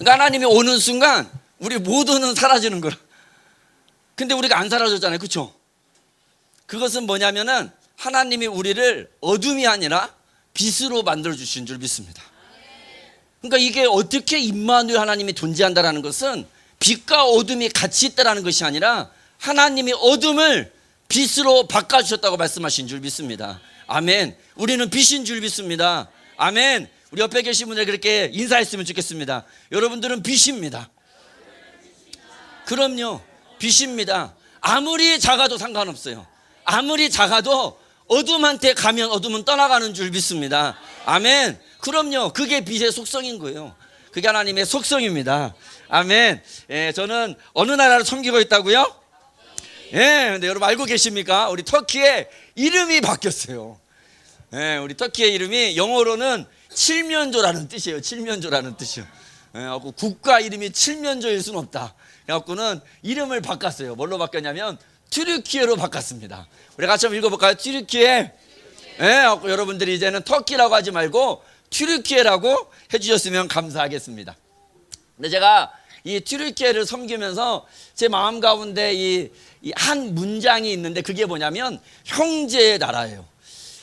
그러니까 하나님이 오는 순간 우리 모두는 사라지는 거라. 근데 우리가 안 사라졌잖아요, 그렇죠? 그것은 뭐냐면은 하나님이 우리를 어둠이 아니라 빛으로 만들어 주신 줄 믿습니다. 그러니까 이게 어떻게 임마누엘 하나님이 존재한다라는 것은 빛과 어둠이 같이 있다라는 것이 아니라 하나님이 어둠을 빛으로 바꿔주셨다고 말씀하신 줄 믿습니다. 아멘. 우리는 빛인 줄 믿습니다. 아멘. 우리 옆에 계신 분들 그렇게 인사했으면 좋겠습니다. 여러분들은 빛입니다. 그럼요, 빛입니다. 아무리 작아도 상관없어요. 아무리 작아도 어둠한테 가면 어둠은 떠나가는 줄 믿습니다. 아멘. 그럼요, 그게 빛의 속성인 거예요. 그게 하나님의 속성입니다. 아멘. 예, 저는 어느 나라를 섬기고 있다고요? 예, 근데 여러분 알고 계십니까? 우리 터키의 이름이 바뀌었어요. 예, 우리 터키의 이름이 영어로는 칠면조라는 뜻이에요. 칠면조라는 뜻이요. 예, 국가 이름이 칠면조일 수는 없다. 그래갖고는 이름을 바꿨어요. 뭘로 바뀌었냐면 튀르키예로 바꿨습니다. 우리 같이 한번 읽어볼까요? 튀르키예. 예, 여러분들이 이제는 터키라고 하지 말고 튀르키예라고 해주셨으면 감사하겠습니다. 근데 제가 이 튀르키예를 섬기면서 제 마음 가운데 이 한 문장이 있는데 그게 뭐냐면 형제의 나라예요.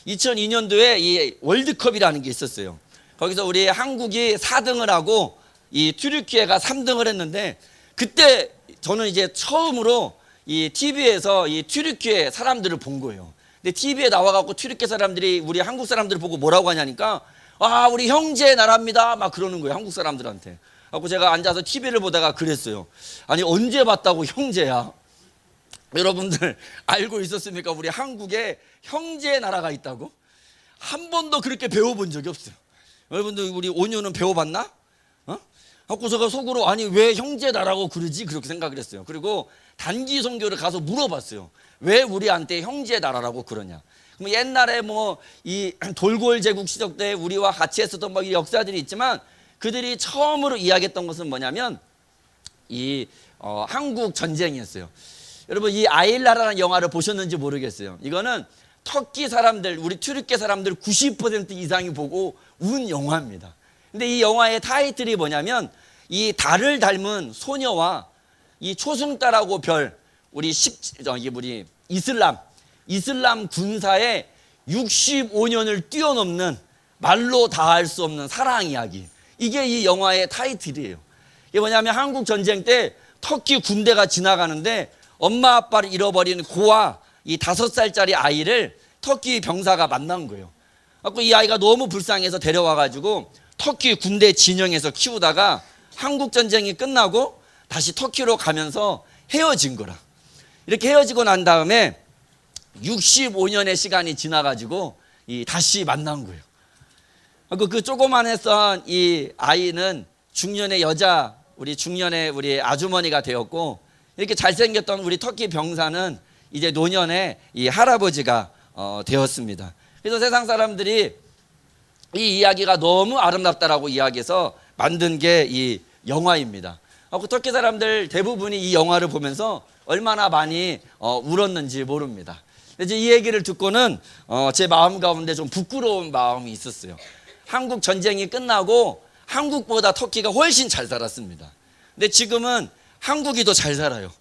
2002년도에 이 월드컵이라는 게 있었어요. 거기서 우리 한국이 4등을 하고 이 튀르키예가 3등을 했는데 그때 저는 이제 처음으로 이 TV에서 이 튀르키예 사람들을 본 거예요. 근데 TV에 나와갖고 튀르키예 사람들이 우리 한국 사람들을 보고 뭐라고 하냐니까 아, 우리 형제의 나라입니다. 막 그러는 거예요. 한국 사람들한테. 그래서 제가 앉아서 TV를 보다가 그랬어요. 아니, 언제 봤다고 형제야? 여러분들 알고 있었습니까? 우리 한국에 형제의 나라가 있다고? 한 번도 그렇게 배워본 적이 없어요. 여러분들 우리 5년은 배워봤나? 그래서 제가 속으로 아니 왜 형제 나라고 그러지? 그렇게 생각을 했어요. 그리고 단기 선교를 가서 물어봤어요. 왜 우리한테 형제 나라라고 그러냐? 그럼 옛날에 뭐 이 돌고을 제국 시절 때 우리와 같이 했었던 뭐 역사들이 있지만 그들이 처음으로 이야기했던 것은 뭐냐면 이 한국 전쟁이었어요. 여러분 이 아일라라는 영화를 보셨는지 모르겠어요. 이거는 터키 사람들, 우리 튀르키예 사람들 90% 이상이 보고 운 영화입니다. 근데 이 영화의 타이틀이 뭐냐면 이 달을 닮은 소녀와 이 초승달하고 별, 우리 이슬람 군사의 65년을 뛰어넘는 말로 다할 수 없는 사랑 이야기. 이게 이 영화의 타이틀이에요. 이게 뭐냐면 한국 전쟁 때 터키 군대가 지나가는데 엄마 아빠를 잃어버린 고아 이 5살짜리 아이를 터키 병사가 만난 거예요. 그래서 이 아이가 너무 불쌍해서 데려와가지고 터키 군대 진영에서 키우다가 한국 전쟁이 끝나고 다시 터키로 가면서 헤어진 거라. 이렇게 헤어지고 난 다음에 65년의 시간이 지나가지고 다시 만난 거예요. 그 조그만했던 이 아이는 중년의 여자, 우리 중년의 우리 아주머니가 되었고 이렇게 잘생겼던 우리 터키 병사는 이제 노년의 이 할아버지가 되었습니다. 그래서 세상 사람들이 이 이야기가 너무 아름답다라고 이야기해서 만든 게 이 영화입니다. 터키 사람들 대부분이 이 영화를 보면서 얼마나 많이 울었는지 모릅니다. 이제 이 얘기를 듣고는 제 마음 가운데 좀 부끄러운 마음이 있었어요. 한국 전쟁이 끝나고 한국보다 터키가 훨씬 잘 살았습니다. 근데 지금은 한국이 더 잘 살아요.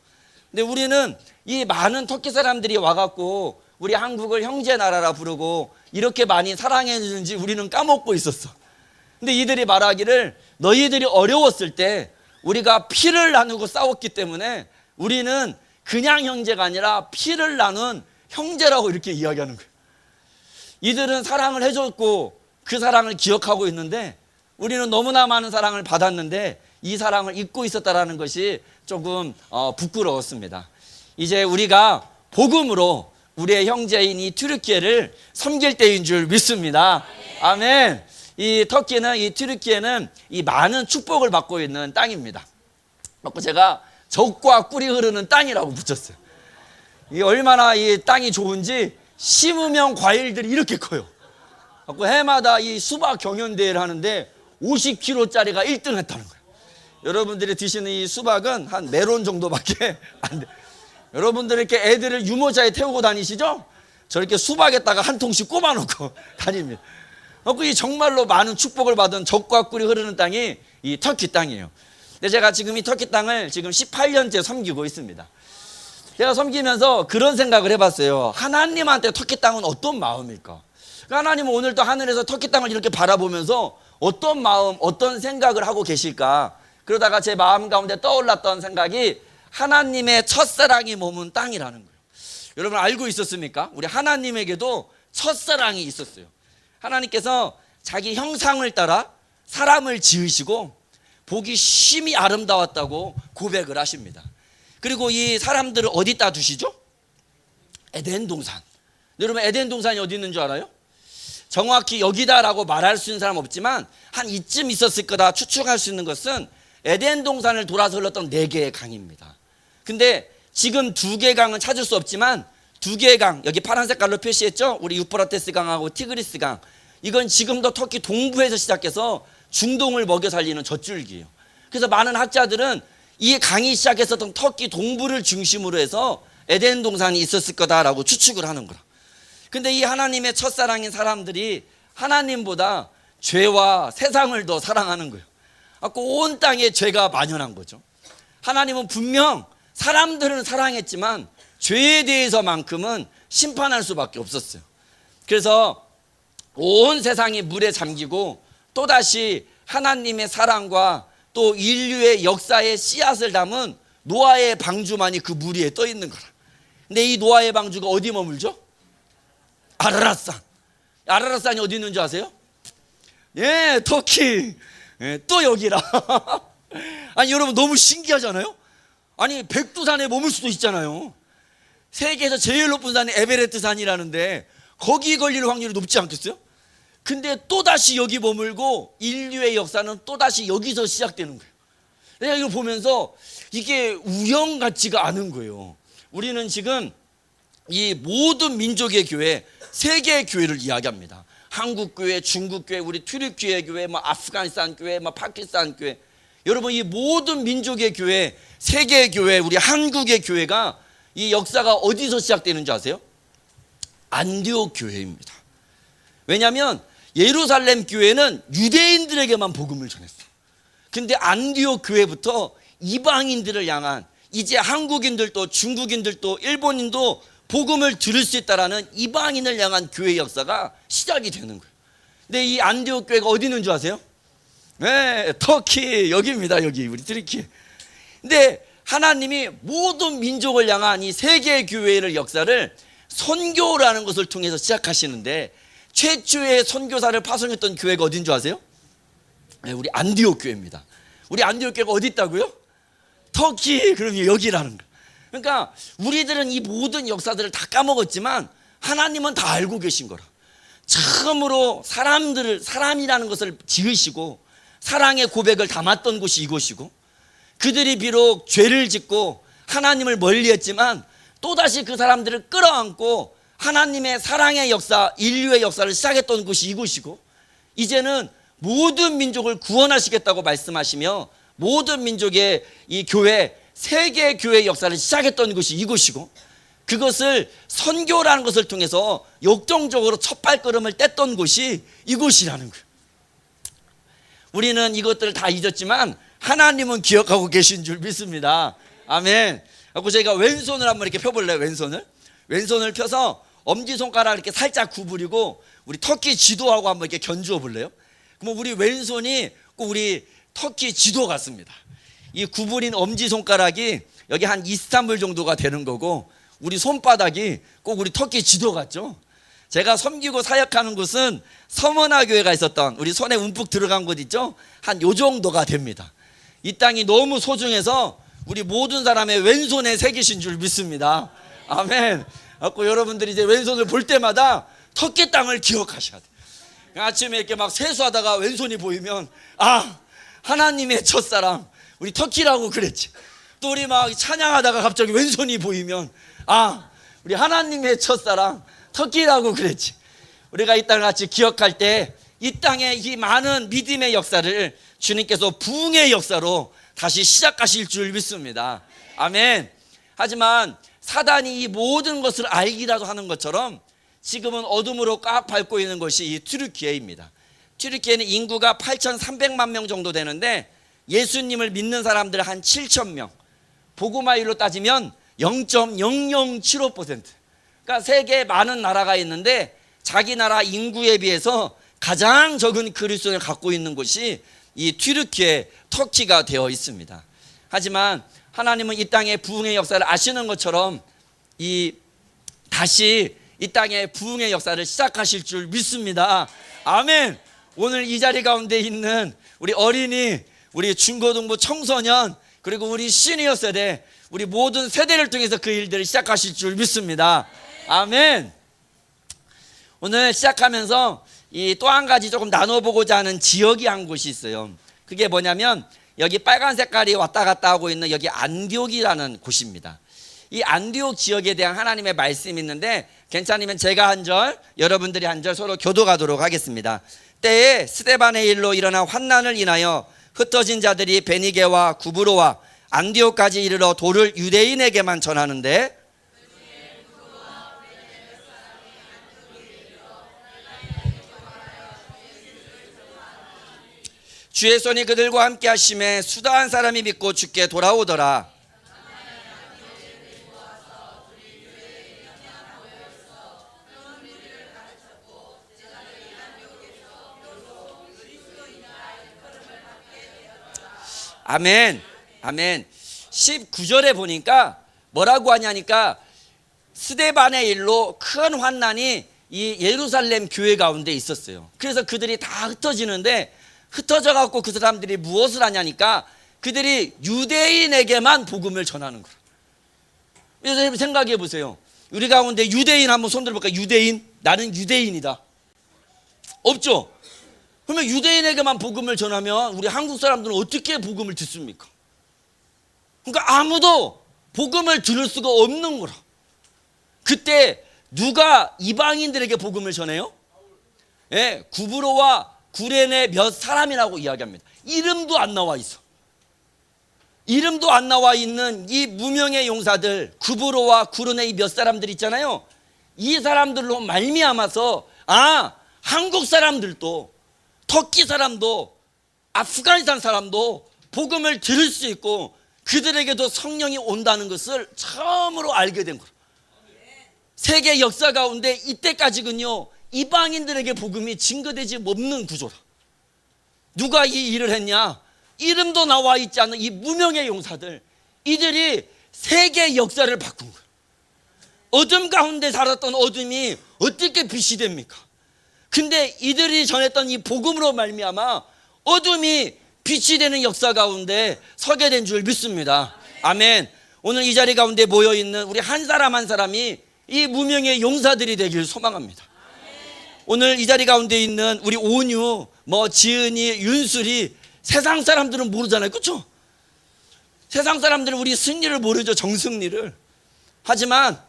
근데 우리는 이 많은 터키 사람들이 와갖고 우리 한국을 형제 나라라 부르고 이렇게 많이 사랑해 주는지 우리는 까먹고 있었어. 근데 이들이 말하기를 너희들이 어려웠을 때 우리가 피를 나누고 싸웠기 때문에 우리는 그냥 형제가 아니라 피를 나눈 형제라고 이렇게 이야기하는 거예요. 이들은 사랑을 해줬고 그 사랑을 기억하고 있는데 우리는 너무나 많은 사랑을 받았는데 이 사랑을 잊고 있었다라는 것이 조금 부끄러웠습니다. 이제 우리가 복음으로 우리의 형제인 이 튀르키예를 섬길 때인 줄 믿습니다. 아멘. 이 터키는, 이 튀르키예는 이 많은 축복을 받고 있는 땅입니다. 그래서 제가 젖과 꿀이 흐르는 땅이라고 붙였어요. 이 얼마나 이 땅이 좋은지 심으면 과일들이 이렇게 커요. 그래서 해마다 이 수박 경연대회를 하는데 50kg짜리가 1등 했다는 거예요. 여러분들이 드시는 이 수박은 한 메론 정도밖에 안 돼. 여러분들 이렇게 애들을 유모차에 태우고 다니시죠? 저렇게 수박에다가 한 통씩 꼽아놓고 다닙니다. 이 정말로 많은 축복을 받은 젖과 꿀이 흐르는 땅이 이 터키 땅이에요. 근데 제가 지금 이 터키 땅을 지금 18년째 섬기고 있습니다. 제가 섬기면서 그런 생각을 해봤어요. 하나님한테 터키 땅은 어떤 마음일까? 하나님은 오늘도 하늘에서 터키 땅을 이렇게 바라보면서 어떤 마음, 어떤 생각을 하고 계실까? 그러다가 제 마음 가운데 떠올랐던 생각이 하나님의 첫사랑이 머문 땅이라는 거예요. 여러분 알고 있었습니까? 우리 하나님에게도 첫사랑이 있었어요. 하나님께서 자기 형상을 따라 사람을 지으시고 보기 심히 아름다웠다고 고백을 하십니다. 그리고 이 사람들을 어디다 두시죠? 에덴 동산. 여러분 에덴 동산이 어디 있는 줄 알아요? 정확히 여기다라고 말할 수 있는 사람은 없지만 한 이쯤 있었을 거다 추측할 수 있는 것은 에덴 동산을 돌아서 흘렀던 4개의 강입니다. 근데 지금 2개 강은 찾을 수 없지만 2개의 강, 여기 파란 색깔로 표시했죠? 우리 유프라테스 강하고 티그리스 강. 이건 지금도 터키 동부에서 시작해서 중동을 먹여 살리는 젖줄기예요. 그래서 많은 학자들은 이 강이 시작했었던 터키 동부를 중심으로 해서 에덴 동산이 있었을 거다라고 추측을 하는 거라. 근데 이 하나님의 첫사랑인 사람들이 하나님보다 죄와 세상을 더 사랑하는 거예요. 온 땅에 죄가 만연한 거죠. 하나님은 분명 사람들은 사랑했지만 죄에 대해서만큼은 심판할 수밖에 없었어요. 그래서 온 세상이 물에 잠기고 또다시 하나님의 사랑과 또 인류의 역사의 씨앗을 담은 노아의 방주만이 그 물 위에 떠 있는 거라. 근데 이 노아의 방주가 어디 머물죠? 아라랏산. 아라랏산이 어디 있는 줄 아세요? 예, 터키. 예, 또 여기라. 아니 여러분 너무 신기하잖아요? 아니 백두산에 머물 수도 있잖아요. 세계에서 제일 높은 산이 에베레스트 산이라는데 거기 걸릴 확률이 높지 않겠어요? 근데 또다시 여기 머물고 인류의 역사는 또다시 여기서 시작되는 거예요. 내가 이걸 보면서 이게 우연 같지가 않은 거예요. 우리는 지금 이 모든 민족의 교회, 세계의 교회를 이야기합니다. 한국 교회, 중국 교회, 우리 튀르키예 교회, 아프가니스탄 교회, 파키스탄 교회. 여러분 이 모든 민족의 교회, 세계의 교회, 우리 한국의 교회가 이 역사가 어디서 시작되는 줄 아세요? 안디옥 교회입니다. 왜냐하면 예루살렘 교회는 유대인들에게만 복음을 전했어요. 근데 안디옥 교회부터 이방인들을 향한 이제 한국인들도 중국인들도 일본인도 복음을 들을 수 있다라는 이방인을 향한 교회 역사가 시작이 되는 거예요. 근데 이 안디옥 교회가 어디 있는 줄 아세요? 네, 터키 여기입니다. 여기 우리 튀르키예. 근데 하나님이 모든 민족을 향한 이 세계 교회의 역사를 선교라는 것을 통해서 시작하시는데 최초의 선교사를 파송했던 교회가 어딘 줄 아세요? 네, 우리 안디옥 교회입니다. 우리 안디옥 교회가 어디 있다고요? 터키. 그럼 여기라는 거예요. 그러니까 우리들은 이 모든 역사들을 다 까먹었지만 하나님은 다 알고 계신 거라. 처음으로 사람이라는 것을 지으시고 사랑의 고백을 담았던 곳이 이곳이고 그들이 비록 죄를 짓고 하나님을 멀리했지만 또다시 그 사람들을 끌어안고 하나님의 사랑의 역사, 인류의 역사를 시작했던 곳이 이곳이고 이제는 모든 민족을 구원하시겠다고 말씀하시며 모든 민족의 이 교회, 세계 교회 역사를 시작했던 곳이 이곳이고 그것을 선교라는 것을 통해서 역동적으로 첫 발걸음을 뗐던 곳이 이곳이라는 거예요. 우리는 이것들을 다 잊었지만 하나님은 기억하고 계신 줄 믿습니다. 아멘. 그리고 저희가 왼손을 한번 이렇게 펴볼래요? 왼손을 펴서 엄지손가락을 이렇게 살짝 구부리고 우리 터키 지도하고 한번 이렇게 견주어 볼래요? 그럼 우리 왼손이 꼭 우리 터키 지도 같습니다. 이 구부린 엄지손가락이 여기 한 이스탄불 정도가 되는 거고 우리 손바닥이 꼭 우리 터키 지도 같죠? 제가 섬기고 사역하는 곳은 서머나 교회가 있었던 우리 손에 움푹 들어간 곳 있죠? 한 요 정도가 됩니다. 이 땅이 너무 소중해서 우리 모든 사람의 왼손에 새기신 줄 믿습니다. 아멘. 그래서 여러분들이 이제 왼손을 볼 때마다 터키 땅을 기억하셔야 돼요. 아침에 이렇게 막 세수하다가 왼손이 보이면 하나님의 첫사랑 우리 터키라고 그랬지. 또 우리 막 찬양하다가 갑자기 왼손이 보이면 우리 하나님의 첫사랑 터키라고 그랬지. 우리가 이 땅을 같이 기억할 때 이 땅의 이 많은 믿음의 역사를 주님께서 부흥의 역사로 다시 시작하실 줄 믿습니다. 아멘. 하지만 사단이 이 모든 것을 알기라도 하는 것처럼 지금은 어둠으로 꽉 밟고 있는 것이 이 튀르키예입니다. 튀르키예는 인구가 8,300만 명 정도 되는데 예수님을 믿는 사람들 한 7,000명. 복음화율로 따지면 0.0075%. 그러니까 세계에 많은 나라가 있는데 자기 나라 인구에 비해서 가장 적은 그리스도인을 갖고 있는 곳이 이 튀르키예, 터키가 되어 있습니다. 하지만 하나님은 이 땅의 부흥의 역사를 아시는 것처럼 다시 이 땅의 부흥의 역사를 시작하실 줄 믿습니다. 아멘. 오늘 이 자리 가운데 있는 우리 어린이, 우리 중고등부 청소년, 그리고 우리 시니어 세대, 우리 모든 세대를 통해서 그 일들을 시작하실 줄 믿습니다. 아멘. 오늘 시작하면서 또 한 가지 조금 나눠보고자 하는 지역이 한 곳이 있어요. 그게 뭐냐면 여기 빨간 색깔이 왔다 갔다 하고 있는 여기 안디옥이라는 곳입니다. 이 안디옥 지역에 대한 하나님의 말씀이 있는데 괜찮으면 제가 한 절, 여러분들이 한 절 서로 교도가도록 하겠습니다. 때에 스데반의 일로 일어난 환난을 인하여 흩어진 자들이 베니게와 구브로와 안디옥까지 이르러 도를 유대인에게만 전하는데 주의 손이 그들과 함께 하심에 수다한 사람이 믿고 주께 돌아오더라. 아멘. 아멘. 19절에 보니까 뭐라고 하냐니까 스데반의 일로 큰 환난이 이 예루살렘 교회 가운데 있었어요. 그래서 그들이 다 흩어지는데 흩어져 갖고 그 사람들이 무엇을 하냐니까 그들이 유대인에게만 복음을 전하는 거예요. 그래서 생각해 보세요. 우리 가운데 유대인 한번 손 들어볼까요? 유대인? 나는 유대인이다. 없죠? 그러면 유대인에게만 복음을 전하면 우리 한국 사람들은 어떻게 복음을 듣습니까? 그러니까 아무도 복음을 들을 수가 없는 거라. 그때 누가 이방인들에게 복음을 전해요? 예, 구브로와 구레네 몇 사람이라고 이야기합니다. 이름도 안 나와 있어. 이름도 안 나와 있는 이 무명의 용사들, 구브로와 구레네 이 몇 사람들 있잖아요. 이 사람들로 말미암아서 한국 사람들도, 터키 사람도, 아프가니스탄 사람도 복음을 들을 수 있고 그들에게도 성령이 온다는 것을 처음으로 알게 된 거예요. 세계 역사 가운데 이때까지는요 이방인들에게 복음이 증거되지 없는 구조라. 누가 이 일을 했냐? 이름도 나와 있지 않은 이 무명의 용사들, 이들이 세계 역사를 바꾼 거예요. 어둠 가운데 살았던 어둠이 어떻게 빛이 됩니까? 근데 이들이 전했던 이 복음으로 말미암아 어둠이 빛이 되는 역사 가운데 서게 된 줄 믿습니다. 아멘. 오늘 이 자리 가운데 모여있는 우리 한 사람 한 사람이 이 무명의 용사들이 되길 소망합니다. 오늘 이 자리 가운데 있는 우리 온유, 지은이, 윤술이 세상 사람들은 모르잖아요. 그렇죠? 세상 사람들은 우리 승리를 모르죠. 정승리를. 하지만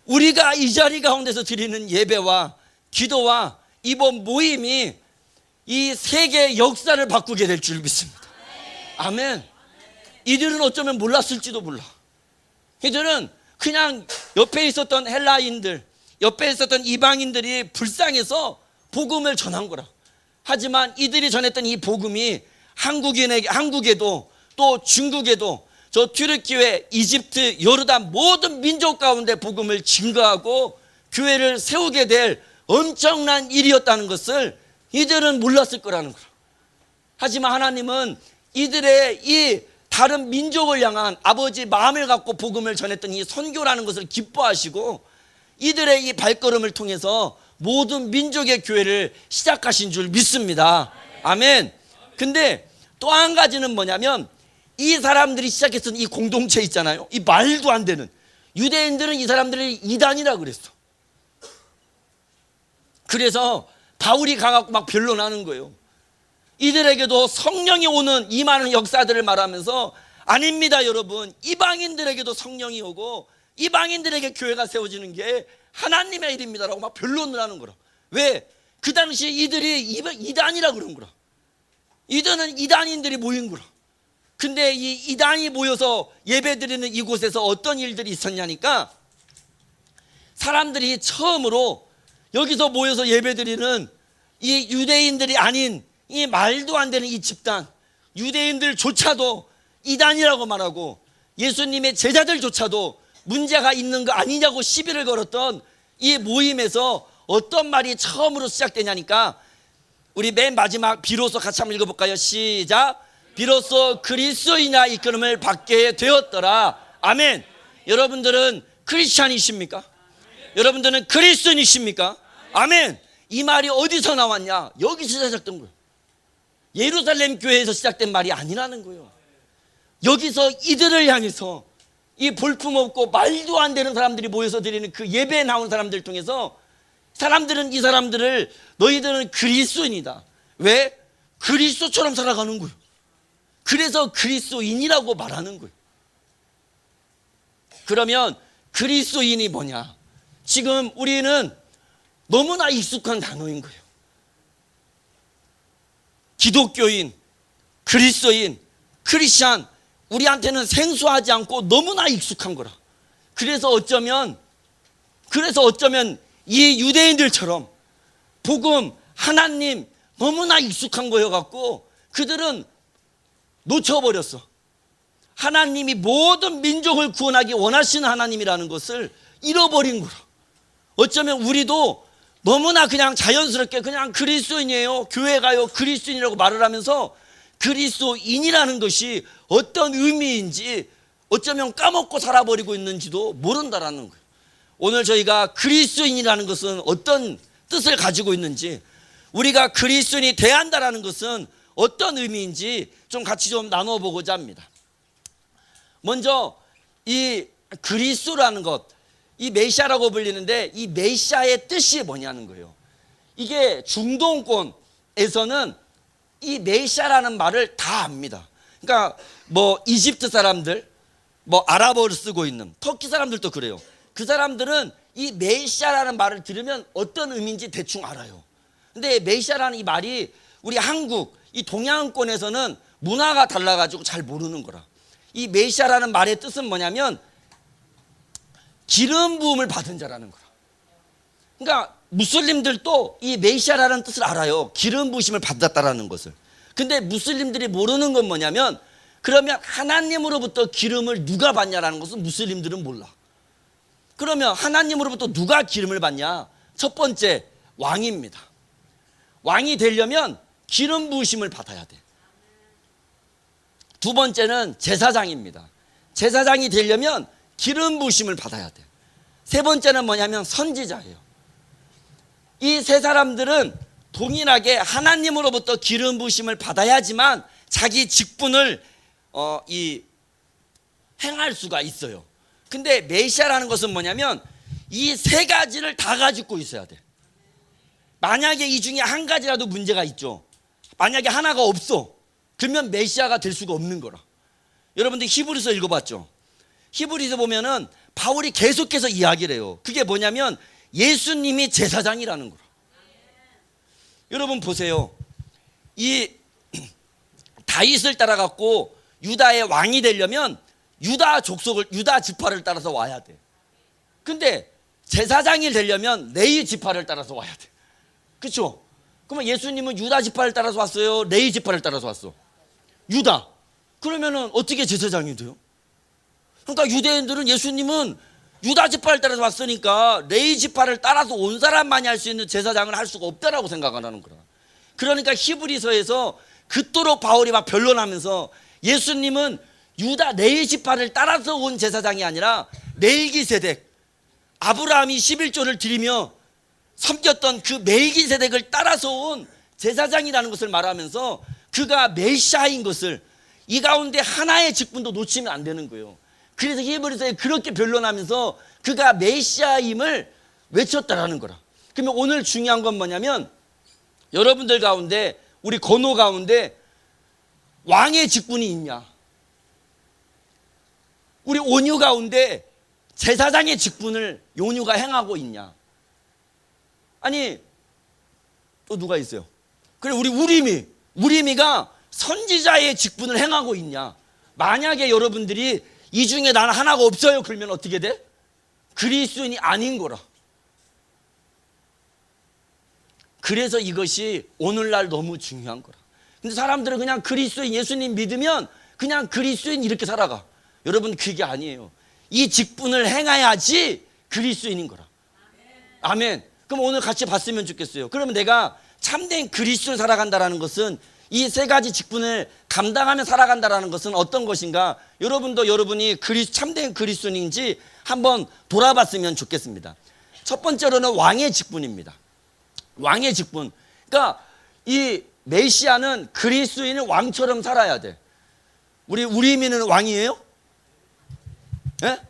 우리가 이 자리 가운데서 드리는 예배와 기도와 이번 모임이 이 세계 역사를 바꾸게 될 줄 믿습니다. 아멘. 이들은 어쩌면 몰랐을지도 몰라. 이들은 그냥 옆에 있었던 헬라인들, 옆에 있었던 이방인들이 불쌍해서 복음을 전한 거라. 하지만 이들이 전했던 이 복음이 한국에도 또 중국에도 저 튀르키예, 이집트, 요르단 모든 민족 가운데 복음을 증거하고 교회를 세우게 될 엄청난 일이었다는 것을 이들은 몰랐을 거라는 거라. 하지만 하나님은 이들의 이 다른 민족을 향한 아버지 마음을 갖고 복음을 전했던 이 선교라는 것을 기뻐하시고 이들의 이 발걸음을 통해서 모든 민족의 교회를 시작하신 줄 믿습니다. 아멘. 근데 또 한 가지는 뭐냐면 이 사람들이 시작했던 이 공동체 있잖아요. 이 말도 안 되는, 유대인들은 이 사람들을 이단이라고 그랬어. 그래서 바울이 가갖고 막 변론하는 거예요. 이들에게도 성령이 오는 임하는 역사들을 말하면서 아닙니다 여러분, 이방인들에게도 성령이 오고 이방인들에게 교회가 세워지는 게 하나님의 일입니다라고 막 변론을 하는 거라. 왜? 그 당시 이들이 이단이라고 그런 거라. 이들은 이단인들이 모인 거라. 근데 이 이단이 모여서 예배드리는 이곳에서 어떤 일들이 있었냐니까 사람들이 처음으로 여기서 모여서 예배드리는 이 유대인들이 아닌 이 말도 안 되는 이 집단, 유대인들조차도 이단이라고 말하고 예수님의 제자들조차도 문제가 있는 거 아니냐고 시비를 걸었던 이 모임에서 어떤 말이 처음으로 시작되냐니까, 우리 맨 마지막 비로소 같이 한번 읽어볼까요? 시작. 비로소 그리스도이나 이끌음을 받게 되었더라. 아멘. 여러분들은 크리스찬이십니까? 여러분들은 그리스도인이십니까? 아멘. 이 말이 어디서 나왔냐? 여기서 시작된 거예요. 예루살렘 교회에서 시작된 말이 아니라는 거예요. 여기서 이들을 향해서 이 볼품없고 말도 안 되는 사람들이 모여서 드리는 그 예배에 나온 사람들 통해서 사람들은 이 사람들을 너희들은 그리스도인이다. 왜? 그리스도처럼 살아가는 거예요. 그래서 그리스도인이라고 말하는 거예요. 그러면 그리스도인이 뭐냐? 지금 우리는 너무나 익숙한 단어인 거예요. 기독교인, 그리스도인, 크리스찬, 우리한테는 생소하지 않고 너무나 익숙한 거라. 그래서 어쩌면 이 유대인들처럼 복음, 하나님 너무나 익숙한 거여갖고 그들은 놓쳐버렸어. 하나님이 모든 민족을 구원하기 원하시는 하나님이라는 것을 잃어버린 거라. 어쩌면 우리도 너무나 그냥 자연스럽게 그냥 그리스도인이에요, 교회 가요, 그리스도인이라고 말을 하면서 그리스도인이라는 것이 어떤 의미인지 어쩌면 까먹고 살아버리고 있는지도 모른다라는 거예요. 오늘 저희가 그리스도인이라는 것은 어떤 뜻을 가지고 있는지, 우리가 그리스도인이 대한다라는 것은 어떤 의미인지 좀 같이 좀 나눠보고자 합니다. 먼저 이 그리스도라는 것, 이 메시아라고 불리는데 이 메시아의 뜻이 뭐냐는 거예요. 이게 중동권에서는 이 메시아라는 말을 다 압니다. 그러니까 뭐 이집트 사람들, 뭐 아랍어를 쓰고 있는 터키 사람들도 그래요. 그 사람들은 이 메시아라는 말을 들으면 어떤 의미인지 대충 알아요. 근데 메시아라는 이 말이 우리 한국, 이 동양권에서는 문화가 달라가지고 잘 모르는 거라. 이 메시아라는 말의 뜻은 뭐냐면 기름 부음을 받은 자라는 거라. 그러니까 무슬림들도 이 메시아라는 뜻을 알아요. 기름 부으심을 받았다라는 것을. 근데 무슬림들이 모르는 건 뭐냐면, 그러면 하나님으로부터 기름을 누가 받냐라는 것은 무슬림들은 몰라. 그러면 하나님으로부터 누가 기름을 받냐? 첫 번째, 왕입니다. 왕이 되려면 기름 부으심을 받아야 돼. 두 번째는 제사장입니다. 제사장이 되려면 기름 부으심을 받아야 돼. 세 번째는 뭐냐면 선지자예요. 이 세 사람들은 동일하게 하나님으로부터 기름 부으심을 받아야지만 자기 직분을 행할 수가 있어요. 근데 메시아라는 것은 뭐냐면 이 세 가지를 다 가지고 있어야 돼. 만약에 이 중에 한 가지라도 문제가 있죠. 만약에 하나가 없어, 그러면 메시아가 될 수가 없는 거라. 여러분들 히브리서 읽어봤죠? 히브리서 보면은 바울이 계속해서 이야기를 해요. 그게 뭐냐면 예수님이 제사장이라는 거라. 여러분 보세요. 이 다윗을 따라갖고 유다의 왕이 되려면 유다 족속을, 유다 지파를 따라서 와야 돼. 근데 제사장이 되려면 레위 지파를 따라서 와야 돼. 그렇죠? 그러면 예수님은 유다 지파를 따라서 왔어요, 레위 지파를 따라서 왔어? 유다. 그러면은 어떻게 제사장이 돼요? 그러니까 유대인들은 예수님은 유다 지파를 따라서 왔으니까 레위 지파를 따라서 온 사람만이 할 수 있는 제사장을 할 수가 없다라고 생각하는 거라. 그러니까 히브리서에서 그토록 바울이 막 변론하면서 예수님은 유다 레위 지파를 따라서 온 제사장이 아니라 멜기세덱, 아브라함이 11조를 드리며 섬겼던 그 멜기세덱을 따라서 온 제사장이라는 것을 말하면서 그가 메시아인 것을, 이 가운데 하나의 직분도 놓치면 안 되는 거예요. 그래서 히브리서에 그렇게 변론하면서 그가 메시아임을 외쳤다라는 거라. 그러면 오늘 중요한 건 뭐냐면, 여러분들 가운데, 우리 건호 가운데 왕의 직분이 있냐? 우리 온유 가운데 제사장의 직분을 온유가 행하고 있냐? 아니 또 누가 있어요? 그래, 우리 우리미가 선지자의 직분을 행하고 있냐? 만약에 여러분들이 이 중에 나는 하나가 없어요, 그러면 어떻게 돼? 그리스도인이 아닌 거라. 그래서 이것이 오늘날 너무 중요한 거라. 근데 사람들은 그냥 그리스도인 예수님 믿으면 그냥 그리스도인 이렇게 살아가. 여러분 그게 아니에요. 이 직분을 행해야지 그리스도인인 거라. 아멘. 그럼 오늘 같이 봤으면 좋겠어요. 그러면 내가 참된 그리스도를 살아간다는 것은 이 세 가지 직분을 감당하며 살아간다는 것은 어떤 것인가? 여러분도 여러분이 참된 그리스도인인지 한번 돌아봤으면 좋겠습니다. 첫 번째로는 왕의 직분입니다. 왕의 직분. 그러니까 이 메시아는 그리스도인은 왕처럼 살아야 돼. 우리 민은 왕이에요? 예?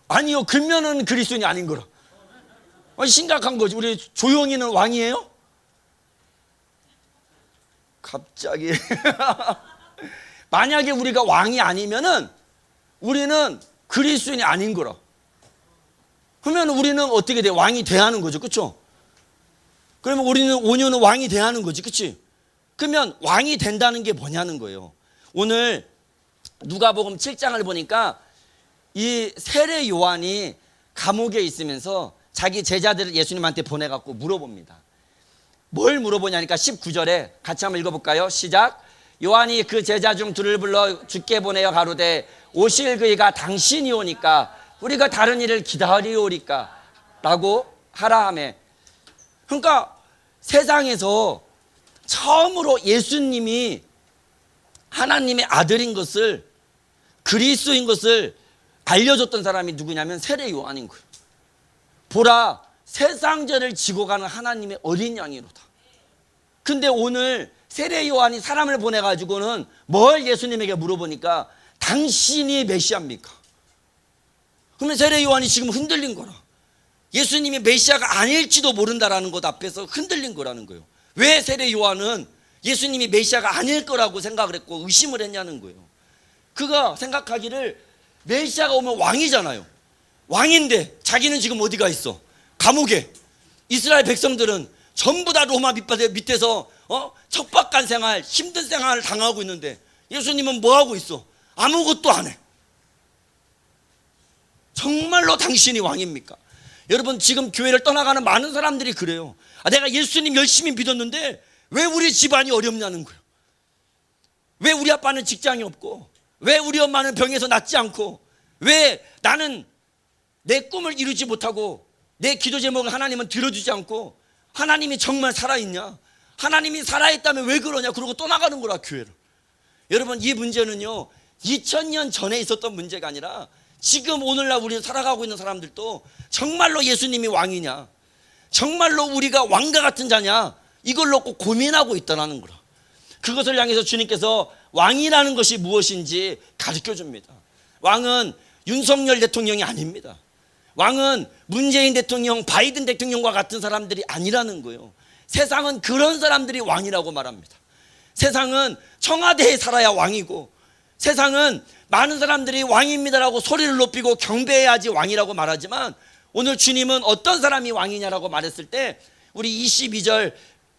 아니요. 그러면은 그리스도인이 아닌 거라. 심각한 거지. 우리 조용히는 왕이에요? 갑자기 만약에 우리가 왕이 아니면은 우리는 그리스도인이 아닌 거라. 그러면 우리는 어떻게 돼? 왕이 돼야 하는 거죠. 그렇죠? 그러면 우리는 5년은 왕이 돼야 하는 거지. 그렇지? 그러면 왕이 된다는 게 뭐냐는 거예요. 오늘 누가복음 7장을 보니까 이 세례 요한이 감옥에 있으면서 자기 제자들을 예수님한테 보내갖고 물어봅니다. 뭘 물어보냐니까 19절에 같이 한번 읽어볼까요? 시작. 요한이 그 제자 중 둘을 불러 주께 보내어 가로되 오실 그이가 당신이 오니까 우리가 다른 일을 기다리오리까 라고 하라 하매. 그러니까 세상에서 처음으로 예수님이 하나님의 아들인 것을, 그리스도인 것을 알려줬던 사람이 누구냐면 세례 요한인 거예요. 보라, 세상 죄를 지고 가는 하나님의 어린 양이로다. 근데 오늘 세례 요한이 사람을 보내가지고는 뭘 예수님에게 물어보니까 당신이 메시아입니까? 그러면 세례 요한이 지금 흔들린 거라. 예수님이 메시아가 아닐지도 모른다라는 것 앞에서 흔들린 거라는 거예요. 왜 세례 요한은 예수님이 메시아가 아닐 거라고 생각을 했고 의심을 했냐는 거예요. 그가 생각하기를 메시아가 오면 왕이잖아요. 왕인데 자기는 지금 어디가 있어? 감옥에. 이스라엘 백성들은 전부 다 로마 밑에서 척박한 생활, 힘든 생활을 당하고 있는데 예수님은 뭐 하고 있어? 아무것도 안 해. 정말로 당신이 왕입니까? 여러분 지금 교회를 떠나가는 많은 사람들이 그래요. 내가 예수님 열심히 믿었는데 왜 우리 집안이 어렵냐는 거예요. 왜 우리 아빠는 직장이 없고, 왜 우리 엄마는 병에서 낫지 않고, 왜 나는 내 꿈을 이루지 못하고 내 기도 제목을 하나님은 들어주지 않고, 하나님이 정말 살아있냐? 하나님이 살아있다면 왜 그러냐? 그러고 떠나가는 거라, 교회를. 여러분 이 문제는요 2000년 전에 있었던 문제가 아니라 지금 오늘날 우리 살아가고 있는 사람들도 정말로 예수님이 왕이냐, 정말로 우리가 왕과 같은 자냐, 이걸 놓고 고민하고 있다는 거라. 그것을 향해서 주님께서 왕이라는 것이 무엇인지 가르쳐 줍니다. 왕은 윤석열 대통령이 아닙니다. 왕은 문재인 대통령, 바이든 대통령과 같은 사람들이 아니라는 거예요. 세상은 그런 사람들이 왕이라고 말합니다. 세상은 청와대에 살아야 왕이고, 세상은 많은 사람들이 왕입니다라고 소리를 높이고 경배해야지 왕이라고 말하지만, 오늘 주님은 어떤 사람이 왕이냐라고 말했을 때 우리 21절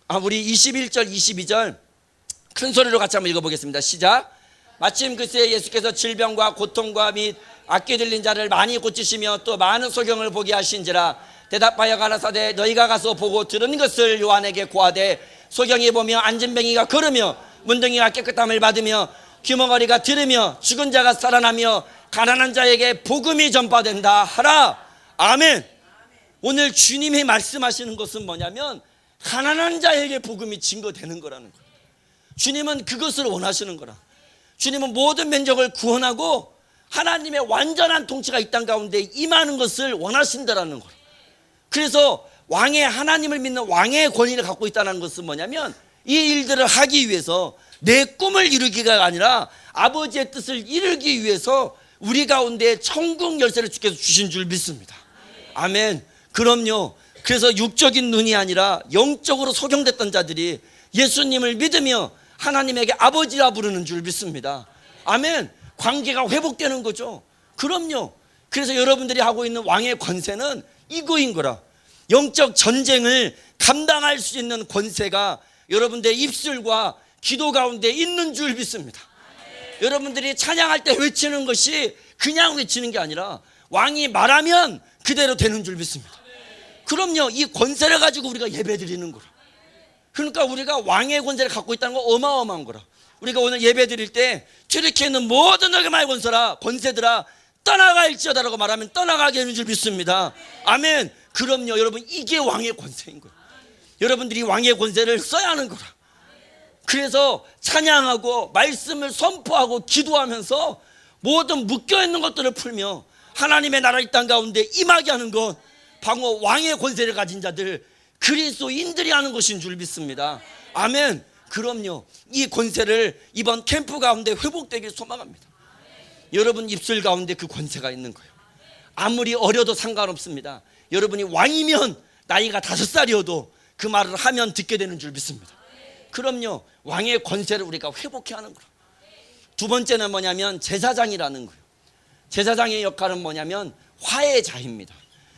22절 큰 소리로 같이 한번 읽어보겠습니다. 시작. 마침 그새 예수께서 질병과 고통과 및 악기 들린 자를 많이 고치시며 또 많은 소경을 보게 하신지라. 대답하여 가라사대 너희가 가서 보고 들은 것을 요한에게 고하되, 소경이 보며 안진뱅이가 걸으며 문둥이가 깨끗함을 받으며 귀머거리가 들으며 죽은 자가 살아나며 가난한 자에게 복음이 전파된다 하라. 아멘. 오늘 주님이 말씀하시는 것은 뭐냐면 가난한 자에게 복음이 증거되는 거라는 거예요. 주님은 그것을 원하시는 거라. 주님은 모든 민족을 구원하고 하나님의 완전한 통치가 이 땅 가운데 임하는 것을 원하신다라는 거라. 그래서 왕의, 하나님을 믿는 왕의 권위를 갖고 있다는 것은 뭐냐면 이 일들을 하기 위해서 내 꿈을 이루기가 아니라 아버지의 뜻을 이루기 위해서 우리 가운데 천국 열쇠를 주께서 주신 줄 믿습니다. 아멘. 그럼요. 그래서 육적인 눈이 아니라 영적으로 소경됐던 자들이 예수님을 믿으며 하나님에게 아버지라 부르는 줄 믿습니다. 아멘. 관계가 회복되는 거죠. 그럼요. 그래서 여러분들이 하고 있는 왕의 권세는 이거인 거라. 영적 전쟁을 감당할 수 있는 권세가 여러분들의 입술과 기도 가운데 있는 줄 믿습니다. 여러분들이 찬양할 때 외치는 것이 그냥 외치는 게 아니라 왕이 말하면 그대로 되는 줄 믿습니다. 그럼요. 이 권세를 가지고 우리가 예배 드리는 거라. 그러니까 우리가 왕의 권세를 갖고 있다는 건 어마어마한 거라. 우리가 오늘 예배 드릴 때 저렇게 있는 모든 너희의 권세들아 떠나갈지어다라고 말하면 떠나가게 하는 줄 믿습니다. 아멘. 그럼요. 여러분, 이게 왕의 권세인 거예요. 여러분들이 왕의 권세를 써야 하는 거라. 그래서 찬양하고 말씀을 선포하고 기도하면서 모든 묶여있는 것들을 풀며 하나님의 나라 이 땅 가운데 임하게 하는 것, 바로 왕의 권세를 가진 자들, 그리스도인들이 하는 것인 줄 믿습니다. 아멘. 그럼요. 이 권세를 이번 캠프 가운데 회복되길 소망합니다. 여러분 입술 가운데 그 권세가 있는 거예요. 아무리 어려도 상관없습니다. 여러분이 왕이면 나이가 5살이어도 그 말을 하면 듣게 되는 줄 믿습니다. 그럼요. 왕의 권세를 우리가 회복해야 하는 거예요. 두 번째는 뭐냐면 제사장이라는 거예요. 제사장의 역할은 뭐냐면 화해자입니다.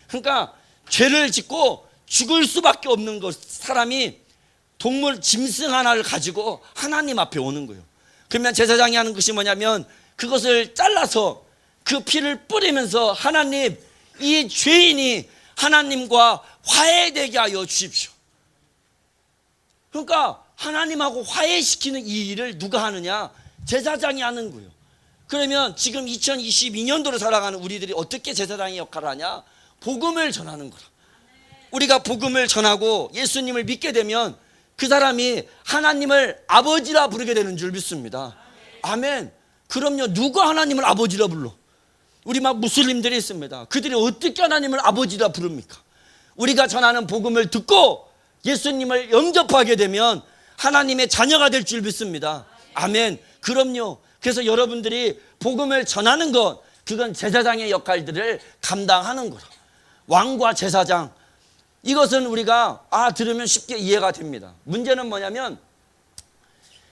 그러니까 죄를 짓고 죽을 수밖에 없는 것, 사람이 동물 짐승 하나를 가지고 하나님 앞에 오는 거예요. 그러면 제사장이 하는 것이 뭐냐면 그것을 잘라서 그 피를 뿌리면서 하나님, 이 죄인이 하나님과 화해되게 하여 주십시오. 그러니까 하나님하고 화해시키는 이 일을 누가 하느냐? 제사장이 하는 거예요. 그러면 지금 2022년도를 살아가는 우리들이 어떻게 제사장의 역할을 하냐? 복음을 전하는 거라. 우리가 복음을 전하고 예수님을 믿게 되면 그 사람이 하나님을 아버지라 부르게 되는 줄 믿습니다. 아멘. 그럼요. 누가 하나님을 아버지라 불러? 우리 막 무슬림들이 있습니다. 그들이 어떻게 하나님을 아버지라 부릅니까? 우리가 전하는 복음을 듣고 예수님을 영접하게 되면 하나님의 자녀가 될 줄 믿습니다. 아멘. 그럼요. 그래서 여러분들이 복음을 전하는 것, 그건 제사장의 역할들을 감당하는 거라. 왕과 제사장, 이것은 우리가 들으면 쉽게 이해가 됩니다. 문제는 뭐냐면,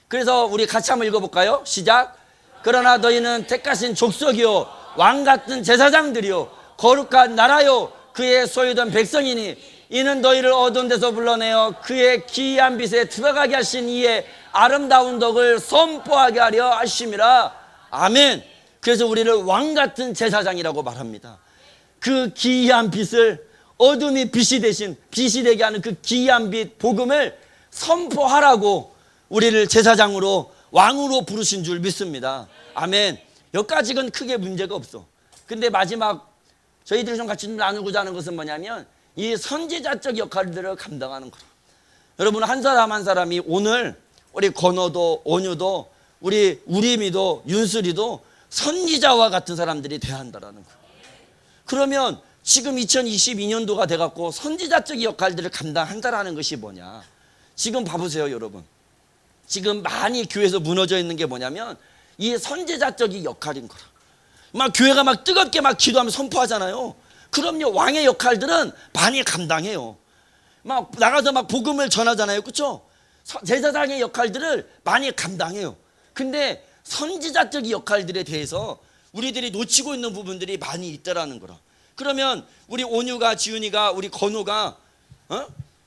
그래서 우리 같이 한번 읽어볼까요? 시작. 그러나 너희는 택하신 족속이요 왕같은 제사장들이요 거룩한 나라요 그의 소유된 백성이니 이는 너희를 어두운 데서 불러내어 그의 기이한 빛에 들어가게 하신 이의 아름다운 덕을 선포하게 하려 하심이라. 아멘. 그래서 우리를 왕같은 제사장이라고 말합니다. 그 기이한 빛을, 어둠이 빛이 대신 빛이 되게 하는 그 기이한 빛, 복음을 선포하라고 우리를 제사장으로, 왕으로 부르신 줄 믿습니다. 아멘. 여기까지는 크게 문제가 없어. 근데 마지막 저희들이 좀 같이 나누고자 하는 것은 뭐냐면 이 선지자적 역할들을 감당하는 거예요. 여러분, 한 사람 한 사람이 오늘 우리 건호도, 온유도, 우리 우림이도, 윤슬이도 선지자와 같은 사람들이 돼야 한다는 거예요. 그러면 지금 2022년도가 돼갖고 선지자적 역할들을 감당한다라는 것이 뭐냐? 지금 봐보세요, 여러분. 지금 많이 교회에서 무너져 있는 게 뭐냐면 이 선지자적인 역할인 거라. 막 교회가 막 뜨겁게 막 기도하며 선포하잖아요. 그럼요, 왕의 역할들은 많이 감당해요. 막 나가서 막 복음을 전하잖아요, 그렇죠? 제사장의 역할들을 많이 감당해요. 근데 선지자적 역할들에 대해서 우리들이 놓치고 있는 부분들이 많이 있다라는 거라. 그러면 우리 온유가, 지훈이가, 우리 건우가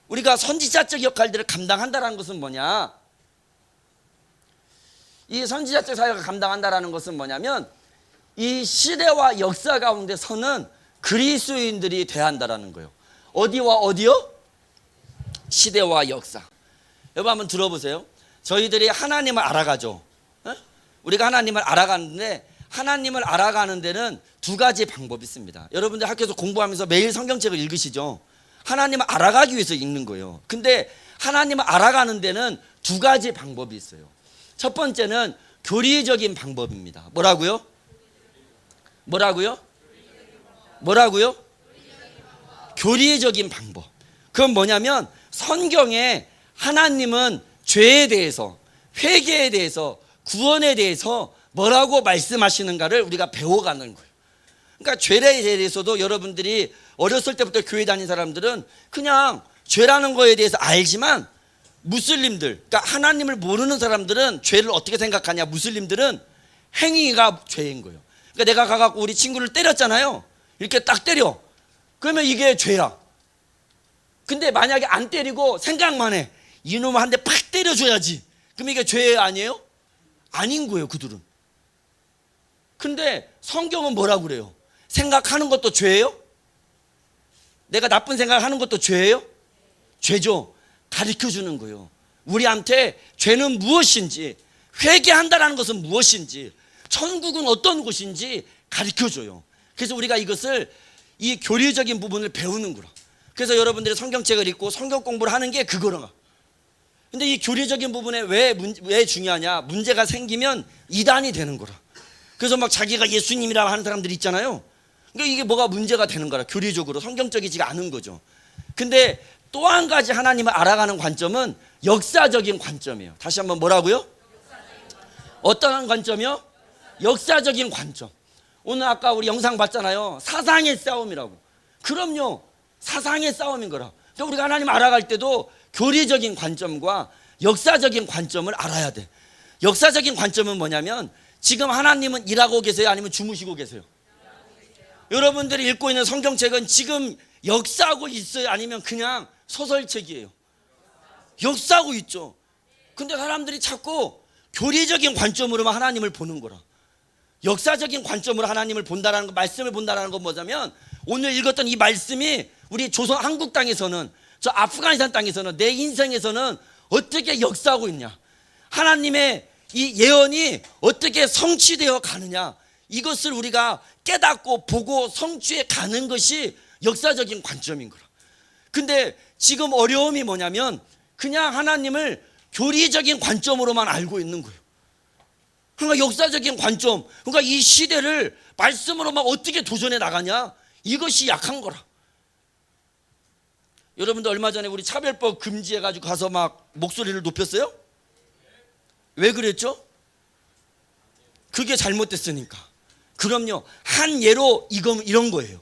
우리가 선지자적 역할들을 감당한다는 것은 뭐냐? 이 선지자적 사역을 감당한다는 것은 뭐냐면 이 시대와 역사 가운데 서는 그리스도인들이 돼야 한다는 거예요. 어디와 어디요? 시대와 역사. 여러분 한번 들어보세요. 저희들이 하나님을 알아가죠. 우리가 하나님을 알아가는데 하나님을 알아가는 데는 두 가지 방법이 있습니다. 여러분들 학교에서 공부하면서 매일 성경책을 읽으시죠. 하나님을 알아가기 위해서 읽는 거예요. 근데 하나님을 알아가는 데는 두 가지 방법이 있어요. 첫 번째는 교리적인 방법입니다. 뭐라고요? 교리적인 방법. 그건 뭐냐면 성경에 하나님은 죄에 대해서, 회개에 대해서, 구원에 대해서 뭐라고 말씀하시는가를 우리가 배워가는 거예요. 그러니까 죄에 대해서도 여러분들이 어렸을 때부터 교회 다닌 사람들은 그냥 죄라는 거에 대해서 알지만, 무슬림들, 그러니까 하나님을 모르는 사람들은 죄를 어떻게 생각하냐? 무슬림들은 행위가 죄인 거예요. 그러니까 내가 가갖고 우리 친구를 때렸잖아요. 이렇게 딱 때려. 그러면 이게 죄야. 근데 만약에 안 때리고 생각만 해. 이놈 한 대 팍 때려줘야지. 그럼 이게 죄 아니에요? 아닌 거예요, 그들은. 근데 성경은 뭐라고 그래요? 생각하는 것도 죄예요? 내가 나쁜 생각하는 것도 죄예요? 죄죠. 가르쳐 주는 거예요. 우리한테 죄는 무엇인지, 회개한다라는 것은 무엇인지, 천국은 어떤 곳인지 가르쳐 줘요. 그래서 우리가 이것을, 이 교리적인 부분을 배우는 거라. 그래서 여러분들이 성경책을 읽고 성경 공부를 하는 게 그거라. 근데 이 교리적인 부분에 왜 중요하냐? 문제가 생기면 이단이 되는 거라. 그래서 막 자기가 예수님이라고 하는 사람들이 있잖아요. 그러니까 이게 뭐가 문제가 되는 거라. 교리적으로 성경적이지가 않은 거죠. 근데 또 한 가지 하나님을 알아가는 관점은 역사적인 관점이에요. 다시 한번 뭐라고요? 어떠한 관점이요? 역사적인 관점. 오늘 아까 우리 영상 봤잖아요. 사상의 싸움이라고. 그럼요, 사상의 싸움인 거라. 그러니까 우리가 하나님 알아갈 때도 교리적인 관점과 역사적인 관점을 알아야 돼. 역사적인 관점은 뭐냐면, 지금 하나님은 일하고 계세요? 아니면 주무시고 계세요? 여러분들이 읽고 있는 성경책은 지금 역사하고 있어요? 아니면 그냥 소설책이에요? 역사하고 있죠. 근데 사람들이 자꾸 교리적인 관점으로만 하나님을 보는 거라. 역사적인 관점으로 하나님을 본다라는 거, 말씀을 본다라는 건 뭐냐면, 오늘 읽었던 이 말씀이 우리 조선 한국 땅에서는, 저 아프가니스탄 땅에서는, 내 인생에서는 어떻게 역사하고 있냐, 하나님의 이 예언이 어떻게 성취되어 가느냐, 이것을 우리가 깨닫고 보고 성취해 가는 것이 역사적인 관점인 거라. 근데 지금 어려움이 뭐냐면, 그냥 하나님을 교리적인 관점으로만 알고 있는 거예요. 그러니까 역사적인 관점, 그러니까 이 시대를 말씀으로 막 어떻게 도전해 나가냐, 이것이 약한 거라. 여러분들 얼마 전에 우리 차별법 금지해가지고 가서 막 목소리를 높였어요? 왜 그랬죠? 그게 잘못됐으니까. 그럼요, 한 예로 이런 거예요.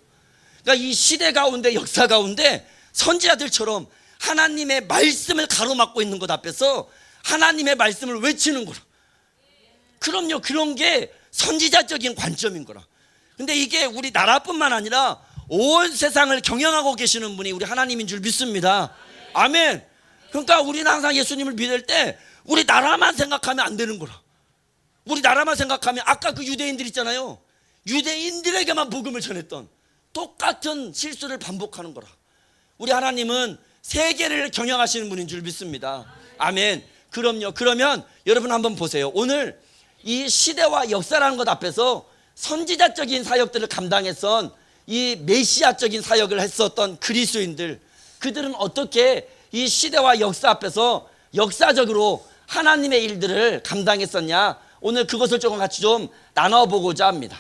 그러니까 이 시대 가운데, 역사 가운데 선지자들처럼 하나님의 말씀을 가로막고 있는 것 앞에서 하나님의 말씀을 외치는 거라. 그럼요, 그런 게 선지자적인 관점인 거라. 근데 이게 우리 나라뿐만 아니라 온 세상을 경영하고 계시는 분이 우리 하나님인 줄 믿습니다. 아멘. 그러니까 우리는 항상 예수님을 믿을 때 우리 나라만 생각하면 안 되는 거라. 우리 나라만 생각하면, 아까 그 유대인들 있잖아요, 유대인들에게만 복음을 전했던 똑같은 실수를 반복하는 거라. 우리 하나님은 세계를 경영하시는 분인 줄 믿습니다. 아멘. 그럼요. 그러면 여러분 한번 보세요. 오늘 이 시대와 역사라는 것 앞에서 선지자적인 사역들을 감당했던, 이 메시아적인 사역을 했었던 그리스도인들, 그들은 어떻게 이 시대와 역사 앞에서 역사적으로 하나님의 일들을 감당했었냐, 오늘 그것을 조금 같이 좀 나눠보고자 합니다.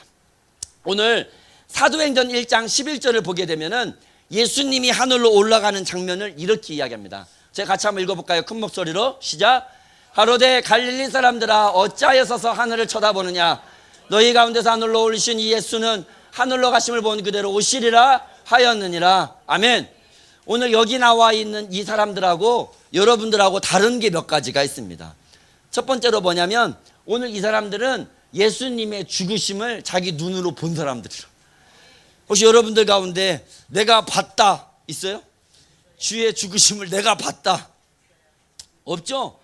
오늘 사도행전 1장 11절을 보게 되면은 예수님이 하늘로 올라가는 장면을 이렇게 이야기합니다. 제가 같이 한번 읽어볼까요? 큰 목소리로 시작. 가로되 갈릴리 사람들아, 어찌하여 서서 하늘을 쳐다보느냐, 너희 가운데서 하늘로 올리신 이 예수는 하늘로 가심을 본 그대로 오시리라 하였느니라. 아멘. 오늘 여기 나와 있는 이 사람들하고 여러분들하고 다른 게 몇 가지가 있습니다. 첫 번째로 뭐냐면, 오늘 이 사람들은 예수님의 죽으심을 자기 눈으로 본 사람들이라. 혹시 여러분들 가운데 내가 봤다 있어요? 주의 죽으심을 내가 봤다 없죠?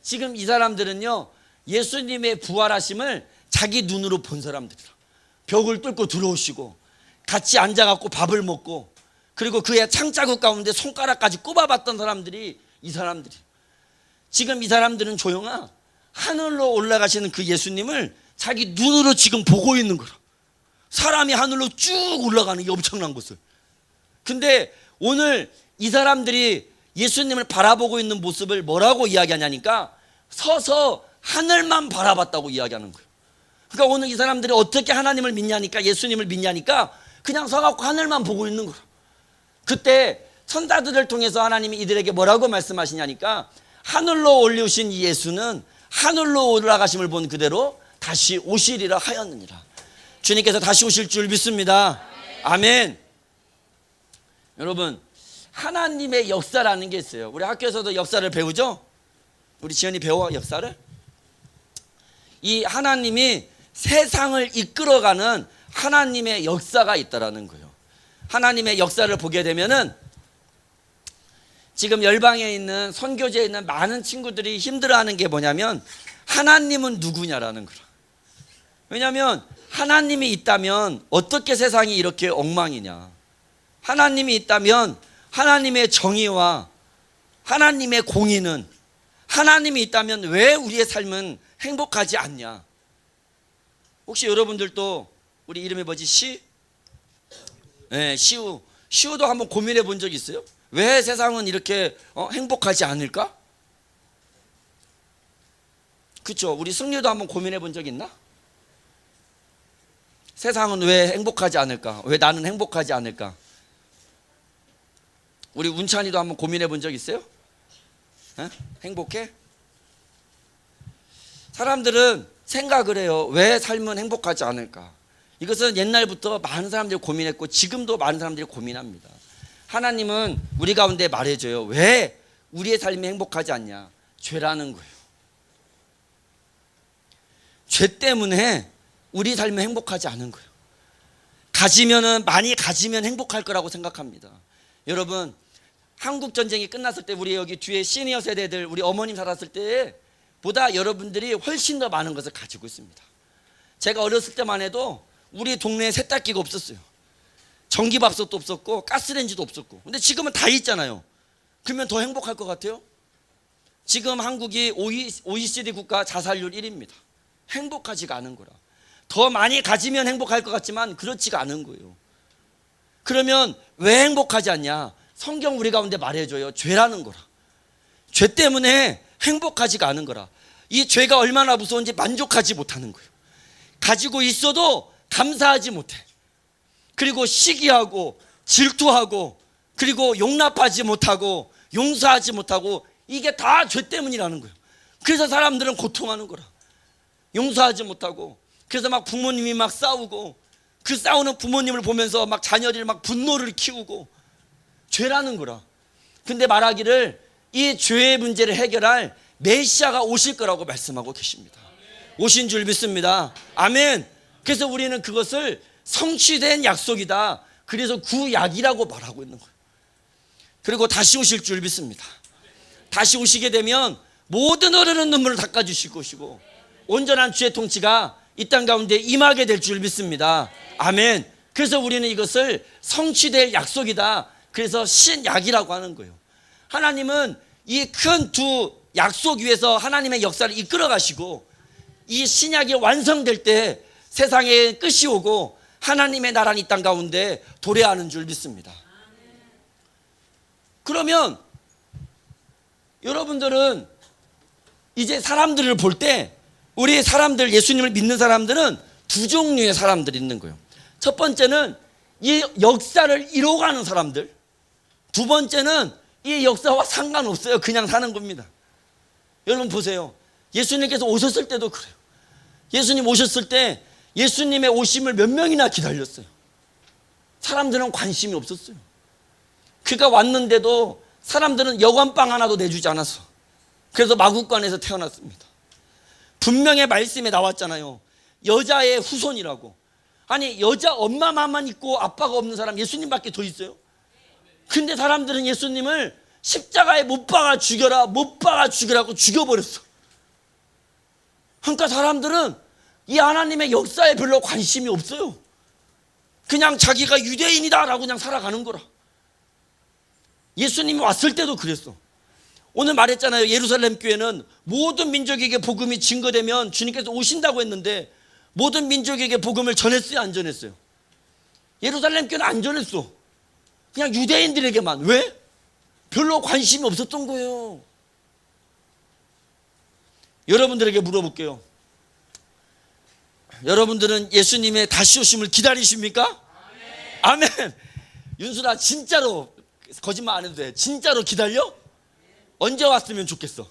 지금 이 사람들은요, 예수님의 부활하심을 자기 눈으로 본 사람들이라. 벽을 뚫고 들어오시고 같이 앉아갖고 밥을 먹고, 그리고 그의 창자국 가운데 손가락까지 꼽아봤던 사람들이 이 사람들이. 지금 이 사람들은 조용아, 하늘로 올라가시는 그 예수님을 자기 눈으로 지금 보고 있는 거라. 사람이 하늘로 쭉 올라가는 이 엄청난 것을. 근데 오늘 이 사람들이 예수님을 바라보고 있는 모습을 뭐라고 이야기하냐니까, 서서 하늘만 바라봤다고 이야기하는 거예요. 그러니까 오늘 이 사람들이 어떻게 하나님을 믿냐니까, 예수님을 믿냐니까 그냥 서갖고 하늘만 보고 있는 거라. 그때 천사들을 통해서 하나님이 이들에게 뭐라고 말씀하시냐니까, 하늘로 올리신 이 예수는 하늘로 올라가심을 본 그대로 다시 오시리라 하였느니라. 주님께서 다시 오실 줄 믿습니다. 아멘. 여러분, 하나님의 역사라는 게 있어요. 우리 학교에서도 역사를 배우죠? 우리 지연이 배워, 역사를. 이 하나님이 세상을 이끌어가는 하나님의 역사가 있다라는 거예요. 하나님의 역사를 보게 되면은, 지금 열방에 있는 선교지에 있는 많은 친구들이 힘들어하는 게 뭐냐면, 하나님은 누구냐라는 거라. 왜냐하면 하나님이 있다면 어떻게 세상이 이렇게 엉망이냐, 하나님이 있다면 하나님의 정의와 하나님의 공의는, 하나님이 있다면 왜 우리의 삶은 행복하지 않냐? 혹시 여러분들도 우리 이름이 뭐지? 네, 시우도 한번 고민해 본 적 있어요? 왜 세상은 이렇게 행복하지 않을까? 그렇죠? 우리 승리도 한번 고민해 본 적 있나? 세상은 왜 행복하지 않을까? 왜 나는 행복하지 않을까? 우리 운찬이도 한번 고민해 본 적 있어요? 에? 행복해? 사람들은 생각을 해요. 왜 삶은 행복하지 않을까? 이것은 옛날부터 많은 사람들이 고민했고 지금도 많은 사람들이 고민합니다. 하나님은 우리 가운데 말해줘요. 왜 우리의 삶이 행복하지 않냐? 죄라는 거예요. 죄 때문에 우리 삶이 행복하지 않은 거예요. 많이 가지면 행복할 거라고 생각합니다. 여러분, 한국 전쟁이 끝났을 때 우리 여기 뒤에 시니어 세대들, 우리 어머님 살았을 때 보다 여러분들이 훨씬 더 많은 것을 가지고 있습니다. 제가 어렸을 때만 해도 우리 동네에 세탁기가 없었어요. 전기밥솥도 없었고 가스레인지도 없었고. 근데 지금은 다 있잖아요. 그러면 더 행복할 것 같아요? 지금 한국이 OECD 국가 자살률 1위입니다. 행복하지가 않은 거라. 더 많이 가지면 행복할 것 같지만 그렇지가 않은 거예요. 그러면 왜 행복하지 않냐? 성경 우리 가운데 말해줘요. 죄라는 거라. 죄 때문에 행복하지가 않은 거라. 이 죄가 얼마나 무서운지 만족하지 못하는 거예요. 가지고 있어도 감사하지 못해. 그리고 시기하고 질투하고 그리고 용납하지 못하고 용서하지 못하고, 이게 다 죄 때문이라는 거예요. 그래서 사람들은 고통하는 거라. 용서하지 못하고, 그래서 막 부모님이 막 싸우고, 그 싸우는 부모님을 보면서 막 자녀들이 막 분노를 키우고, 죄라는 거라. 근데 말하기를 이 죄의 문제를 해결할 메시아가 오실 거라고 말씀하고 계십니다. 오신 줄 믿습니다. 아멘. 그래서 우리는 그것을 성취된 약속이다. 그래서 구약이라고 말하고 있는 거예요. 그리고 다시 오실 줄 믿습니다. 다시 오시게 되면 모든 흐르는 눈물을 닦아주실 것이고 온전한 주의 통치가 이 땅 가운데 임하게 될 줄 믿습니다. 아멘. 그래서 우리는 이것을 성취될 약속이다. 그래서 신약이라고 하는 거예요. 하나님은 이 큰 두 약속 위에서 하나님의 역사를 이끌어 가시고, 이 신약이 완성될 때 세상에 끝이 오고 하나님의 나라는 이 땅 가운데 도래하는 줄 믿습니다. 그러면 여러분들은 이제 사람들을 볼 때, 우리 사람들, 예수님을 믿는 사람들은 두 종류의 사람들이 있는 거예요. 첫 번째는 이 역사를 이뤄가는 사람들, 두 번째는 이 역사와 상관없어요. 그냥 사는 겁니다. 여러분 보세요. 예수님께서 오셨을 때도 그래요. 예수님 오셨을 때 예수님의 오심을 몇 명이나 기다렸어요. 사람들은 관심이 없었어요. 그가 왔는데도 사람들은 여관방 하나도 내주지 않았어. 그래서 마구간에서 태어났습니다. 분명히 말씀에 나왔잖아요. 여자의 후손이라고. 아니, 여자 엄마만 있고 아빠가 없는 사람 예수님밖에 더 있어요? 근데 사람들은 예수님을 십자가에 못 박아 죽여라, 못 박아 죽여라고 죽여버렸어. 그러니까 사람들은 이 하나님의 역사에 별로 관심이 없어요. 그냥 자기가 유대인이다라고 그냥 살아가는 거라. 예수님이 왔을 때도 그랬어. 오늘 말했잖아요. 예루살렘 교회는 모든 민족에게 복음이 증거되면 주님께서 오신다고 했는데 모든 민족에게 복음을 전했어요, 안 전했어요? 예루살렘 교회는 안 전했어. 그냥 유대인들에게만. 왜? 별로 관심이 없었던 거예요. 여러분들에게 물어볼게요. 여러분들은 예수님의 다시 오심을 기다리십니까? 아멘. 아멘. 윤수라, 진짜로 거짓말 안 해도 돼. 진짜로 기다려? 언제 왔으면 좋겠어?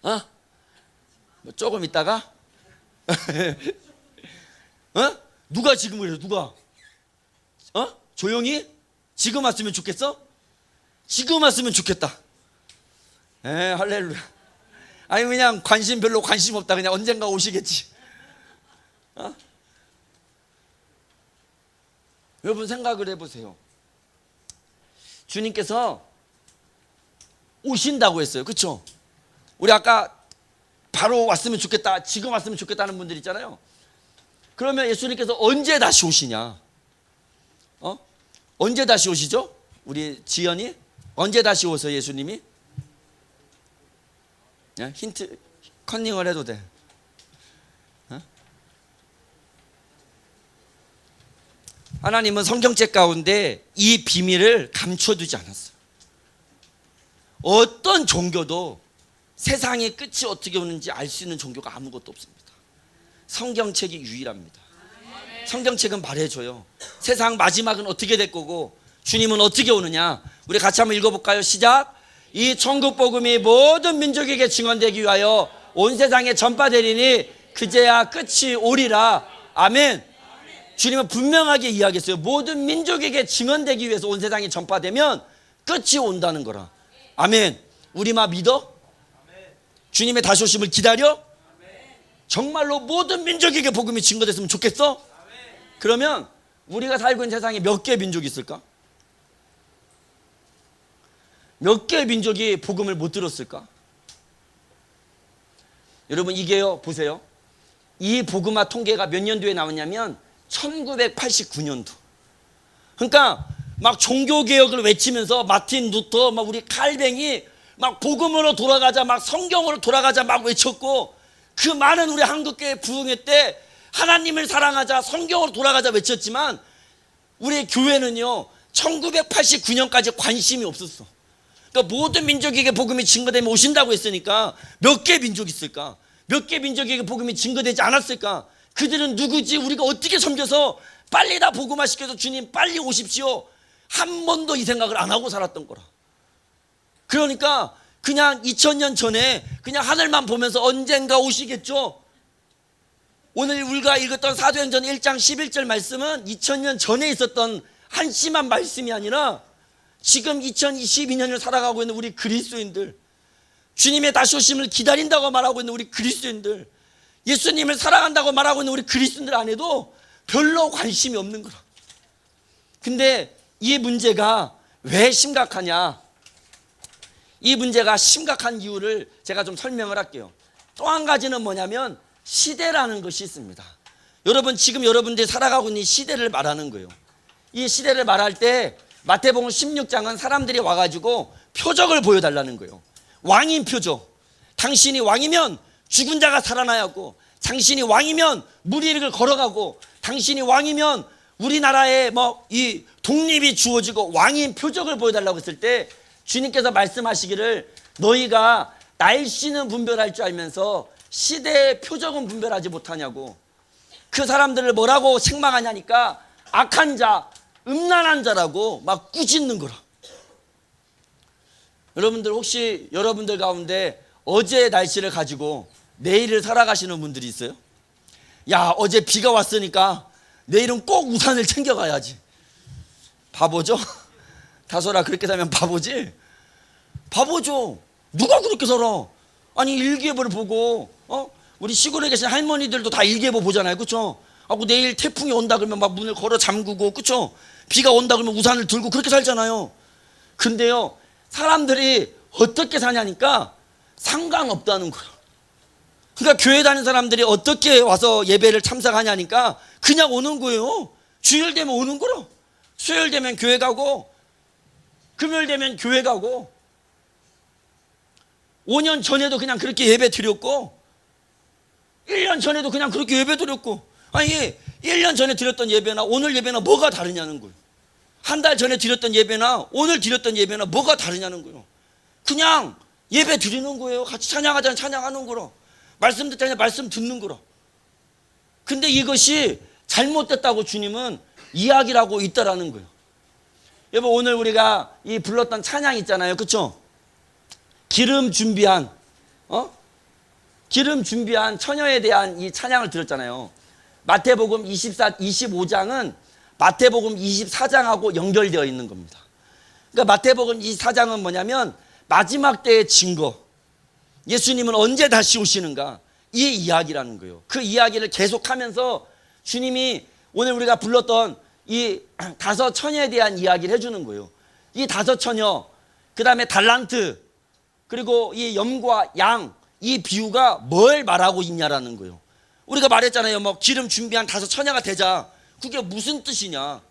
뭐 조금 있다가? 누가 지금 그래? 누가? 조용히? 지금 왔으면 좋겠어? 지금 왔으면 좋겠다. 할렐루야. 아니, 그냥 별로 관심 없다. 그냥 언젠가 오시겠지. 여러분 생각을 해보세요. 주님께서 오신다고 했어요. 그렇죠? 우리 아까 바로 왔으면 좋겠다, 지금 왔으면 좋겠다는 분들 있잖아요. 그러면 예수님께서 언제 다시 오시냐? 언제 다시 오시죠? 우리 지연이? 언제 다시 오세요 예수님이? 힌트 컨닝을 해도 돼. 하나님은 성경책 가운데 이 비밀을 감춰두지 않았어요. 어떤 종교도 세상의 끝이 어떻게 오는지 알 수 있는 종교가 아무것도 없습니다. 성경책이 유일합니다. 성경책은 말해줘요. 세상 마지막은 어떻게 될 거고 주님은 어떻게 오느냐. 우리 같이 한번 읽어볼까요? 시작. 이 천국 복음이 모든 민족에게 증언되기 위하여 온 세상에 전파되리니 그제야 끝이 오리라. 아멘. 주님은 분명하게 이야기했어요. 모든 민족에게 증언되기 위해서 온 세상에 전파되면 끝이 온다는 거라. 아멘. 우리만 믿어? 주님의 다시 오심을 기다려? 정말로 모든 민족에게 복음이 증거됐으면 좋겠어? 그러면 우리가 살고 있는 세상에 몇 개의 민족이 있을까? 몇 개의 민족이 복음을 못 들었을까? 여러분 이게요, 보세요. 이 복음화 통계가 몇 년도에 나왔냐면 1989년도. 그러니까 막 종교개혁을 외치면서 마틴 루터, 막 우리 칼뱅이 막 복음으로 돌아가자, 막 성경으로 돌아가자 막 외쳤고, 그 많은 우리 한국교회 부흥회 때 하나님을 사랑하자, 성경으로 돌아가자 외쳤지만 우리 교회는요 1989년까지 관심이 없었어. 그러니까 모든 민족에게 복음이 증거되면 오신다고 했으니까 몇 개 민족이 있을까? 몇 개 민족에게 복음이 증거되지 않았을까? 그들은 누구지? 우리가 어떻게 섬겨서 빨리 다 복음화 시켜서 주님 빨리 오십시오. 한 번도 이 생각을 안 하고 살았던 거라. 그러니까 그냥 2000년 전에 그냥 하늘만 보면서 언젠가 오시겠죠. 오늘 우리가 읽었던 사도행전 1장 11절 말씀은 2000년 전에 있었던 한심한 말씀이 아니라 지금 2022년을 살아가고 있는 우리 그리스도인들, 주님의 다시 오심을 기다린다고 말하고 있는 우리 그리스도인들, 예수님을 사랑한다고 말하고 있는 우리 그리스도인들 안에도 별로 관심이 없는 거라. 근데 이 문제가 왜 심각하냐? 이 문제가 심각한 이유를 제가 좀 설명을 할게요. 또 한 가지는 뭐냐면 시대라는 것이 있습니다. 여러분 지금 여러분들이 살아가고 있는 이 시대를 말하는 거예요. 이 시대를 말할 때 마태복음 16장은 사람들이 와가지고 표적을 보여달라는 거예요. 왕인 표적. 당신이 왕이면 죽은 자가 살아나야 하고, 당신이 왕이면 무리를 걸어가고, 당신이 왕이면 우리나라에 뭐 이 독립이 주어지고 왕인 표적을 보여달라고 했을 때 주님께서 말씀하시기를 너희가 날씨는 분별할 줄 알면서 시대의 표적은 분별하지 못하냐고. 그 사람들을 뭐라고 책망하냐니까 악한 자, 음란한 자라고 막 꾸짖는 거라. 여러분들 혹시 여러분들 가운데 어제의 날씨를 가지고 내일을 살아가시는 분들이 있어요? 야, 어제 비가 왔으니까 내일은 꼭 우산을 챙겨가야지. 바보죠? 다소라 그렇게 살면 바보지? 바보죠. 누가 그렇게 살아? 아니 일기예보를 보고 우리 시골에 계신 할머니들도 다 일기예보 보잖아요. 그렇죠? 하고 내일 태풍이 온다 그러면 막 문을 걸어 잠그고, 그렇죠? 비가 온다 그러면 우산을 들고 그렇게 살잖아요. 근데요 사람들이 어떻게 사냐니까 상관없다는 거예요. 그러니까 교회 다니는 사람들이 어떻게 와서 예배를 참석하냐니까 그냥 오는 거예요. 주일 되면 오는 거로. 수요일 되면 교회 가고, 금요일 되면 교회 가고, 5년 전에도 그냥 그렇게 예배 드렸고, 1년 전에도 그냥 그렇게 예배 드렸고. 아니 1년 전에 드렸던 예배나 오늘 예배나 뭐가 다르냐는 거예요. 한 달 전에 드렸던 예배나 오늘 드렸던 예배나 뭐가 다르냐는 거예요. 그냥 예배 드리는 거예요. 같이 찬양하자면 찬양하는 거로, 말씀 듣자면 말씀 듣는 거로. 근데 이것이 잘못됐다고 주님은 이야기를 하고 있다라는 거예요. 여러분 오늘 우리가 이 불렀던 찬양 있잖아요. 그렇죠? 기름 준비한 처녀에 대한 이 찬양을 들었잖아요. 마태복음 25장은 마태복음 24장하고 연결되어 있는 겁니다. 그러니까 마태복음 24장은 뭐냐면 마지막 때의 증거, 예수님은 언제 다시 오시는가, 이 이야기라는 거예요. 그 이야기를 계속하면서 주님이 오늘 우리가 불렀던 이 5 처녀에 대한 이야기를 해주는 거예요. 이 5 처녀, 그 다음에 달란트, 그리고 이 염과 양, 이 비유가 뭘 말하고 있냐라는 거예요. 우리가 말했잖아요. 뭐 기름 준비한 5 처녀가 되자. 그게 무슨 뜻이냐?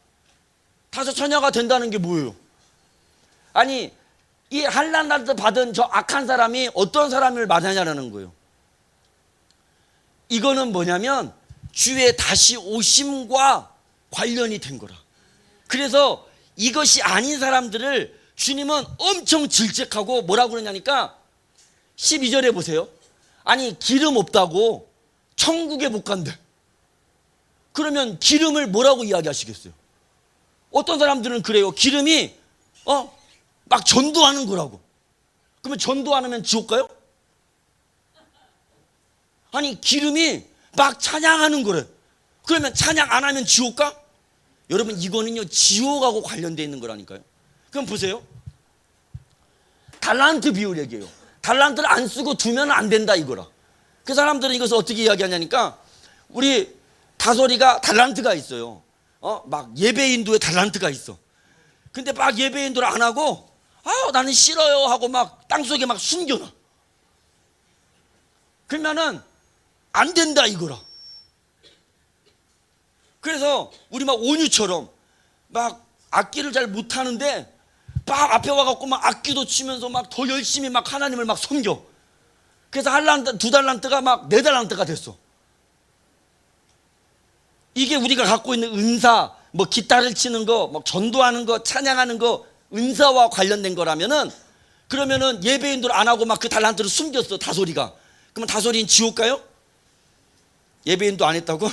5 처녀가 된다는 게 뭐예요? 아니 이 한란나트 받은 저 악한 사람이 어떤 사람을 말하냐는 거예요. 이거는 뭐냐면 주의 다시 오심과 관련이 된 거라. 그래서 이것이 아닌 사람들을 주님은 엄청 질책하고 뭐라고 그러냐니까 12절에 보세요. 아니 기름 없다고 천국에 못 간대. 그러면 기름을 뭐라고 이야기하시겠어요? 어떤 사람들은 그래요. 기름이 막 전도하는 거라고. 그러면 전도 안 하면 지옥 가요? 아니 기름이 막 찬양하는 거래. 그러면 찬양 안 하면 지옥 가? 여러분 이거는요 지옥하고 관련되어 있는 거라니까요. 그럼 보세요. 달란트 비율 얘기예요. 달란트를 안 쓰고 두면 안 된다 이거라. 그 사람들은 이것을 어떻게 이야기하냐니까 우리 다솔이가 달란트가 있어요. 막 예배인도에 달란트가 있어. 근데 막 예배인도를 안 하고 나는 싫어요 하고 막 땅속에 막 숨겨놔. 그러면은 안 된다 이거라. 그래서 우리 막 온유처럼 막 악기를 잘 못하는데 막 앞에 와갖고 막 악기도 치면서 막 더 열심히 막 하나님을 막 섬겨. 그래서 두 달란트가 막 4달란트가 됐어. 이게 우리가 갖고 있는 은사, 뭐 기타를 치는 거, 뭐 전도하는 거, 찬양하는 거, 은사와 관련된 거라면은 그러면은 예배인들 안 하고 막 그 달란트를 숨겼어 다솔이가. 그러면 다솔이는 지옥 가요? 예배인도 안 했다고?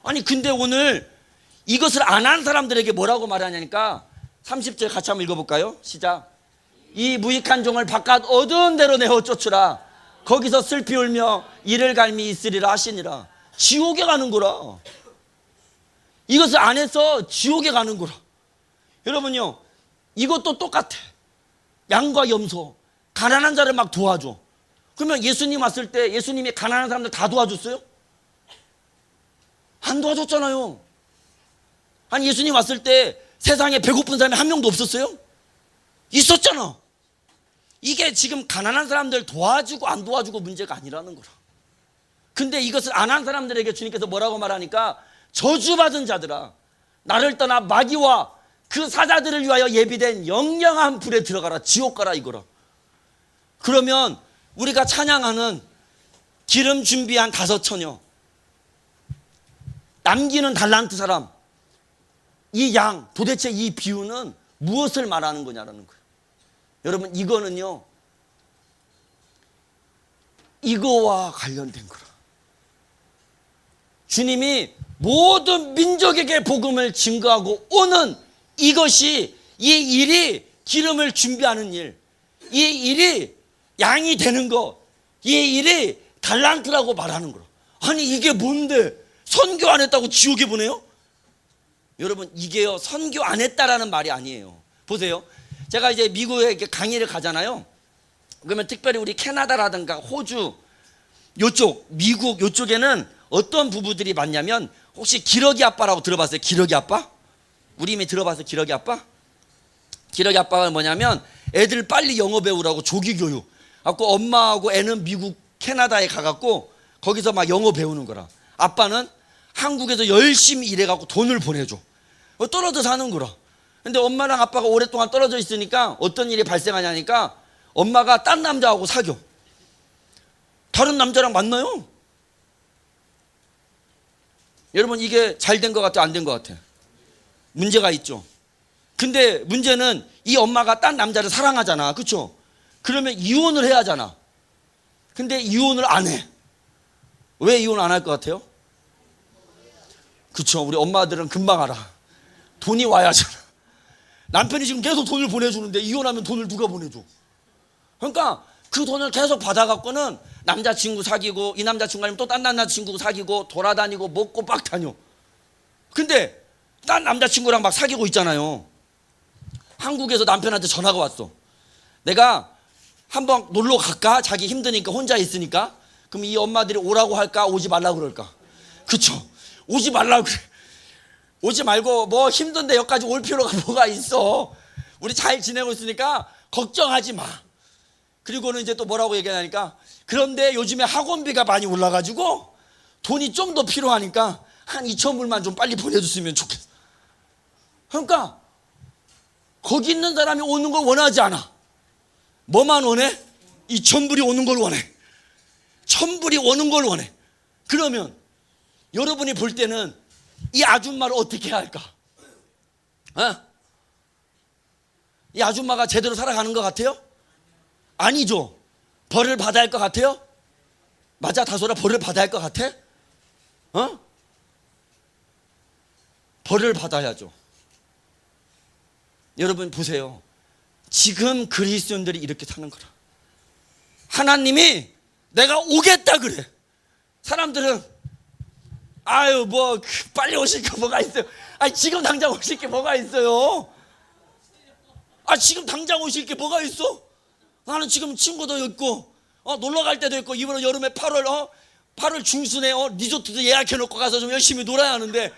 아니 근데 오늘 이것을 안 한 사람들에게 뭐라고 말하냐니까 30절 같이 한번 읽어볼까요? 시작. 이 무익한 종을 바깥 어두운 데로 내어 쫓으라. 거기서 슬피 울며 이를 갈미 있으리라 하시니라. 지옥에 가는 거라. 이것을 안 해서 지옥에 가는 거라. 여러분요 이것도 똑같아. 양과 염소 가난한 자를 막 도와줘. 그러면 예수님 왔을 때 예수님이 가난한 사람들 다 도와줬어요? 안 도와줬잖아요. 아니 예수님 왔을 때 세상에 배고픈 사람이 한 명도 없었어요? 있었잖아. 이게 지금 가난한 사람들 도와주고 안 도와주고 문제가 아니라는 거라. 근데 이것을 안 한 사람들에게 주님께서 뭐라고 말하니까 저주받은 자들아 나를 떠나 마귀와 그 사자들을 위하여 예비된 영영한 불에 들어가라. 지옥 가라 이거라. 그러면 우리가 찬양하는 기름 준비한 5처녀 남기는 달란트 사람 이 양 도대체 이 비유는 무엇을 말하는 거냐라는 거예요. 여러분 이거는요 이거와 관련된 거라. 주님이 모든 민족에게 복음을 증거하고 오는 이것이 이 일이 기름을 준비하는 일, 이 일이 양이 되는 거, 이 일이 달란트라고 말하는 거라. 아니 이게 뭔데 선교 안 했다고 지옥에 보내요? 여러분 이게요 선교 안 했다라는 말이 아니에요. 보세요. 제가 이제 미국에 강의를 가잖아요. 그러면 특별히 우리 캐나다라든가 호주 요쪽 미국 요쪽에는 어떤 부부들이 많냐면 혹시 기러기 아빠라고 들어봤어요? 기러기 아빠? 우리 이미 들어봤어요? 기러기 아빠? 기러기 아빠가 뭐냐면 애들 빨리 영어 배우라고 조기교육 갖고 엄마하고 애는 미국 캐나다에 가갖고 거기서 막 영어 배우는 거라. 아빠는 한국에서 열심히 일해갖고 돈을 보내줘. 떨어져 사는 거라. 근데 엄마랑 아빠가 오랫동안 떨어져 있으니까 어떤 일이 발생하냐니까 엄마가 딴 남자하고 사겨. 다른 남자랑 만나요. 여러분 이게 잘 된 것 같아 안 된 것 같아? 문제가 있죠. 근데 문제는 이 엄마가 딴 남자를 사랑하잖아. 그렇죠? 그러면 이혼을 해야 하잖아. 근데 이혼을 안 해. 왜 이혼 안 할 것 같아요? 그렇죠. 우리 엄마들은 금방 알아. 돈이 와야 하잖아. 남편이 지금 계속 돈을 보내주는데 이혼하면 돈을 누가 보내줘? 그러니까 그 돈을 계속 받아갖고는 남자친구 사귀고 이 남자친구 아니면 또 딴 남자친구 사귀고 돌아다니고 먹고 빡 다녀. 근데 딴 남자친구랑 막 사귀고 있잖아요. 한국에서 남편한테 전화가 왔어. 내가 한번 놀러 갈까? 자기 힘드니까 혼자 있으니까. 그럼 이 엄마들이 오라고 할까? 오지 말라고 그럴까? 그쵸? 오지 말라고 그래. 오지 말고 뭐 힘든데 여기까지 올 필요가 뭐가 있어. 우리 잘 지내고 있으니까 걱정하지 마. 그리고는 이제 또 뭐라고 얘기하냐니까 그런데 요즘에 학원비가 많이 올라가지고 돈이 좀 더 필요하니까 한 2,000불만 좀 빨리 보내줬으면 좋겠어. 그러니까 거기 있는 사람이 오는 걸 원하지 않아. 뭐만 원해? 이 천불이 오는 걸 원해. 천불이 오는 걸 원해. 그러면 여러분이 볼 때는 이 아줌마를 어떻게 해야 할까? 이 아줌마가 제대로 살아가는 것 같아요? 아니죠. 벌을 받아야 할 것 같아요? 맞아, 다소라, 벌을 받아야 할 것 같아? 벌을 받아야죠. 여러분 보세요. 지금 그리스도인들이 이렇게 사는 거라. 하나님이 내가 오겠다 그래. 사람들은 아유 뭐 빨리 오실 게 뭐가 있어요. 아니 지금 당장 오실 게 뭐가 있어요. 지금 당장 오실 게 뭐가 있어. 나는 지금 친구도 있고 놀러 갈 때도 있고, 이번에 여름에 8월 중순에 리조트도 예약해 놓고 가서 좀 열심히 놀아야 하는데,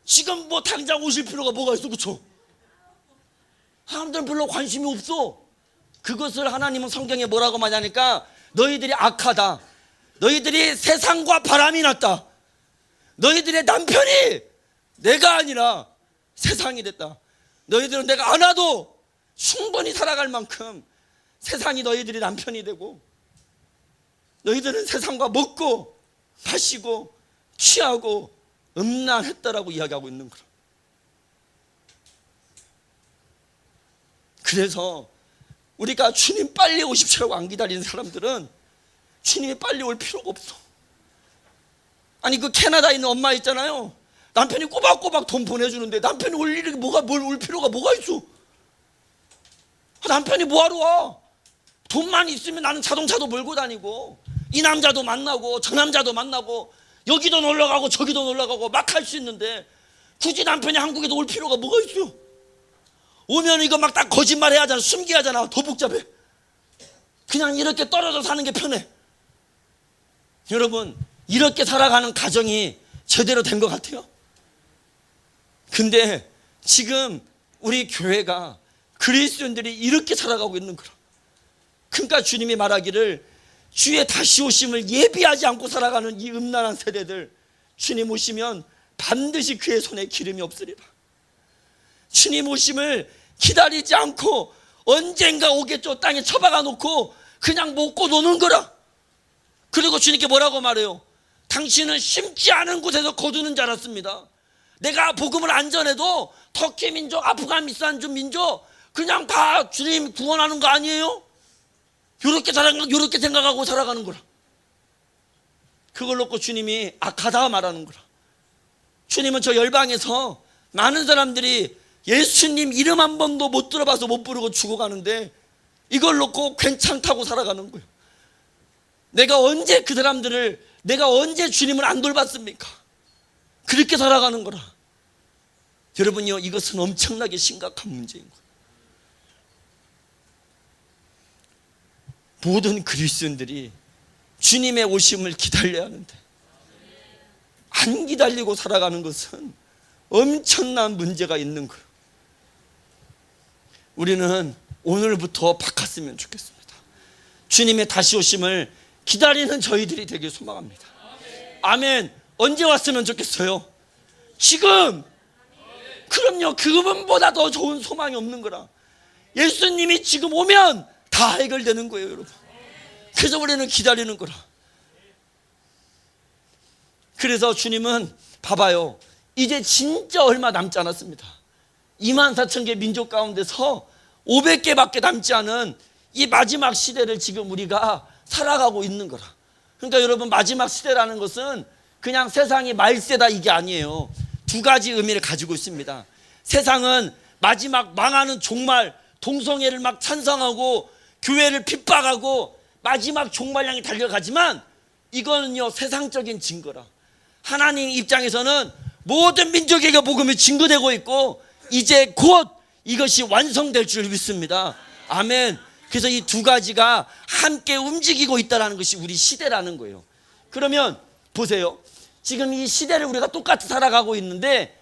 지금 뭐 당장 오실 필요가 뭐가 있어. 그렇죠? 사람들은 별로 관심이 없어. 그것을 하나님은 성경에 뭐라고 말하니까, 너희들이 악하다, 너희들이 세상과 바람이 났다, 너희들의 남편이 내가 아니라 세상이 됐다, 너희들은 내가 안 와도 충분히 살아갈 만큼 세상이 너희들이 남편이 되고, 너희들은 세상과 먹고 마시고 취하고 음란했다라고 이야기하고 있는 거라. 그래서 우리가 주님 빨리 오십시오라고 안 기다리는 사람들은 주님이 빨리 올 필요가 없어. 아니 그 캐나다에 있는 엄마 있잖아요. 남편이 꼬박꼬박 돈 보내주는데 남편이 올 일이 올 필요가 뭐가 있어. 남편이 뭐하러 와. 돈만 있으면 나는 자동차도 몰고 다니고, 이 남자도 만나고 저 남자도 만나고 여기도 놀러가고 저기도 놀러가고 막 할 수 있는데, 굳이 남편이 한국에도 올 필요가 뭐가 있어요. 오면 이거 막 다 거짓말해야 하잖아. 숨겨야 하잖아. 더 복잡해. 그냥 이렇게 떨어져 사는 게 편해. 여러분, 이렇게 살아가는 가정이 제대로 된 것 같아요? 근데 지금 우리 교회가, 그리스도인들이 이렇게 살아가고 있는 거라. 그러니까 주님이 말하기를, 주의 다시 오심을 예비하지 않고 살아가는 이 음란한 세대들, 주님 오시면 반드시 그의 손에 기름이 없으리라. 주님 오심을 기다리지 않고 언젠가 오겠죠 땅에 처박아 놓고 그냥 먹고 노는 거라. 그리고 주님께 뭐라고 말해요? 당신은 심지 않은 곳에서 거두는 자랐습니다. 내가 복음을 안 전해도 터키 민족, 아프가니스탄 민족 그냥 다 주님 구원하는 거 아니에요? 이렇게 생각하고 살아가는 거라. 그걸 놓고 주님이 악하다 말하는 거라. 주님은 저 열방에서 많은 사람들이 예수님 이름 한 번도 못 들어봐서 못 부르고 죽어가는데, 이걸 놓고 괜찮다고 살아가는 거예요. 내가 언제 그 사람들을, 내가 언제 주님을 안 돌봤습니까? 그렇게 살아가는 거라. 여러분요, 이것은 엄청나게 심각한 문제인 거예요. 모든 그리스도인들이 주님의 오심을 기다려야 하는데 안 기다리고 살아가는 것은 엄청난 문제가 있는 거예요. 우리는 오늘부터 바꿨으면 좋겠습니다. 주님의 다시 오심을 기다리는 저희들이 되길 소망합니다. 아멘. 언제 왔으면 좋겠어요? 지금. 그럼요. 그분보다 더 좋은 소망이 없는 거라. 예수님이 지금 오면 다 해결되는 거예요, 여러분. 그래서 우리는 기다리는 거라. 그래서 주님은 봐봐요, 이제 진짜 얼마 남지 않았습니다. 24,000개 민족 가운데서 500개밖에 남지 않은 이 마지막 시대를 지금 우리가 살아가고 있는 거라. 그러니까 여러분, 마지막 시대라는 것은 그냥 세상이 말세다 이게 아니에요. 두 가지 의미를 가지고 있습니다. 세상은 마지막 망하는 종말, 동성애를 막 찬성하고 교회를 핍박하고 마지막 종말 향해 달려가지만, 이거는요 세상적인 증거라. 하나님 입장에서는 모든 민족에게 복음이 증거되고 있고 이제 곧 이것이 완성될 줄 믿습니다. 아멘. 그래서 이 두 가지가 함께 움직이고 있다는 것이 우리 시대라는 거예요. 그러면 보세요, 지금 이 시대를 우리가 똑같이 살아가고 있는데,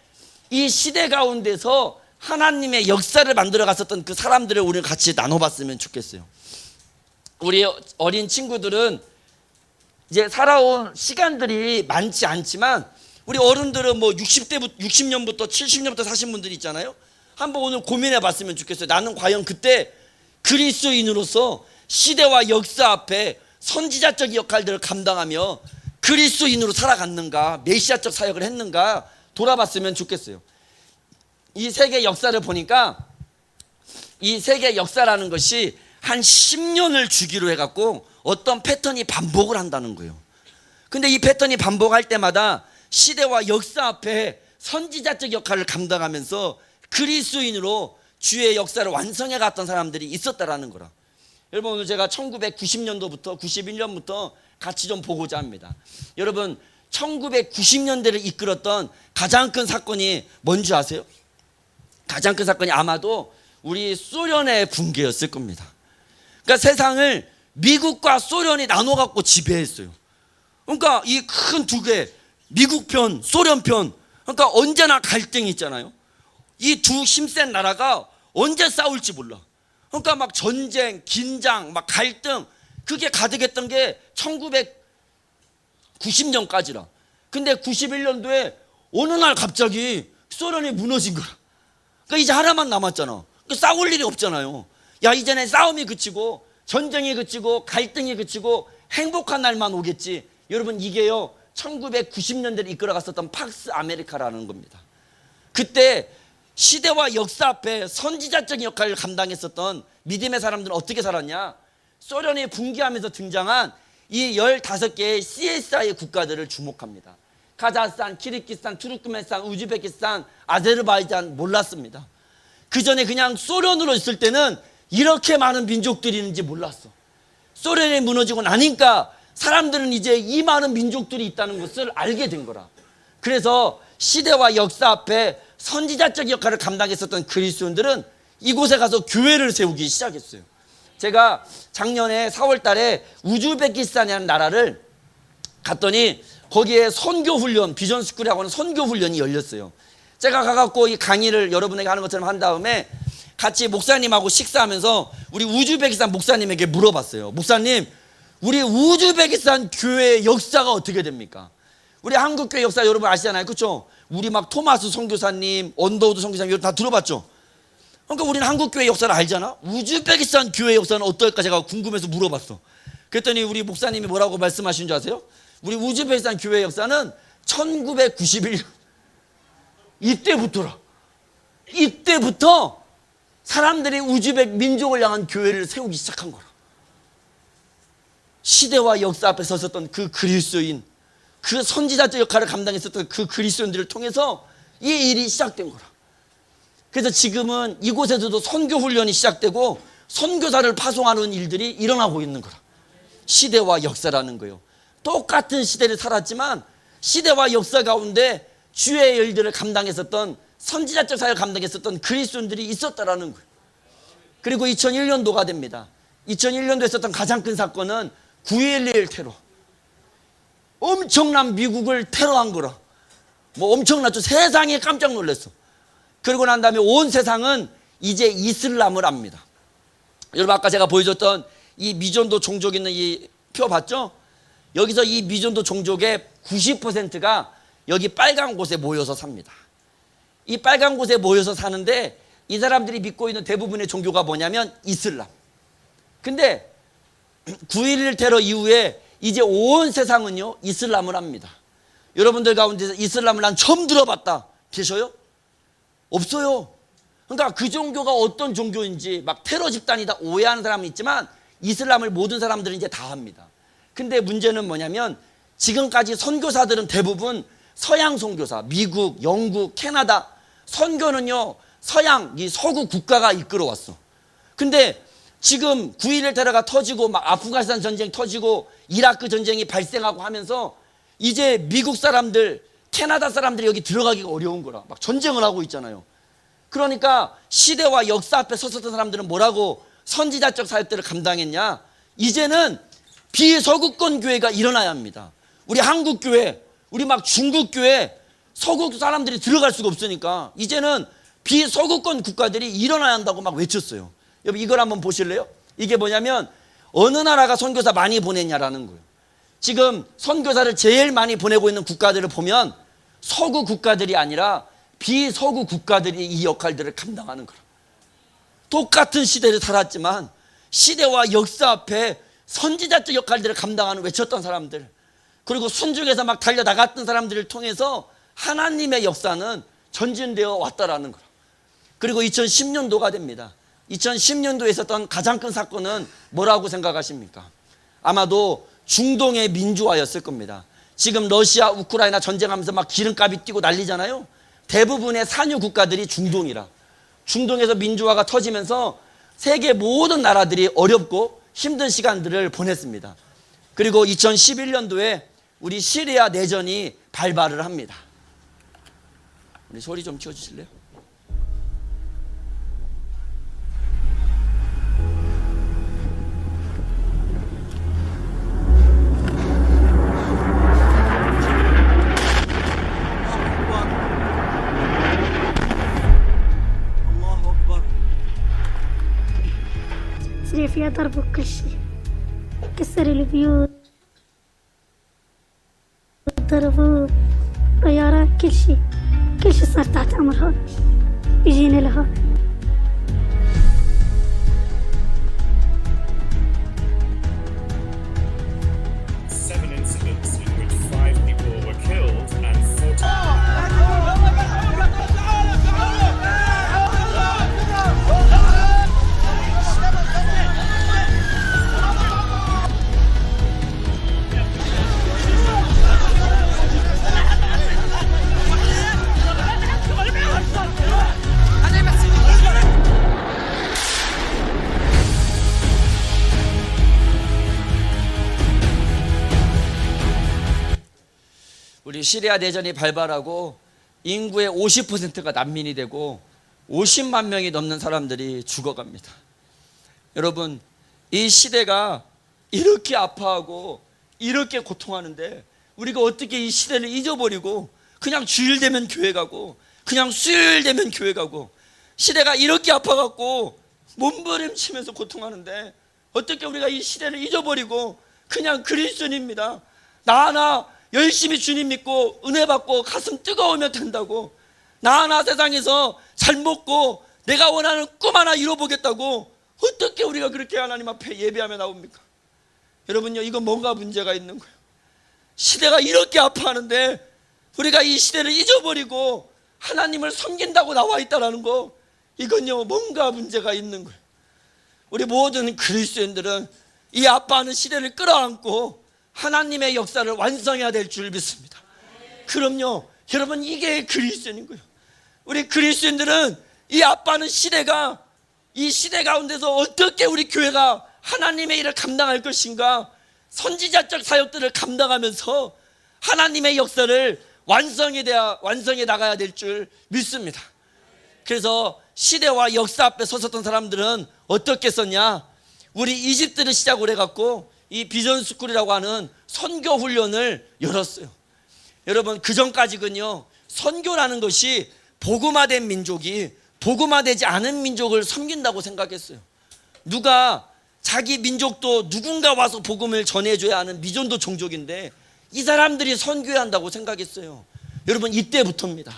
이 시대 가운데서 하나님의 역사를 만들어 갔었던 그 사람들을 우리 같이 나눠봤으면 좋겠어요. 우리 어린 친구들은 이제 살아온 시간들이 많지 않지만, 우리 어른들은 뭐 60년부터 70년부터 사신 분들이 있잖아요. 한번 오늘 고민해 봤으면 좋겠어요. 나는 과연 그때 그리스도인으로서 시대와 역사 앞에 선지자적 역할들을 감당하며 그리스도인으로 살아갔는가, 메시아적 사역을 했는가 돌아봤으면 좋겠어요. 이 세계 역사를 보니까 이 세계 역사라는 것이 한 10년을 주기로 해갖고 어떤 패턴이 반복을 한다는 거예요. 근데 이 패턴이 반복할 때마다 시대와 역사 앞에 선지자적 역할을 감당하면서 그리스도인으로 주의 역사를 완성해 갔던 사람들이 있었다라는 거라. 여러분, 오늘 제가 1990년도부터 91년부터 같이 좀 보고자 합니다. 여러분, 1990년대를 이끌었던 가장 큰 사건이 뭔지 아세요? 가장 큰 사건이 아마도 우리 소련의 붕괴였을 겁니다. 그러니까 세상을 미국과 소련이 나눠 갖고 지배했어요. 그러니까 이 큰 두 개, 미국 편, 소련 편, 그러니까 언제나 갈등이 있잖아요. 이 두 힘센 나라가 언제 싸울지 몰라. 그러니까 막 전쟁, 긴장, 막 갈등, 그게 가득했던 게 1990년까지라. 근데 91년도에 어느 날 갑자기 소련이 무너진 거야. 그러니까 이제 하나만 남았잖아. 싸울 일이 없잖아요. 야, 이제는 싸움이 그치고 전쟁이 그치고 갈등이 그치고 행복한 날만 오겠지. 여러분, 이게요 1990년대를 이끌어갔었던 팍스 아메리카라는 겁니다. 그때 시대와 역사 앞에 선지자적 역할을 감당했었던 믿음의 사람들은 어떻게 살았냐? 소련이 붕괴하면서 등장한 이 15개의 CSI 국가들을 주목합니다. 카자흐스탄, 키르기스탄, 투르크멘스탄, 우즈베키스탄, 아제르바이잔 몰랐습니다. 그 전에 그냥 소련으로 있을 때는 이렇게 많은 민족들이 있는지 몰랐어. 소련이 무너지고 나니까 사람들은 이제 이 많은 민족들이 있다는 것을 알게 된 거라. 그래서 시대와 역사 앞에 선지자적 역할을 감당했었던 그리스도인들은 이곳에 가서 교회를 세우기 시작했어요. 제가 작년에 4월 달에 우즈베키스탄이라는 나라를 갔더니 거기에 선교훈련, 비전스쿨이라고 하는 선교훈련이 열렸어요. 제가 가갖고 이 강의를 여러분에게 하는 것처럼 한 다음에 같이 목사님하고 식사하면서 우리 우즈베키스탄 목사님에게 물어봤어요. 목사님, 우리 우즈베키스탄 교회의 역사가 어떻게 됩니까? 우리 한국교회 역사 여러분 아시잖아요. 그렇죠? 우리 막 토마스 선교사님, 언더우드 선교사님 여러분 다 들어봤죠? 그러니까 우리는 한국교회 역사를 알잖아. 우즈베키스탄 교회 역사는 어떨까 제가 궁금해서 물어봤어. 그랬더니 우리 목사님이 뭐라고 말씀하신 줄 아세요? 우리 우즈베키스탄 교회 역사는 1991년 이때부터라. 이때부터 사람들이 우즈벡 민족을 향한 교회를 세우기 시작한 거라. 시대와 역사 앞에 섰었던 그 그리스도인, 그 선지자적 역할을 감당했었던 그 그리스도인들을 통해서 이 일이 시작된 거라. 그래서 지금은 이곳에서도 선교 훈련이 시작되고 선교사를 파송하는 일들이 일어나고 있는 거라. 시대와 역사라는 거예요. 똑같은 시대를 살았지만 시대와 역사 가운데 주의 일들을 감당했었던 선지자적 사역을 감당했었던 그리스도인들이 있었다라는 거예요. 그리고 2001년도가 됩니다. 2001년도에 있었던 가장 큰 사건은 9.11 테러. 엄청난 미국을 테러한 거라. 뭐 엄청났죠. 세상이 깜짝 놀랐어. 그러고 난 다음에 온 세상은 이제 이슬람을 압니다. 여러분, 아까 제가 보여줬던 이 미전도 종족 있는 이 표 봤죠? 여기서 이 미전도 종족의 90%가 여기 빨간 곳에 모여서 삽니다. 이 빨간 곳에 모여서 사는데 이 사람들이 믿고 있는 대부분의 종교가 뭐냐면 이슬람. 근데 9.11 테러 이후에 이제 온 세상은요 이슬람을 합니다. 여러분들 가운데서 이슬람을 난 처음 들어봤다 계셔요? 없어요. 그러니까 그 종교가 어떤 종교인지 막 테러 집단이다 오해하는 사람이 있지만 이슬람을 모든 사람들은 이제 다 합니다. 근데 문제는 뭐냐면 지금까지 선교사들은 대부분 서양 선교사, 미국, 영국, 캐나다, 선교는요 서양, 이 서구 국가가 이끌어왔어. 근데 지금 9.11 테러가 터지고 막 아프가니스탄 전쟁 터지고 이라크 전쟁이 발생하고 하면서 이제 미국 사람들, 캐나다 사람들이 여기 들어가기가 어려운 거라. 막 전쟁을 하고 있잖아요. 그러니까 시대와 역사 앞에 섰었던 사람들은 뭐라고 선지자적 사역들을 감당했냐? 이제는 비서구권 교회가 일어나야 합니다. 우리 한국 교회, 우리 막 중국 교회, 서구 사람들이 들어갈 수가 없으니까 이제는 비서구권 국가들이 일어나야 한다고 막 외쳤어요. 여러분, 이걸 한번 보실래요? 이게 뭐냐면 어느 나라가 선교사 많이 보냈냐라는 거예요. 지금 선교사를 제일 많이 보내고 있는 국가들을 보면 서구 국가들이 아니라 비서구 국가들이 이 역할들을 감당하는 거라. 똑같은 시대를 살았지만 시대와 역사 앞에 선지자적 역할들을 감당하는 외쳤던 사람들, 그리고 순중에서 막 달려나갔던 사람들을 통해서 하나님의 역사는 전진되어 왔다라는 거라. 그리고 2010년도가 됩니다. 2010년도에 있었던 가장 큰 사건은 뭐라고 생각하십니까? 아마도 중동의 민주화였을 겁니다. 지금 러시아 우크라이나 전쟁하면서 막 기름값이 뛰고 난리잖아요. 대부분의 산유 국가들이 중동이라. 중동에서 민주화가 터지면서 세계 모든 나라들이 어렵고 힘든 시간들을 보냈습니다. 그리고 2011년도에 우리 시리아 내전이 발발을 합니다. 우리 소리 좀 키워주실래요? سريع فيها ضربوا كل شيء كسر البيوت ضربوا طيارات كل شيء صار تحت أمرهم يجينا لهون Seven incidents in which 5 people were killed and 40. 우리 시리아 내전이 발발하고 인구의 50%가 난민이 되고 50만 명이 넘는 사람들이 죽어갑니다. 여러분, 이 시대가 이렇게 아파하고 이렇게 고통하는데 우리가 어떻게 이 시대를 잊어버리고 그냥 주일 되면 교회 가고 그냥 수요일 되면 교회 가고, 시대가 이렇게 아파갖고 몸부림치면서 고통하는데 어떻게 우리가 이 시대를 잊어버리고 그냥 그리스도인입니다, 나 하나 열심히 주님 믿고 은혜 받고 가슴 뜨거우면 된다고, 나 하나 세상에서 잘 먹고 내가 원하는 꿈 하나 이뤄보겠다고 어떻게 우리가 그렇게 하나님 앞에 예배하며 나옵니까? 여러분요, 이건 뭔가 문제가 있는 거예요. 시대가 이렇게 아파하는데 우리가 이 시대를 잊어버리고 하나님을 섬긴다고 나와 있다는 거, 이건요 뭔가 문제가 있는 거예요. 우리 모든 그리스도인들은 이 아파하는 시대를 끌어안고 하나님의 역사를 완성해야 될 줄 믿습니다. 그럼요, 여러분, 이게 그리스도인인 거예요. 우리 그리스도인들은 이 아파하는 시대가, 이 시대 가운데서 어떻게 우리 교회가 하나님의 일을 감당할 것인가, 선지자적 사역들을 감당하면서 하나님의 역사를 완성해 나가야 될 줄 믿습니다. 그래서 시대와 역사 앞에 섰었던 사람들은 어떻게 썼냐, 우리 이집트를 시작으로 해갖고 이 비전스쿨이라고 하는 선교 훈련을 열었어요. 여러분, 그 전까지는요, 선교라는 것이 복음화된 민족이 복음화되지 않은 민족을 섬긴다고 생각했어요. 누가 자기 민족도 누군가 와서 복음을 전해줘야 하는 미전도 종족인데 이 사람들이 선교해야 한다고 생각했어요. 여러분, 이때부터입니다.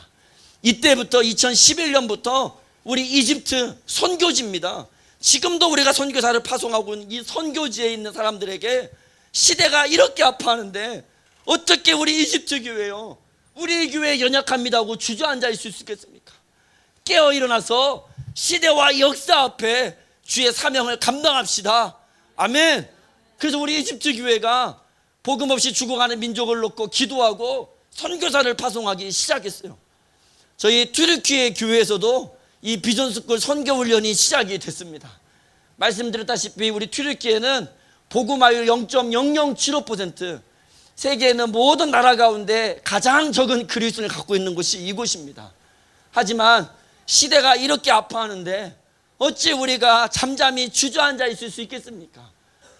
이때부터 2011년부터 우리 이집트 선교지입니다. 지금도 우리가 선교사를 파송하고 있는 이 선교지에 있는 사람들에게 시대가 이렇게 아파하는데 어떻게 우리 이집트 교회요, 우리 교회 연약합니다 하고 주저앉아 있을 수 있겠습니까? 깨어 일어나서 시대와 역사 앞에 주의 사명을 감당합시다. 아멘. 그래서 우리 이집트 교회가 복음 없이 죽어가는 민족을 놓고 기도하고 선교사를 파송하기 시작했어요. 저희 튀르키예 교회에서도 이 비전스쿨 선교훈련이 시작이 됐습니다. 말씀드렸다시피 우리 튀르키예는 복음화율 0.0075%, 세계에 있는 모든 나라 가운데 가장 적은 그리스도인을 갖고 있는 곳이 이곳입니다. 하지만 시대가 이렇게 아파하는데 어찌 우리가 잠잠히 주저앉아 있을 수 있겠습니까?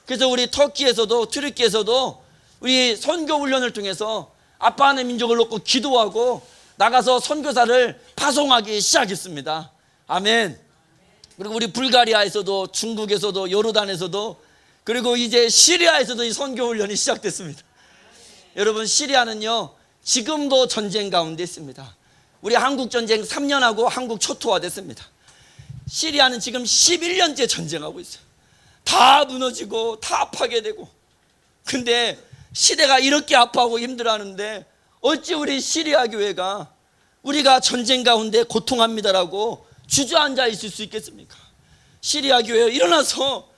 그래서 우리 터키에서도 튀르키예에서도 우리 선교훈련을 통해서 아파하는 민족을 놓고 기도하고 나가서 선교사를 파송하기 시작했습니다. 아멘. 그리고 우리 불가리아에서도, 중국에서도, 요르단에서도, 그리고 이제 시리아에서도 이 선교훈련이 시작됐습니다. 여러분, 시리아는요 지금도 전쟁 가운데 있습니다. 우리 한국 전쟁 3년하고 한국 초토화됐습니다. 시리아는 지금 11년째 전쟁하고 있어요. 다 무너지고 다 파괴되고. 근데 시대가 이렇게 아파하고 힘들어하는데 어찌 우리 시리아 교회가 우리가 전쟁 가운데 고통합니다라고 주저앉아 있을 수 있겠습니까? 시리아 교회 일어나서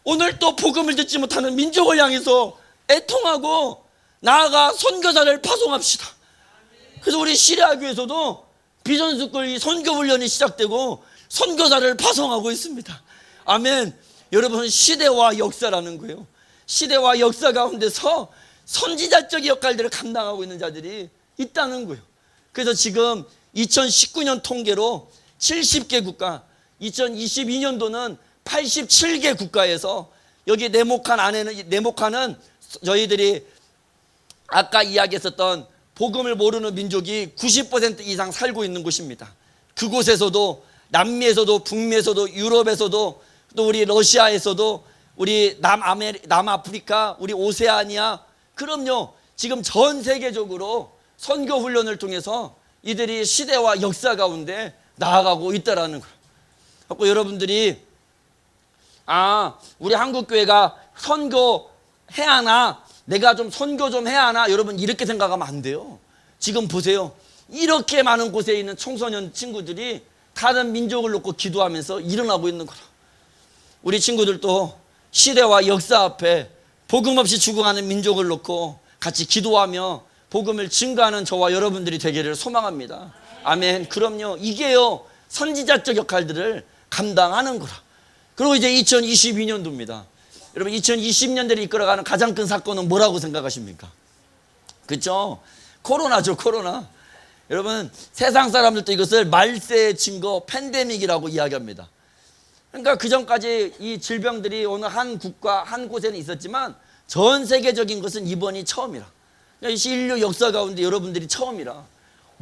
오늘 또 복음을 듣지 못하는 민족을 향해서 애통하고 나아가 선교사를 파송합시다. 그래서 우리 시리아 교회에서도 비전스쿨 선교 훈련이 시작되고 선교사를 파송하고 있습니다. 아멘. 여러분, 시대와 역사라는 거예요. 시대와 역사 가운데서 선지자적 역할들을 감당하고 있는 자들이 있다는 거예요. 그래서 지금 2019년 통계로 70개 국가, 2022년도는 87개 국가에서 여기 네모칸은 저희들이 아까 이야기했었던 복음을 모르는 민족이 90% 이상 살고 있는 곳입니다. 그곳에서도 남미에서도 북미에서도 유럽에서도 또 우리 러시아에서도 우리 남아프리카, 우리 오세아니아, 그럼요, 지금 전 세계적으로 선교 훈련을 통해서 이들이 시대와 역사 가운데 나아가고 있다라는 거예요. 그래서 여러분들이 우리 한국교회가 선교해야 하나, 내가 좀 선교 좀 해야 하나, 여러분 이렇게 생각하면 안 돼요. 지금 보세요. 이렇게 많은 곳에 있는 청소년 친구들이 다른 민족을 놓고 기도하면서 일어나고 있는 거라. 우리 친구들도 시대와 역사 앞에 복음 없이 죽어가는 민족을 놓고 같이 기도하며 복음을 증거하는 저와 여러분들이 되기를 소망합니다. 아멘. 그럼요. 이게요, 선지자적 역할들을 감당하는 거라. 그리고 이제 2022년도입니다. 여러분, 2020년대를 이끌어가는 가장 큰 사건은 뭐라고 생각하십니까? 그렇죠? 코로나죠, 코로나. 여러분, 세상 사람들도 이것을 말세의 증거, 팬데믹이라고 이야기합니다. 그러니까 그전까지 이 질병들이 어느 한 국가, 한 곳에는 있었지만 전 세계적인 것은 이번이 처음이라. 인류 역사 가운데 여러분들이 처음이라.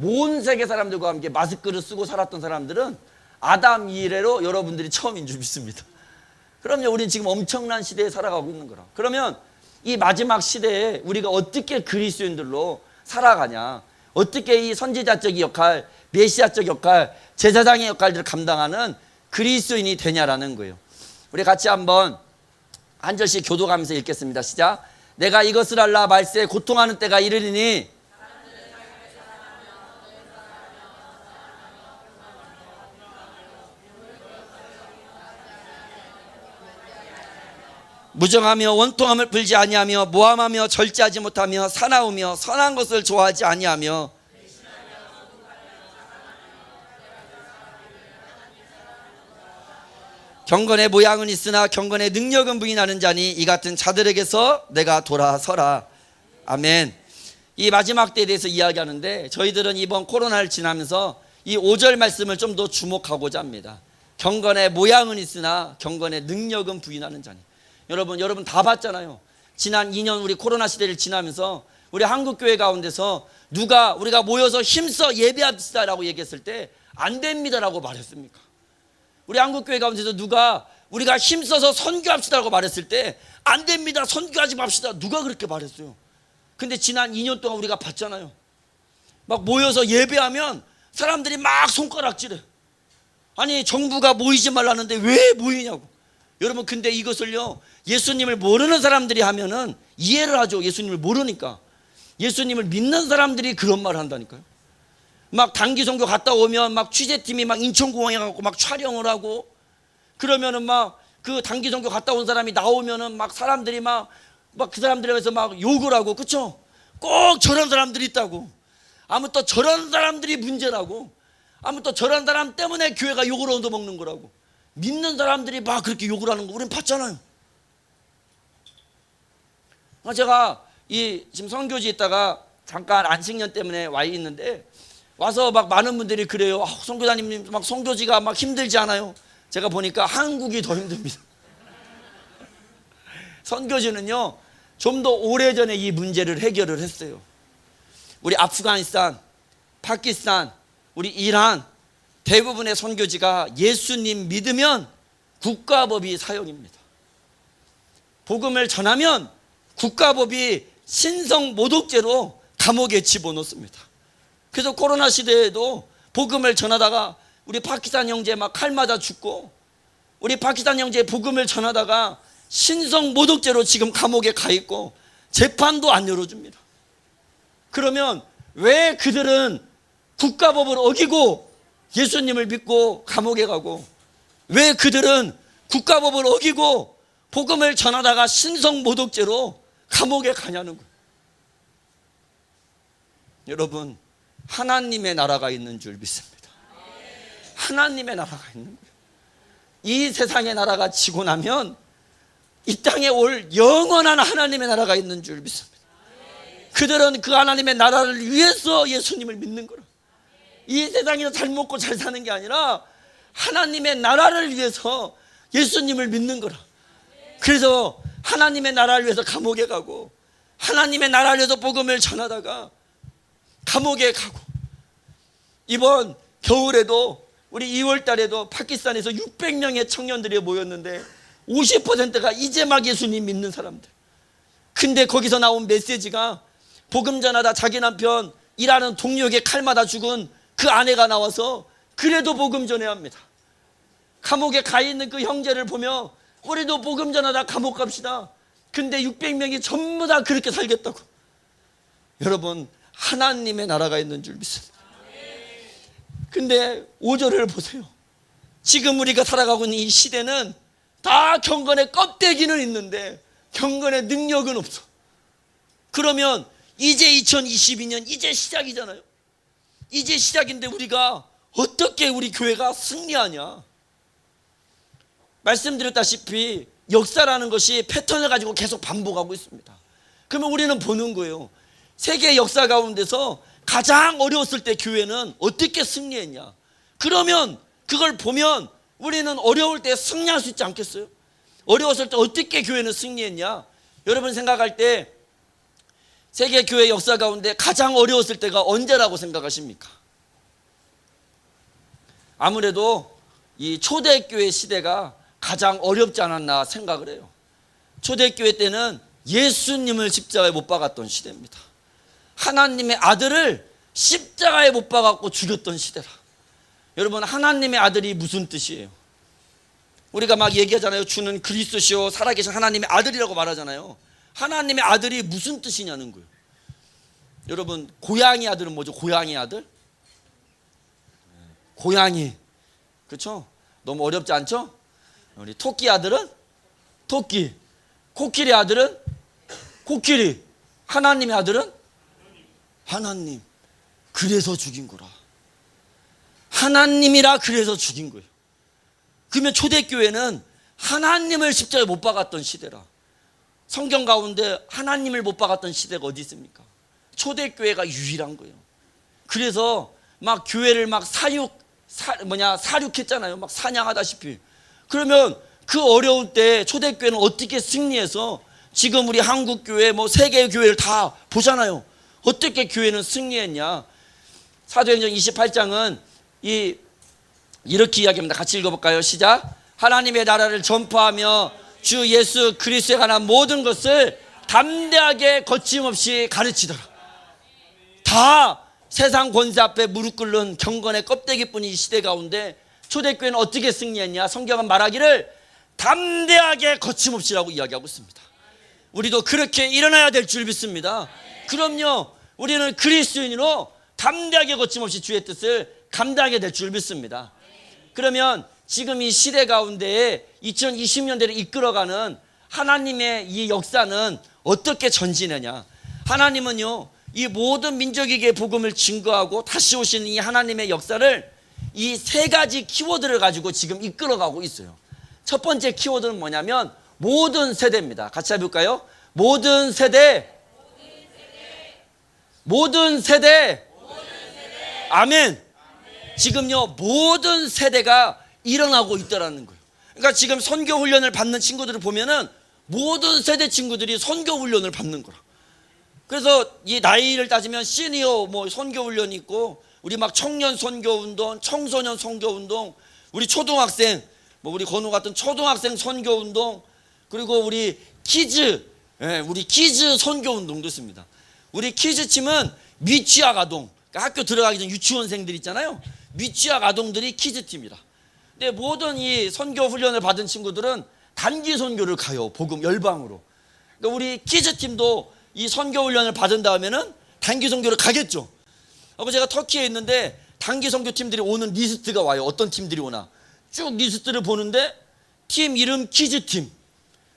온 세계 사람들과 함께 마스크를 쓰고 살았던 사람들은 아담 이래로 여러분들이 처음인 줄 믿습니다. 그럼요, 우리는 지금 엄청난 시대에 살아가고 있는 거라. 그러면 이 마지막 시대에 우리가 어떻게 그리스도인들로 살아가냐, 어떻게 이 선지자적 역할, 메시아적 역할, 제사장의 역할들을 감당하는 그리스도인이 되냐라는 거예요. 우리 같이 한번 한 절씩 교도가면서 읽겠습니다. 시작. 내가 이것을 알라 말세에 고통하는 때가 이르리니 무정하며 원통함을 풀지 아니하며 모함하며 절제하지 못하며 사나우며 선한 것을 좋아하지 아니하며 경건의 모양은 있으나 경건의 능력은 부인하는 자니 이 같은 자들에게서 내가 돌아서라. 아멘. 이 마지막 때에 대해서 이야기하는데 저희들은 이번 코로나를 지나면서 이 5절 말씀을 좀 더 주목하고자 합니다. 경건의 모양은 있으나 경건의 능력은 부인하는 자니. 여러분 다 봤잖아요. 지난 2년 우리 코로나 시대를 지나면서 우리 한국교회 가운데서 누가 우리가 모여서 힘써 예배합시다라고 얘기했을 때 안 됩니다라고 말했습니까? 우리 한국교회 가운데서 누가 우리가 힘써서 선교합시다라고 말했을 때 안 됩니다, 선교하지 맙시다, 누가 그렇게 말했어요? 근데 지난 2년 동안 우리가 봤잖아요. 막 모여서 예배하면 사람들이 막 손가락질해. 아니, 정부가 모이지 말라는데 왜 모이냐고. 여러분, 근데 이것을요, 예수님을 모르는 사람들이 하면은 이해를 하죠. 예수님을 모르니까. 예수님을 믿는 사람들이 그런 말을 한다니까요. 막 단기 선교 갔다 오면 막 취재팀이 막 인천공항에 가고 막 촬영을 하고, 그러면은 막 그 단기 선교 갔다 온 사람이 나오면은 막 사람들이 막 그 사람들에 대해서 막 욕을 하고, 그쵸? 꼭 저런 사람들이 있다고. 아무 또 저런 사람들이 문제라고. 아무 또 저런 사람 때문에 교회가 욕을 얻어먹는 거라고. 믿는 사람들이 막 그렇게 욕을 하는 거 우리는 봤잖아요. 제가 지금 선교지에 있다가 잠깐 안식년 때문에 와 있는데, 와서 막 많은 분들이 그래요. 선교사님 막 선교지가 막 힘들지 않아요? 제가 보니까 한국이 더 힘듭니다. 선교지는요, 좀 더 오래전에 이 문제를 해결을 했어요. 우리 아프가니스탄, 파키스탄, 우리 이란 대부분의 선교지가 예수님 믿으면 국가법이 사형입니다. 복음을 전하면 국가법이 신성 모독죄로 감옥에 집어넣습니다. 그래서 코로나 시대에도 복음을 전하다가 우리 파키스탄 형제 막 칼 맞아 죽고, 우리 파키스탄 형제 복음을 전하다가 신성 모독죄로 지금 감옥에 가 있고 재판도 안 열어줍니다. 그러면 왜 그들은 국가법을 어기고 예수님을 믿고 감옥에 가고, 왜 그들은 국가법을 어기고 복음을 전하다가 신성 모독죄로 감옥에 가냐는 거예요. 여러분, 하나님의 나라가 있는 줄 믿습니다. 하나님의 나라가 있는 거예요. 이 세상의 나라가 지고 나면 이 땅에 올 영원한 하나님의 나라가 있는 줄 믿습니다. 그들은 그 하나님의 나라를 위해서 예수님을 믿는 거라. 이 세상에서 잘 먹고 잘 사는 게 아니라 하나님의 나라를 위해서 예수님을 믿는 거라. 그래서 하나님의 나라를 위해서 감옥에 가고, 하나님의 나라를 위해서 복음을 전하다가 감옥에 가고, 이번 겨울에도 우리 2월 달에도 파키스탄에서 600명의 청년들이 모였는데 50%가 이제 막 예수님 믿는 사람들. 근데 거기서 나온 메시지가 복음 전하다 자기 남편 일하는 동료에게 칼 맞아 죽은 그 아내가 나와서 그래도 복음 전해야 합니다. 감옥에 가 있는 그 형제를 보며 우리도 복음 전하다 감옥 갑시다. 근데 600명이 전부 다 그렇게 살겠다고. 여러분, 하나님의 나라가 있는 줄 믿습니다. 근데 5절을 보세요. 지금 우리가 살아가고 있는 이 시대는 다 경건의 껍데기는 있는데 경건의 능력은 없어. 그러면 이제 2022년 이제 시작이잖아요. 이제 시작인데 우리가 어떻게 우리 교회가 승리하냐. 말씀드렸다시피 역사라는 것이 패턴을 가지고 계속 반복하고 있습니다. 그러면 우리는 보는 거예요. 세계 역사 가운데서 가장 어려웠을 때 교회는 어떻게 승리했냐. 그러면 그걸 보면 우리는 어려울 때 승리할 수 있지 않겠어요? 어려웠을 때 어떻게 교회는 승리했냐. 여러분 생각할 때 세계 교회 역사 가운데 가장 어려웠을 때가 언제라고 생각하십니까? 아무래도 이 초대교회 시대가 가장 어렵지 않았나 생각을 해요. 초대교회 때는 예수님을 십자가에 못 박았던 시대입니다. 하나님의 아들을 십자가에 못 박았고 죽였던 시대라. 여러분, 하나님의 아들이 무슨 뜻이에요? 우리가 막 얘기하잖아요. 주는 그리스도시요 살아계신 하나님의 아들이라고 말하잖아요. 하나님의 아들이 무슨 뜻이냐는 거예요. 여러분, 고양이 아들은 뭐죠? 고양이 아들? 고양이. 그렇죠? 너무 어렵지 않죠? 우리 토끼 아들은 토끼. 코끼리 아들은 코끼리. 하나님의 아들은 하나님. 그래서 죽인 거라. 하나님이라 그래서 죽인 거예요. 그러면 초대교회는 하나님을 십자가에 못 박았던 시대라. 성경 가운데 하나님을 못 박았던 시대가 어디 있습니까? 초대교회가 유일한 거예요. 그래서 막 교회를 막 사륙했잖아요. 막 사냥하다시피. 그러면 그 어려운 때 초대교회는 어떻게 승리해서 지금 우리 한국교회 뭐 세계교회를 다 보잖아요. 어떻게 교회는 승리했냐. 사도행전 28장은 이렇게 이야기합니다. 같이 읽어볼까요? 시작. 하나님의 나라를 전파하며 주 예수 그리스도에 관한 모든 것을 담대하게 거침없이 가르치더라. 다 세상 권세 앞에 무릎 꿇는 경건의 껍데기뿐인 이 시대 가운데 초대교회는 어떻게 승리했냐. 성경은 말하기를 담대하게 거침없이라고 이야기하고 있습니다. 우리도 그렇게 일어나야 될 줄 믿습니다. 그럼요, 우리는 그리스도인으로 담대하게 거침없이 주의 뜻을 감당하게 될 줄 믿습니다. 그러면 지금 이 시대 가운데에 2020년대를 이끌어가는 하나님의 이 역사는 어떻게 전진하냐. 하나님은요, 이 모든 민족에게 복음을 증거하고 다시 오시는 이 하나님의 역사를 이 세 가지 키워드를 가지고 지금 이끌어가고 있어요. 첫 번째 키워드는 뭐냐면 모든 세대입니다. 같이 해볼까요? 모든 세대. 모든 세대. 아멘. 지금요, 모든 세대가 일어나고 있다라는 거예요. 그러니까 지금 선교 훈련을 받는 친구들을 보면은 모든 세대 친구들이 선교 훈련을 받는 거라. 그래서 이 나이를 따지면 시니어 뭐 선교 훈련이 있고, 우리 막 청년 선교 운동, 청소년 선교 운동, 우리 초등학생, 뭐 우리 건우 같은 초등학생 선교 운동, 그리고 우리 키즈, 우리 키즈 선교 운동도 있습니다. 우리 키즈 팀은 미취학 아동, 그러니까 학교 들어가기 전 유치원생들 있잖아요. 미취학 아동들이 키즈팀이라. 근데 모든 이 선교 훈련을 받은 친구들은 단기 선교를 가요. 복음 열방으로. 그러니까 우리 키즈팀도 이 선교 훈련을 받은 다음에는 단기 선교를 가겠죠. 아까 제가 터키에 있는데 단기 선교팀들이 오는 리스트가 와요. 어떤 팀들이 오나 쭉 리스트를 보는데 팀 이름 키즈팀,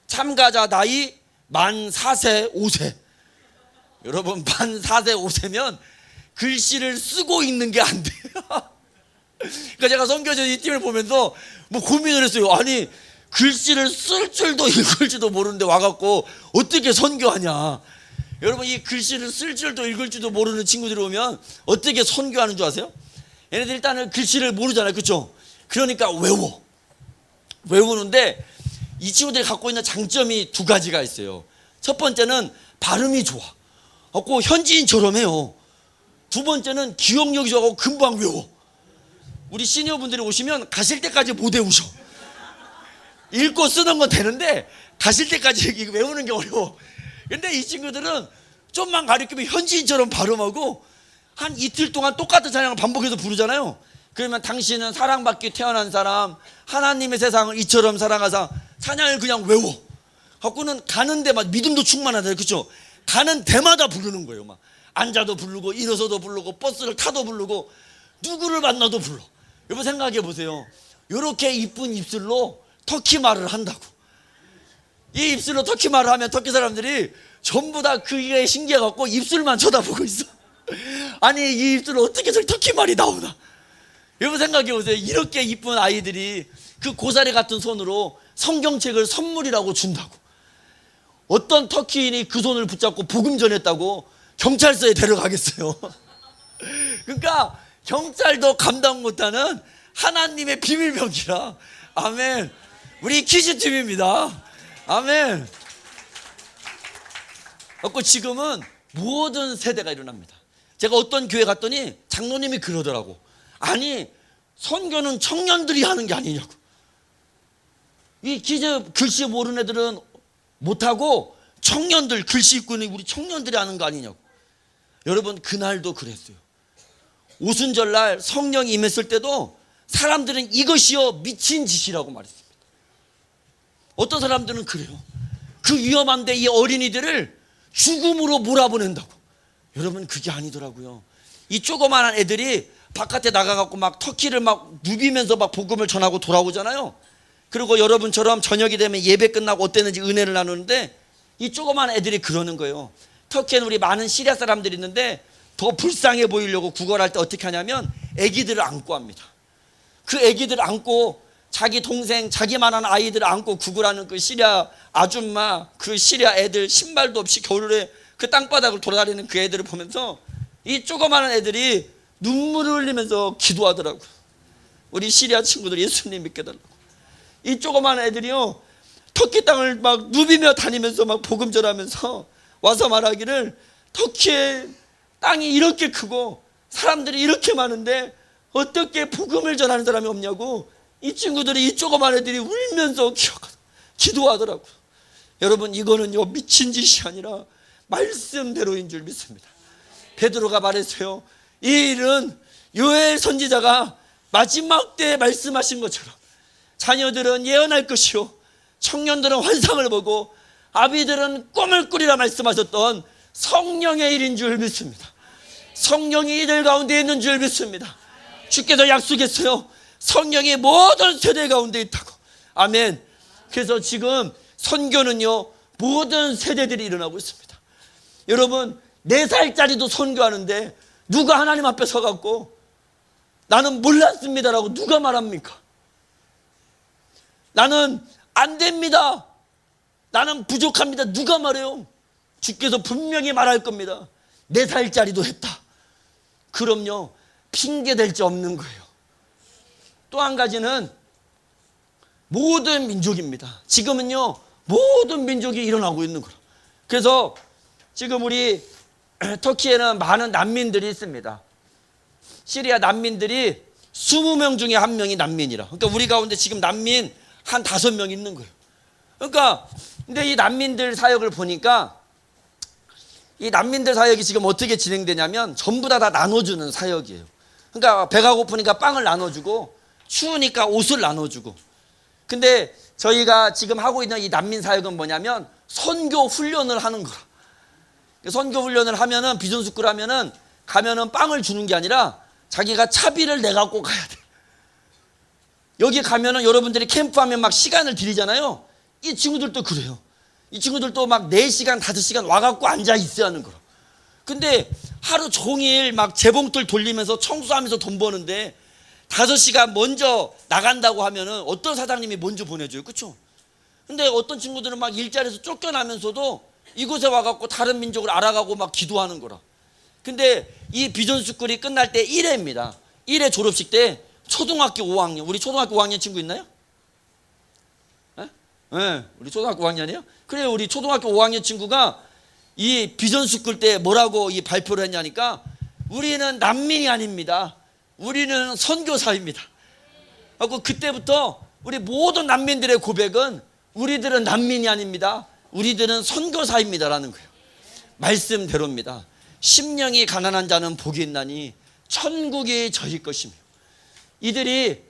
참가자 나이 만 4세 5세. 여러분 만 4세 5세면 글씨를 쓰고 있는 게 안 돼요. 그러니까 제가 선교전 이 팀을 보면서 뭐 고민을 했어요. 아니 글씨를 쓸 줄도 읽을 줄도 모르는데 와갖고 어떻게 선교하냐. 여러분 이 글씨를 쓸 줄도 읽을 줄도 모르는 친구들이 오면 어떻게 선교하는 줄 아세요? 얘네들 일단은 글씨를 모르잖아요. 그렇죠? 그러니까 외우는데 이 친구들이 갖고 있는 장점이 두 가지가 있어요. 첫 번째는 발음이 좋아. 갖고 현지인처럼 해요. 두 번째는 기억력이 좋아하고 금방 외워. 우리 시니어분들이 오시면 가실 때까지 못 외우셔. 읽고 쓰는 건 되는데 가실 때까지 외우는 게 어려워. 근데 이 친구들은 좀만 가르치면 현지인처럼 발음하고 한 이틀 동안 똑같은 찬양을 반복해서 부르잖아요. 그러면 당신은 사랑받기 태어난 사람, 하나님의 세상을 이처럼 사랑하사, 찬양을 그냥 외워. 갖고는 가는 데마다 믿음도 충만하다. 그렇죠? 가는 데마다 부르는 거예요. 막 앉아도 부르고 일어서도 부르고 버스를 타도 부르고 누구를 만나도 불러. 여러분 생각해 보세요. 이렇게 이쁜 입술로 터키 말을 한다고. 이 입술로 터키 말을 하면 터키 사람들이 전부 다 그게 신기해갖고 입술만 쳐다보고 있어. 아니 이 입술로 어떻게 저기 터키 말이 나오나. 여러분 생각해 보세요. 이렇게 이쁜 아이들이 그 고사리 같은 손으로 성경책을 선물이라고 준다고. 어떤 터키인이 그 손을 붙잡고 복음 전했다고 경찰서에 데려가겠어요. 그러니까 경찰도 감당 못하는 하나님의 비밀병기라. 아멘. 우리 키즈팀입니다. 아멘. 그래서 지금은 모든 세대가 일어납니다. 제가 어떤 교회 갔더니 장로님이 그러더라고. 아니 선교는 청년들이 하는 게 아니냐고. 이 키즈 글씨 모르는 애들은 못하고 청년들, 글씨 읽고 있는 우리 청년들이 하는 거 아니냐고. 여러분 그날도 그랬어요. 오순절날 성령이 임했을 때도 사람들은 이것이요 미친 짓이라고 말했습니다. 어떤 사람들은 그래요. 그 위험한데 이 어린이들을 죽음으로 몰아보낸다고. 여러분 그게 아니더라고요. 이 조그마한 애들이 바깥에 나가갖고 막 터키를 막 누비면서 막 복음을 전하고 돌아오잖아요. 그리고 여러분처럼 저녁이 되면 예배 끝나고 어땠는지 은혜를 나누는데 이 조그마한 애들이 그러는 거예요. 터키에는 우리 많은 시리아 사람들이 있는데 더 불쌍해 보이려고 구걸할 때 어떻게 하냐면 애기들을 안고 합니다. 그 애기들을 안고 자기 동생, 자기만한 아이들을 안고 구걸하는 그 시리아 아줌마, 그 시리아 애들 신발도 없이 겨울에 그 땅바닥을 돌아다니는 그 애들을 보면서 이 조그마한 애들이 눈물을 흘리면서 기도하더라고요. 우리 시리아 친구들 예수님 믿게 달라고. 이 조그마한 애들이요 터키 땅을 막 누비며 다니면서 막 복음 전하면서 와서 말하기를 터키의 땅이 이렇게 크고 사람들이 이렇게 많은데 어떻게 복음을 전하는 사람이 없냐고. 이 친구들이 이 조그마한 애들이 울면서 기도하더라고요. 여러분 이거는요 미친 짓이 아니라 말씀대로인 줄 믿습니다. 베드로가 말했어요. 이 일은 요엘 선지자가 마지막 때에 말씀하신 것처럼 자녀들은 예언할 것이요 청년들은 환상을 보고 아비들은 꿈을 꾸리라 말씀하셨던 성령의 일인 줄 믿습니다. 성령이 이들 가운데 있는 줄 믿습니다. 주께서 약속했어요. 성령이 모든 세대 가운데 있다고. 아멘. 그래서 지금 선교는요 모든 세대들이 일어나고 있습니다. 여러분 4살짜리도 선교하는데 누가 하나님 앞에 서갖고 나는 몰랐습니다라고 누가 말합니까? 나는 안 됩니다, 나는 부족합니다, 누가 말해요? 주께서 분명히 말할 겁니다. 4살짜리도 했다. 그럼요 핑계 댈 데 없는 거예요. 또 한 가지는 모든 민족입니다. 지금은요 모든 민족이 일어나고 있는 거예요. 그래서 지금 우리 터키에는 많은 난민들이 있습니다. 시리아 난민들이 20명 중에 1명이 난민이라. 그러니까 우리 가운데 지금 난민 한 5명 있는 거예요. 그러니까 근데 이 난민들 사역을 보니까 이 난민들 사역이 지금 어떻게 진행되냐면 전부 다 나눠주는 사역이에요. 그러니까 배가 고프니까 빵을 나눠주고 추우니까 옷을 나눠주고. 근데 저희가 지금 하고 있는 이 난민 사역은 뭐냐면 선교 훈련을 하는 거라. 선교 훈련을 하면은 비전숙고를 하면은 가면은 빵을 주는 게 아니라 자기가 차비를 내갖고 가야 돼. 여기 가면은 여러분들이 캠프하면 막 시간을 들이잖아요. 이 친구들도 그래요. 이 친구들도 막 4시간, 5시간 와갖고 앉아 있어야 하는 거라. 근데 하루 종일 막 재봉틀 돌리면서 청소하면서 돈 버는데 5시간 먼저 나간다고 하면은 어떤 사장님이 먼저 보내줘요. 그렇죠? 근데 어떤 친구들은 막 일자리에서 쫓겨나면서도 이곳에 와갖고 다른 민족을 알아가고 막 기도하는 거라. 근데 이 비전스쿨이 끝날 때 1회입니다. 1회 졸업식 때 초등학교 5학년, 우리 초등학교 5학년 친구 있나요? 네, 우리 초등학교 5학년이요? 그래요. 우리 초등학교 5학년 친구가 이 비전스쿨 때 뭐라고 이 발표를 했냐니까 우리는 난민이 아닙니다. 우리는 선교사입니다. 하고 그때부터 우리 모든 난민들의 고백은 우리들은 난민이 아닙니다. 우리들은 선교사입니다라는 거예요. 말씀대로입니다. 심령이 가난한 자는 복이 있나니 천국이 저희 것이며. 이들이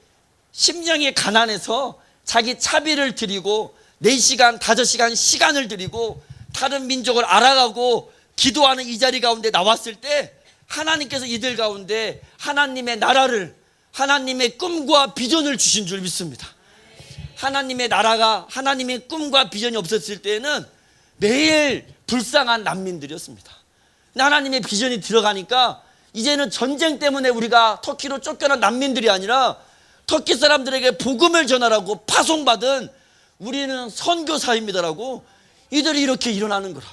심령이 가난해서 자기 차비를 드리고 4시간, 5시간 시간을 드리고 다른 민족을 알아가고 기도하는 이 자리 가운데 나왔을 때 하나님께서 이들 가운데 하나님의 나라를, 하나님의 꿈과 비전을 주신 줄 믿습니다. 하나님의 나라가, 하나님의 꿈과 비전이 없었을 때는 매일 불쌍한 난민들이었습니다. 근데 하나님의 비전이 들어가니까 이제는 전쟁 때문에 우리가 터키로 쫓겨난 난민들이 아니라 터키 사람들에게 복음을 전하라고 파송받은 우리는 선교사입니다라고 이들이 이렇게 일어나는 거라.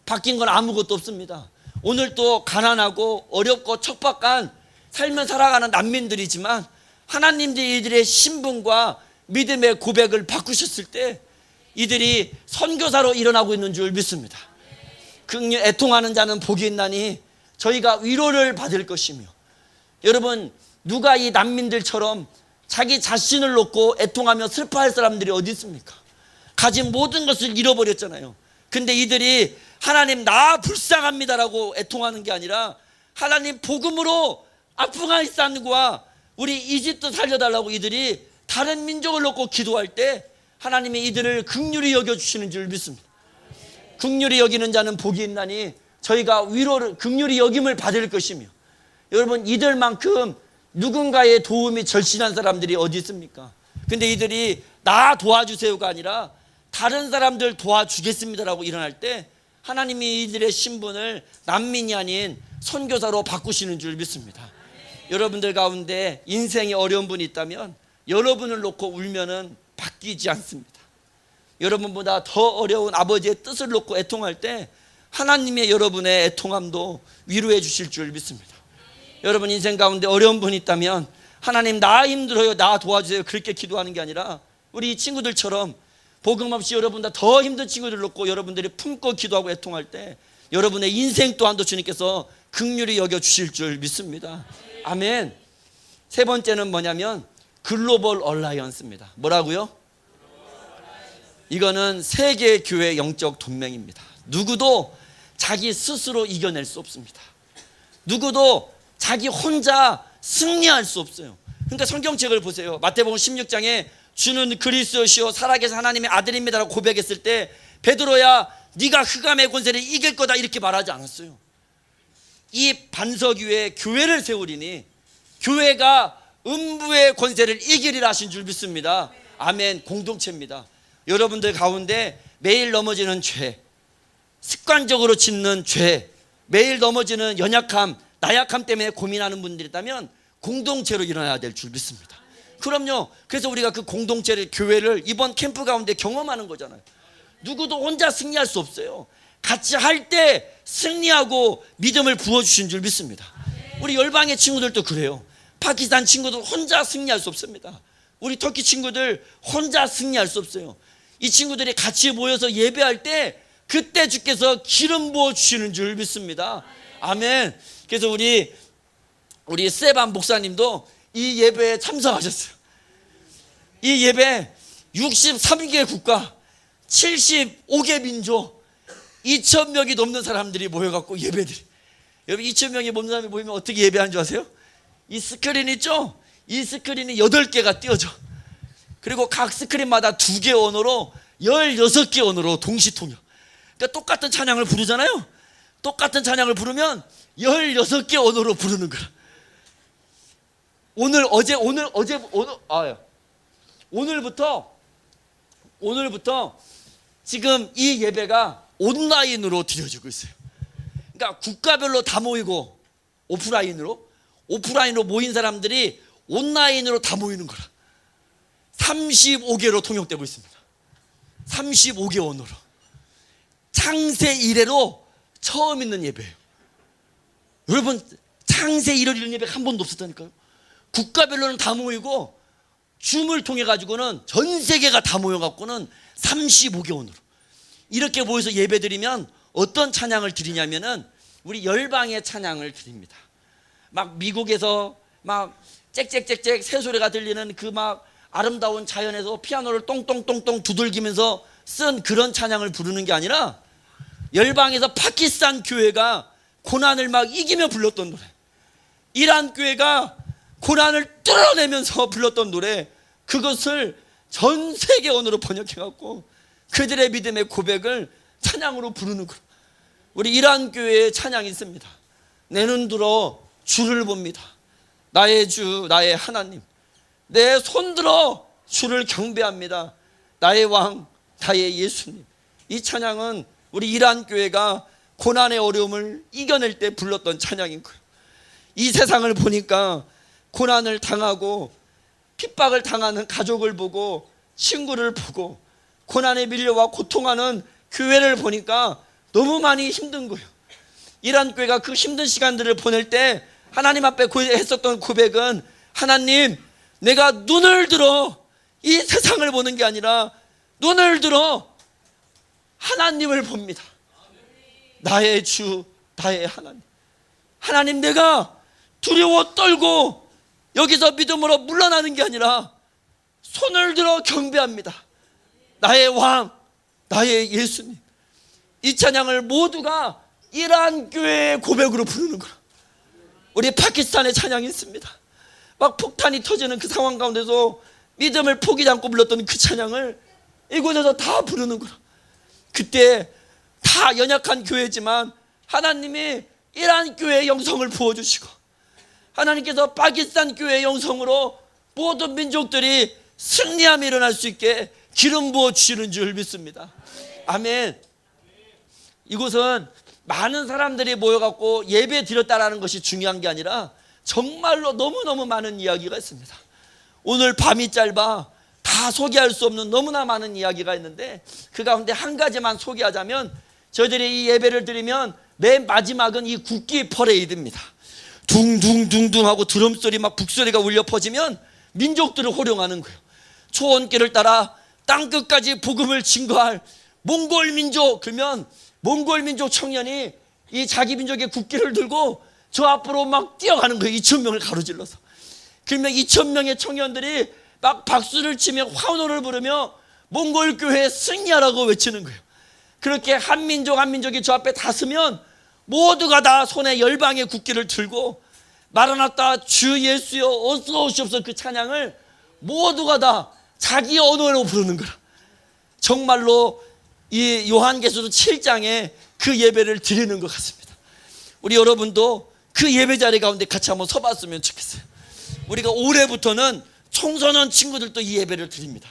바뀐 건 아무것도 없습니다. 오늘 또 가난하고 어렵고 척박한 삶을 살아가는 난민들이지만 하나님들이 이들의 신분과 믿음의 고백을 바꾸셨을 때 이들이 선교사로 일어나고 있는 줄 믿습니다. 애통하는 자는 복이 있나니 저희가 위로를 받을 것이며. 여러분, 누가 이 난민들처럼 자기 자신을 놓고 애통하며 슬퍼할 사람들이 어디 있습니까? 가진 모든 것을 잃어버렸잖아요. 근데 이들이 하나님 나 불쌍합니다라고 애통하는 게 아니라 하나님 복음으로 아프가니스탄과 우리 이집트 살려달라고 이들이 다른 민족을 놓고 기도할 때 하나님이 이들을 긍휼히 여겨주시는 줄 믿습니다. 긍휼히 여기는 자는 복이 있나니 저희가 위로를, 긍휼히 여김을 받을 것이며. 여러분, 이들만큼 누군가의 도움이 절실한 사람들이 어디 있습니까? 근데 이들이 나 도와주세요가 아니라 다른 사람들 도와주겠습니다라고 일어날 때 하나님이 이들의 신분을 난민이 아닌 선교사로 바꾸시는 줄 믿습니다. 여러분들 가운데 인생에 어려운 분이 있다면 여러분을 놓고 울면은 바뀌지 않습니다. 여러분보다 더 어려운 아버지의 뜻을 놓고 애통할 때 하나님의 여러분의 애통함도 위로해 주실 줄 믿습니다. 여러분 인생 가운데 어려운 분이 있다면 하나님 나 힘들어요, 나 도와주세요 그렇게 기도하는 게 아니라 우리 이 친구들처럼 복음 없이 여러분보다 더 힘든 친구들 놓고 여러분들이 품고 기도하고 애통할 때 여러분의 인생 또한도 주님께서 긍휼히 여겨주실 줄 믿습니다. 아멘. 세 번째는 뭐냐면 글로벌 얼라이언스입니다. 뭐라고요? 이거는 세계 교회 영적 동맹입니다. 누구도 자기 스스로 이겨낼 수 없습니다. 누구도 자기 혼자 승리할 수 없어요. 그러니까 성경책을 보세요. 마태복음 16장에 주는 그리스도시요 살아계신 하나님의 아들입니다라고 고백했을 때 베드로야 네가 흑암의 권세를 이길 거다 이렇게 말하지 않았어요. 이 반석 위에 교회를 세우리니 교회가 음부의 권세를 이기리라 하신 줄 믿습니다. 아멘. 공동체입니다. 여러분들 가운데 매일 넘어지는 죄, 습관적으로 짓는 죄, 매일 넘어지는 연약함, 나약함 때문에 고민하는 분들이 있다면 공동체로 일어나야 될 줄 믿습니다. 그럼요. 그래서 우리가 그 공동체를, 교회를 이번 캠프 가운데 경험하는 거잖아요. 누구도 혼자 승리할 수 없어요. 같이 할 때 승리하고 믿음을 부어주신 줄 믿습니다. 우리 열방의 친구들도 그래요. 파키스탄 친구들 혼자 승리할 수 없습니다. 우리 터키 친구들 혼자 승리할 수 없어요. 이 친구들이 같이 모여서 예배할 때 그때 주께서 기름 부어주시는 줄 믿습니다. 아멘. 그래서 우리 세반 목사님도 이 예배에 참석하셨어요. 이 예배 63개 국가 75개 민족 2,000명이 넘는 사람들이 모여갖고 예배드리. 여러분 2,000명이 넘는 사람이 모이면 어떻게 예배하는 줄 아세요? 이 스크린 있죠? 이 스크린이 8개가 띄어져. 그리고 각 스크린마다 2개 언어로 16개 언어로 동시 통역. 그러니까 똑같은 찬양을 부르잖아요. 똑같은 찬양을 부르면 16개 언어로 부르는 거야. 오늘부터 지금 이 예배가 온라인으로 드려지고 있어요. 그러니까 국가별로 다 모이고 오프라인으로 모인 사람들이 온라인으로 다 모이는 거라. 35개로 통역되고 있습니다. 35개 언어로. 창세 이래로 처음 있는 예배예요. 여러분, 창세 이래 이런 예배가 한 번도 없었다니까요. 국가별로는 다 모이고 줌을 통해 가지고는 전 세계가 다 모여갖고는 35개 언어로 이렇게 모여서 예배드리면 어떤 찬양을 드리냐면은 우리 열방의 찬양을 드립니다. 막 미국에서 막 짹짹짹짹 새소리가 들리는 그 막 아름다운 자연에서 피아노를 똥똥똥똥 두들기면서 쓴 그런 찬양을 부르는 게 아니라 열방에서 파키스탄 교회가 고난을 막 이기며 불렀던 노래, 이란 교회가 고난을 뚫어내면서 불렀던 노래, 그것을 전 세계 언어로 번역해갖고 그들의 믿음의 고백을 찬양으로 부르는 거예요. 우리 이란 교회에 찬양이 있습니다. 내 눈 들어 주를 봅니다. 나의 주 나의 하나님, 내 손 들어 주를 경배합니다. 나의 왕 나의 예수님. 이 찬양은 우리 이란 교회가 고난의 어려움을 이겨낼 때 불렀던 찬양인 거예요. 이 세상을 보니까 고난을 당하고 핍박을 당하는 가족을 보고 친구를 보고 고난에 밀려와 고통하는 교회를 보니까 너무 많이 힘든 거예요. 이란 교회가 그 힘든 시간들을 보낼 때 하나님 앞에 했었던 고백은, 하나님, 내가 눈을 들어 이 세상을 보는 게 아니라 눈을 들어 하나님을 봅니다. 나의 주 나의 하나님. 하나님, 내가 두려워 떨고 여기서 믿음으로 물러나는 게 아니라 손을 들어 경배합니다. 나의 왕 나의 예수님. 이 찬양을 모두가 이란 교회의 고백으로 부르는 거라. 우리 파키스탄의 찬양이 있습니다. 막 폭탄이 터지는 그 상황 가운데서 믿음을 포기하지 않고 불렀던 그 찬양을 이곳에서 다 부르는 거라. 그때 다 연약한 교회지만 하나님이 이란 교회의 영성을 부어주시고 하나님께서 파키스탄 교회의 영성으로 모든 민족들이 승리함이 일어날 수 있게 기름 부어 주시는 줄 믿습니다. 아멘. 이곳은 많은 사람들이 모여갖고 예배 드렸다라는 것이 중요한 게 아니라 정말로 너무너무 많은 이야기가 있습니다. 오늘 밤이 짧아 다 소개할 수 없는 너무나 많은 이야기가 있는데 그 가운데 한 가지만 소개하자면, 저희들이 이 예배를 드리면 맨 마지막은 이 국기 퍼레이드입니다. 둥둥둥둥 하고 드럼 소리 막 북소리가 울려 퍼지면 민족들을 호령하는 거예요. 초원길을 따라 땅끝까지 복음을 증거할 몽골 민족, 그러면 몽골 민족 청년이 이 자기 민족의 국기를 들고 저 앞으로 막 뛰어가는 거예요. 2,000명을 가로질러서. 그러면 2,000명의 청년들이 막 박수를 치며 환호를 부르며 몽골 교회에 승리하라고 외치는 거예요. 그렇게 한 민족 한 민족이 저 앞에 다 서면 모두가 다 손에 열방의 국기를 들고 마라나타 주 예수여 어서 오시옵소서 그 찬양을 모두가 다 자기 언어로 부르는 거라. 정말로 이 요한계시록 7장에 그 예배를 드리는 것 같습니다. 우리 여러분도 그 예배 자리 가운데 같이 한번 서봤으면 좋겠어요. 우리가 올해부터는 청소년 친구들도 이 예배를 드립니다.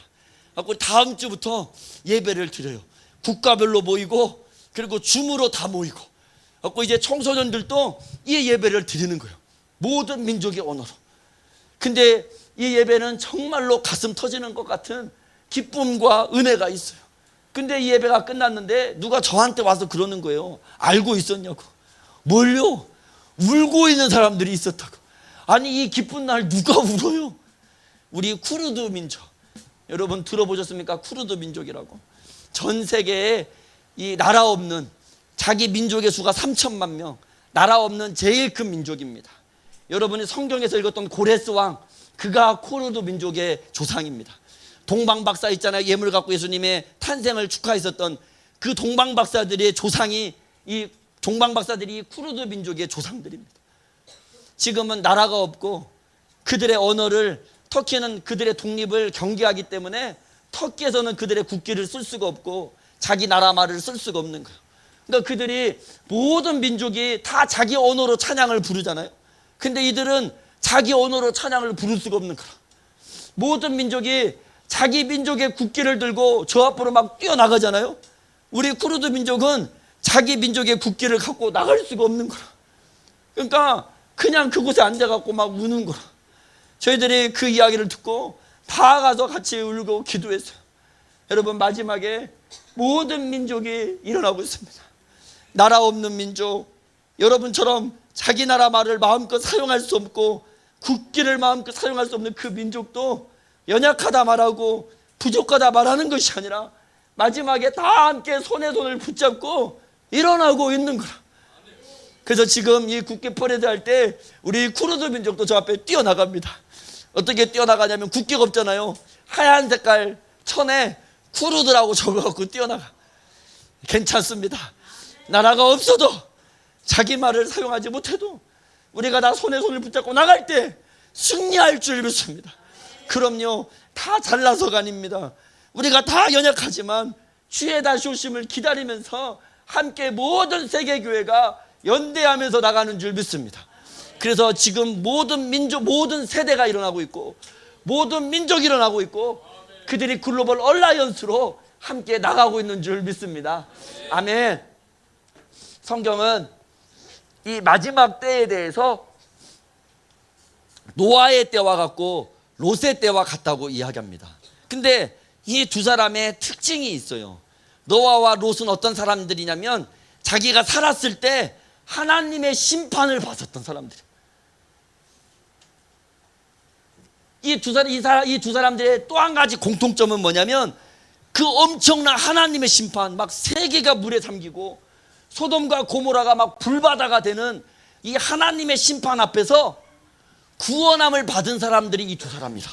다음 주부터 예배를 드려요. 국가별로 모이고 그리고 줌으로 다 모이고 이제 청소년들도 이 예배를 드리는 거예요. 모든 민족의 언어로. 근데 이 예배는 정말로 가슴 터지는 것 같은 기쁨과 은혜가 있어요. 근데 이 예배가 끝났는데 누가 저한테 와서 그러는 거예요. 알고 있었냐고. 뭘요? 울고 있는 사람들이 있었다고. 아니, 이 기쁜 날 누가 울어요? 우리 쿠르드 민족, 여러분 들어보셨습니까? 쿠르드 민족이라고. 전 세계에 이 나라 없는, 자기 민족의 수가 3천만 명, 나라 없는 제일 큰 민족입니다. 여러분이 성경에서 읽었던 고레스 왕, 그가 쿠르드 민족의 조상입니다. 동방박사 있잖아요. 예물 갖고 예수님의 탄생을 축하했었던 그 동방박사들의 조상이, 이 동방박사들이 쿠르드 민족의 조상들입니다. 지금은 나라가 없고 그들의 언어를, 터키는 그들의 독립을 경계하기 때문에 터키에서는 그들의 국기를 쓸 수가 없고 자기 나라 말을 쓸 수가 없는 거예요. 그러니까 그들이 모든 민족이 다 자기 언어로 찬양을 부르잖아요. 근데 이들은 자기 언어로 찬양을 부를 수가 없는 거라. 모든 민족이 자기 민족의 국기를 들고 저 앞으로 막 뛰어나가잖아요. 우리 쿠르드 민족은 자기 민족의 국기를 갖고 나갈 수가 없는 거라. 그러니까 그냥 그곳에 앉아갖고 막 우는 거라. 저희들이 그 이야기를 듣고 다 가서 같이 울고 기도했어요. 여러분, 마지막에 모든 민족이 일어나고 있습니다. 나라 없는 민족, 여러분처럼 자기 나라 말을 마음껏 사용할 수 없고 국기를 마음껏 사용할 수 없는 그 민족도 연약하다 말하고 부족하다 말하는 것이 아니라 마지막에 다 함께 손에 손을 붙잡고 일어나고 있는 거라. 그래서 지금 이 국기 퍼레이드 할 때 우리 쿠르드 민족도 저 앞에 뛰어나갑니다. 어떻게 뛰어나가냐면 국기가 없잖아요. 하얀 색깔 천에 쿠르드라고 적어갖고 뛰어나가. 괜찮습니다. 나라가 없어도 자기 말을 사용하지 못해도 우리가 다 손에 손을 붙잡고 나갈 때 승리할 줄 믿습니다. 그럼요, 다 잘나서가 아닙니다. 우리가 다 연약하지만 주의 다시 오심을 기다리면서 함께 모든 세계교회가 연대하면서 나가는 줄 믿습니다. 그래서 지금 모든 민족, 모든 세대가 일어나고 있고 모든 민족이 일어나고 있고 그들이 글로벌 얼라이언스로 함께 나가고 있는 줄 믿습니다. 아멘. 성경은 이 마지막 때에 대해서 노아의 때와 같고 롯의 때와 같다고 이야기합니다. 근데 이 두 사람의 특징이 있어요. 노아와 롯은 어떤 사람들이냐면 자기가 살았을 때 하나님의 심판을 받았던 사람들이에요. 이 두 사람들의 또 한 가지 공통점은 뭐냐면 그 엄청난 하나님의 심판, 막 세계가 물에 잠기고 소돔과 고모라가 막 불바다가 되는 이 하나님의 심판 앞에서 구원함을 받은 사람들이 이 두 사람이라.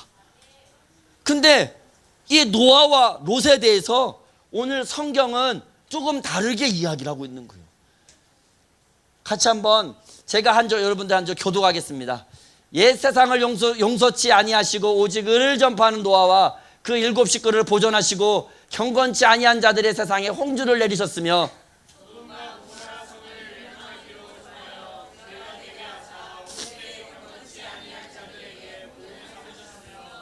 근데 이 노아와 롯에 대해서 오늘 성경은 조금 다르게 이야기를 하고 있는 거예요. 같이 한번 제가 여러분들 한 절 교독하겠습니다. 옛 세상을 용서치 아니하시고 오직 을을 전파하는 노아와 그 7 식구를 보존하시고 경건치 아니한 자들의 세상에 홍주를 내리셨으며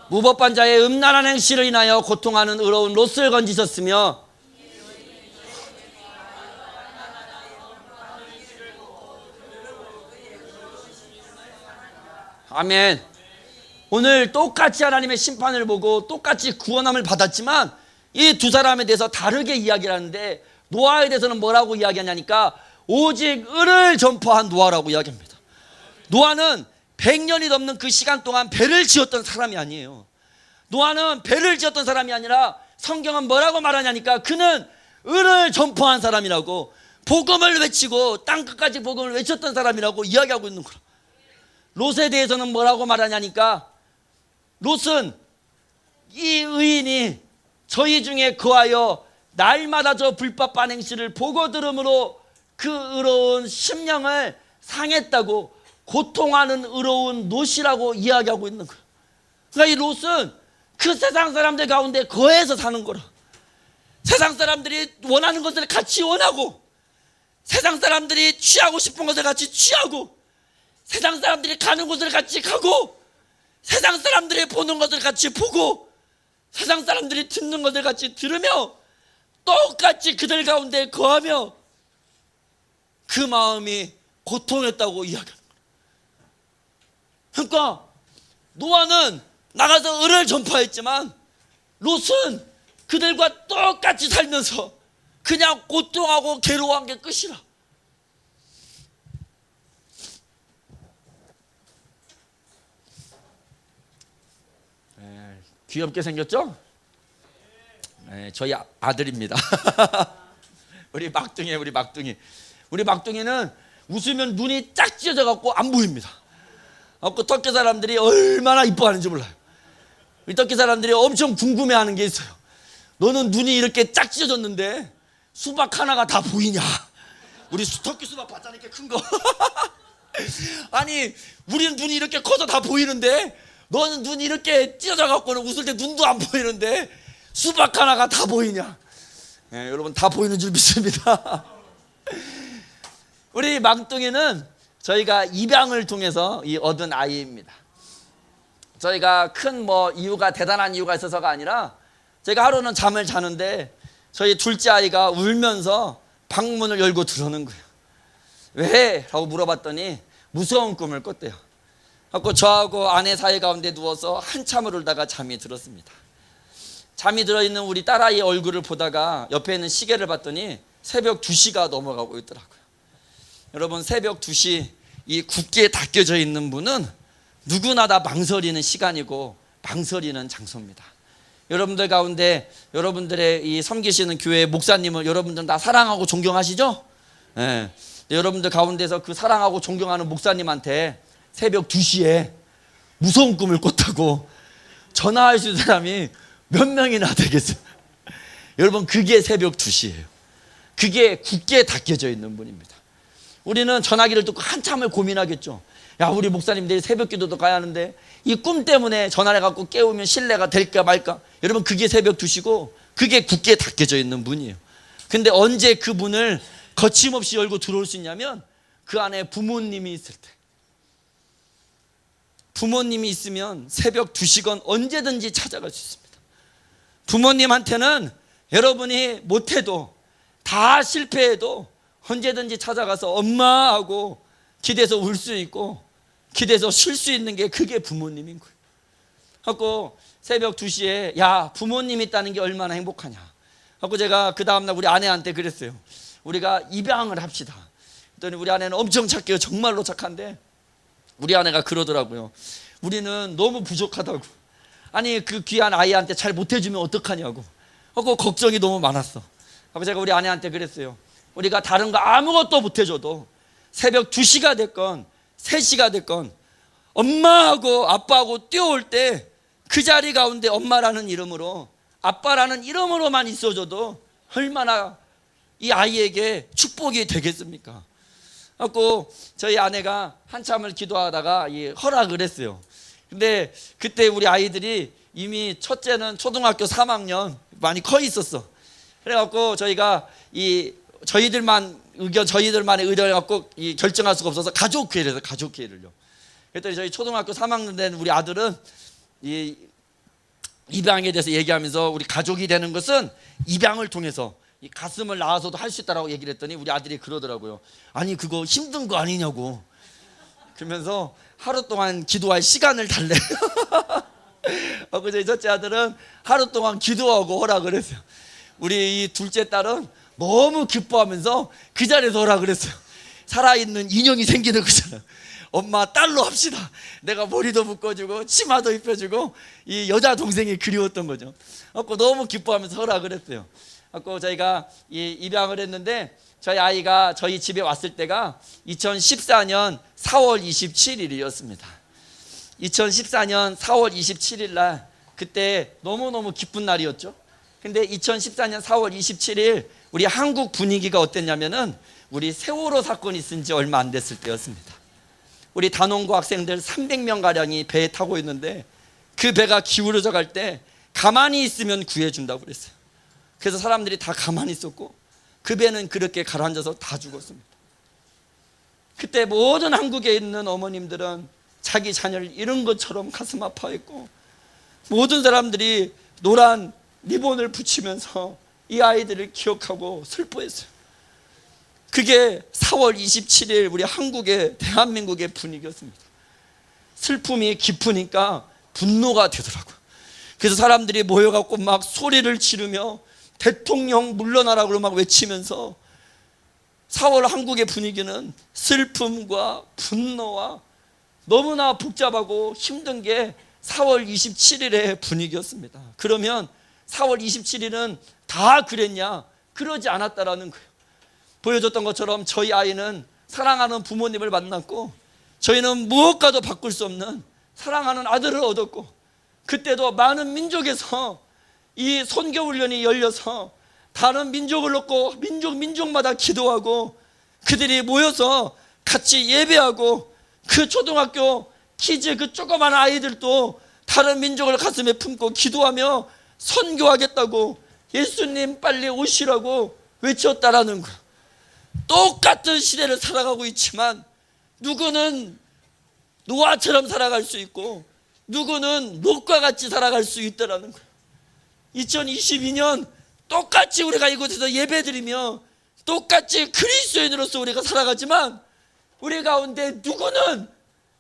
무법한 자의 음란한 행실을 인하여 고통하는 의로운 롯을 건지셨으며 아멘. 오늘 똑같이 하나님의 심판을 보고 똑같이 구원함을 받았지만 이 두 사람에 대해서 다르게 이야기를 하는데 노아에 대해서는 뭐라고 이야기하냐니까 오직 을을 전파한 노아라고 이야기합니다. 노아는 100년이 넘는 그 시간 동안 배를 지었던 사람이 아니에요. 노아는 배를 지었던 사람이 아니라 성경은 뭐라고 말하냐니까 그는 을을 전파한 사람이라고, 복음을 외치고 땅끝까지 복음을 외쳤던 사람이라고 이야기하고 있는 거라. 롯에 대해서는 뭐라고 말하냐니까 롯은 이 의인이 저희 중에 거하여 날마다 저 불법 반행실을 보고 들음으로 그 의로운 심령을 상했다고 고통하는 의로운 롯이라고 이야기하고 있는 거야. 그러니까 이 롯은 그 세상 사람들 가운데 거해서 사는 거라. 세상 사람들이 원하는 것을 같이 원하고 세상 사람들이 취하고 싶은 것을 같이 취하고 세상 사람들이 가는 곳을 같이 가고 세상 사람들이 보는 것을 같이 보고 세상 사람들이 듣는 것을 같이 들으며 똑같이 그들 가운데 거하며 그 마음이 고통했다고 이야기합니다. 그러니까 노아는 나가서 을을 전파했지만 롯은 그들과 똑같이 살면서 그냥 고통하고 괴로워한 게 끝이라. 귀엽게 생겼죠? 네, 저희 아들입니다. 우리 막둥이는 웃으면 눈이 짝 찢어져 갖고 안 보입니다. 그 터키 사람들이 얼마나 이뻐하는지 몰라요. 우리 터키 사람들이 엄청 궁금해하는 게 있어요. 너는 눈이 이렇게 짝 찢어졌는데 수박 하나가 다 보이냐? 우리 터키 수박 봤잖아, 이렇게 큰 거. 아니 우리는 눈이 이렇게 커서 다 보이는데 너는 눈이 이렇게 찢어져 갖고는 웃을 때 눈도 안 보이는데 수박 하나가 다 보이냐? 네, 여러분 다 보이는 줄 믿습니다. 우리 망둥이는 저희가 입양을 통해서 얻은 아이입니다. 저희가 큰 이유가 대단한 이유가 있어서가 아니라 제가 하루는 잠을 자는데 저희 둘째 아이가 울면서 방문을 열고 들어오는 거예요. 왜? 라고 물어봤더니 무서운 꿈을 꿨대요. 그래서 저하고 아내 사이 가운데 누워서 한참을 울다가 잠이 들었습니다. 잠이 들어있는 우리 딸아이의 얼굴을 보다가 옆에 있는 시계를 봤더니 새벽 2시가 넘어가고 있더라고요. 여러분 새벽 2시 이 굳게 닦여져 있는 분은 누구나 다 망설이는 시간이고 망설이는 장소입니다. 여러분들 가운데 여러분들의 이 섬기시는 교회 목사님을 여러분들은 다 사랑하고 존경하시죠? 네. 여러분들 가운데서 그 사랑하고 존경하는 목사님한테 새벽 2시에 무서운 꿈을 꿨다고 전화할 수 있는 사람이 몇 명이나 되겠어요? 여러분 그게 새벽 2시예요. 그게 굳게 닦여져 있는 분입니다. 우리는 전화기를 듣고 한참을 고민하겠죠. 야 우리 목사님 내일 새벽 기도도 가야 하는데 이 꿈 때문에 전화를 갖고 깨우면 신뢰가 될까 말까. 여러분 그게 새벽 2시고 그게 굳게 닦여져 있는 문이에요. 근데 언제 그 문을 거침없이 열고 들어올 수 있냐면 그 안에 부모님이 있을 때. 부모님이 있으면 새벽 2시건 언제든지 찾아갈 수 있습니다. 부모님한테는 여러분이 못해도 다 실패해도 언제든지 찾아가서 엄마하고 기대서 울 수 있고 기대서 쉴 수 있는 게 그게 부모님인 거예요. 하고 새벽 2시에 야 부모님 있다는 게 얼마나 행복하냐 하고 제가 그 다음날 우리 아내한테 그랬어요. 우리가 입양을 합시다. 그랬더니 우리 아내는 엄청 착해요. 정말로 착한데 우리 아내가 그러더라고요. 우리는 너무 부족하다고. 아니 그 귀한 아이한테 잘 못해주면 어떡하냐고 하고 걱정이 너무 많았어. 하고 제가 우리 아내한테 그랬어요. 우리가 다른 거 아무것도 못해줘도 새벽 2시가 됐건 3시가 됐건 엄마하고 아빠하고 뛰어올 때 그 자리 가운데 엄마라는 이름으로 아빠라는 이름으로만 있어줘도 얼마나 이 아이에게 축복이 되겠습니까? 그래서 저희 아내가 한참을 기도하다가 허락을 했어요. 근데 그때 우리 아이들이 이미 첫째는 초등학교 3학년 많이 커 있었어. 그래갖고 저희가 저희들만의 의견을 갖고 결정할 수가 없어서 가족회의를 해서 가족회의를요. 그랬더니 저희 초등학교 3학년 된 우리 아들은 입양에 대해서 얘기하면서 우리 가족이 되는 것은 입양을 통해서 이 가슴을 낳아서도 할 수 있다라고 얘기를 했더니 우리 아들이 그러더라고요. 아니 그거 힘든 거 아니냐고. 그러면서 하루 동안 기도할 시간을 달래요. 그래서 저희 첫째 아들은 하루 동안 기도하고 허락을 했어요. 우리 이 둘째 딸은 너무 기뻐하면서 그 자리에서 허락을 했어요. 살아있는 인형이 생기는 거잖아요. 엄마 딸로 합시다. 내가 머리도 묶어주고 치마도 입혀주고 이 여자 동생이 그리웠던 거죠. 그래서 너무 기뻐하면서 허락을 했어요. 그래서 저희가 입양을 했는데 저희 아이가 저희 집에 왔을 때가 2014년 4월 27일이었습니다. 2014년 4월 27일 날 그때 너무너무 기쁜 날이었죠. 근데 2014년 4월 27일 우리 한국 분위기가 어땠냐면은 우리 세월호 사건이 있은 지 얼마 안 됐을 때였습니다. 우리 단원고 학생들 300명가량이 배에 타고 있는데 그 배가 기울어져 갈 때 가만히 있으면 구해준다고 그랬어요. 그래서 사람들이 다 가만히 있었고 그 배는 그렇게 가라앉아서 다 죽었습니다. 그때 모든 한국에 있는 어머님들은 자기 자녀를 잃은 것처럼 가슴 아파했고 모든 사람들이 노란 리본을 붙이면서 이 아이들을 기억하고 슬퍼했어요. 그게 4월 27일 우리 한국의 대한민국의 분위기였습니다. 슬픔이 깊으니까 분노가 되더라고요. 그래서 사람들이 모여갖고 막 소리를 지르며 대통령 물러나라고 막 외치면서 4월 한국의 분위기는 슬픔과 분노와 너무나 복잡하고 힘든 게 4월 27일의 분위기였습니다. 그러면 4월 27일은 다 그랬냐? 그러지 않았다라는 거예요. 보여줬던 것처럼 저희 아이는 사랑하는 부모님을 만났고 저희는 무엇과도 바꿀 수 없는 사랑하는 아들을 얻었고 그때도 많은 민족에서 이 선교훈련이 열려서 다른 민족을 얻고 민족마다 기도하고 그들이 모여서 같이 예배하고 그 초등학교 키즈 그 조그만 아이들도 다른 민족을 가슴에 품고 기도하며 선교하겠다고 예수님 빨리 오시라고 외쳤다라는 거. 똑같은 시대를 살아가고 있지만 누구는 노아처럼 살아갈 수 있고 누구는 롯과 같이 살아갈 수 있다라는 거예요. 2022년 똑같이 우리가 이곳에서 예배드리며 똑같이 그리스도인으로서 우리가 살아가지만 우리 가운데 누구는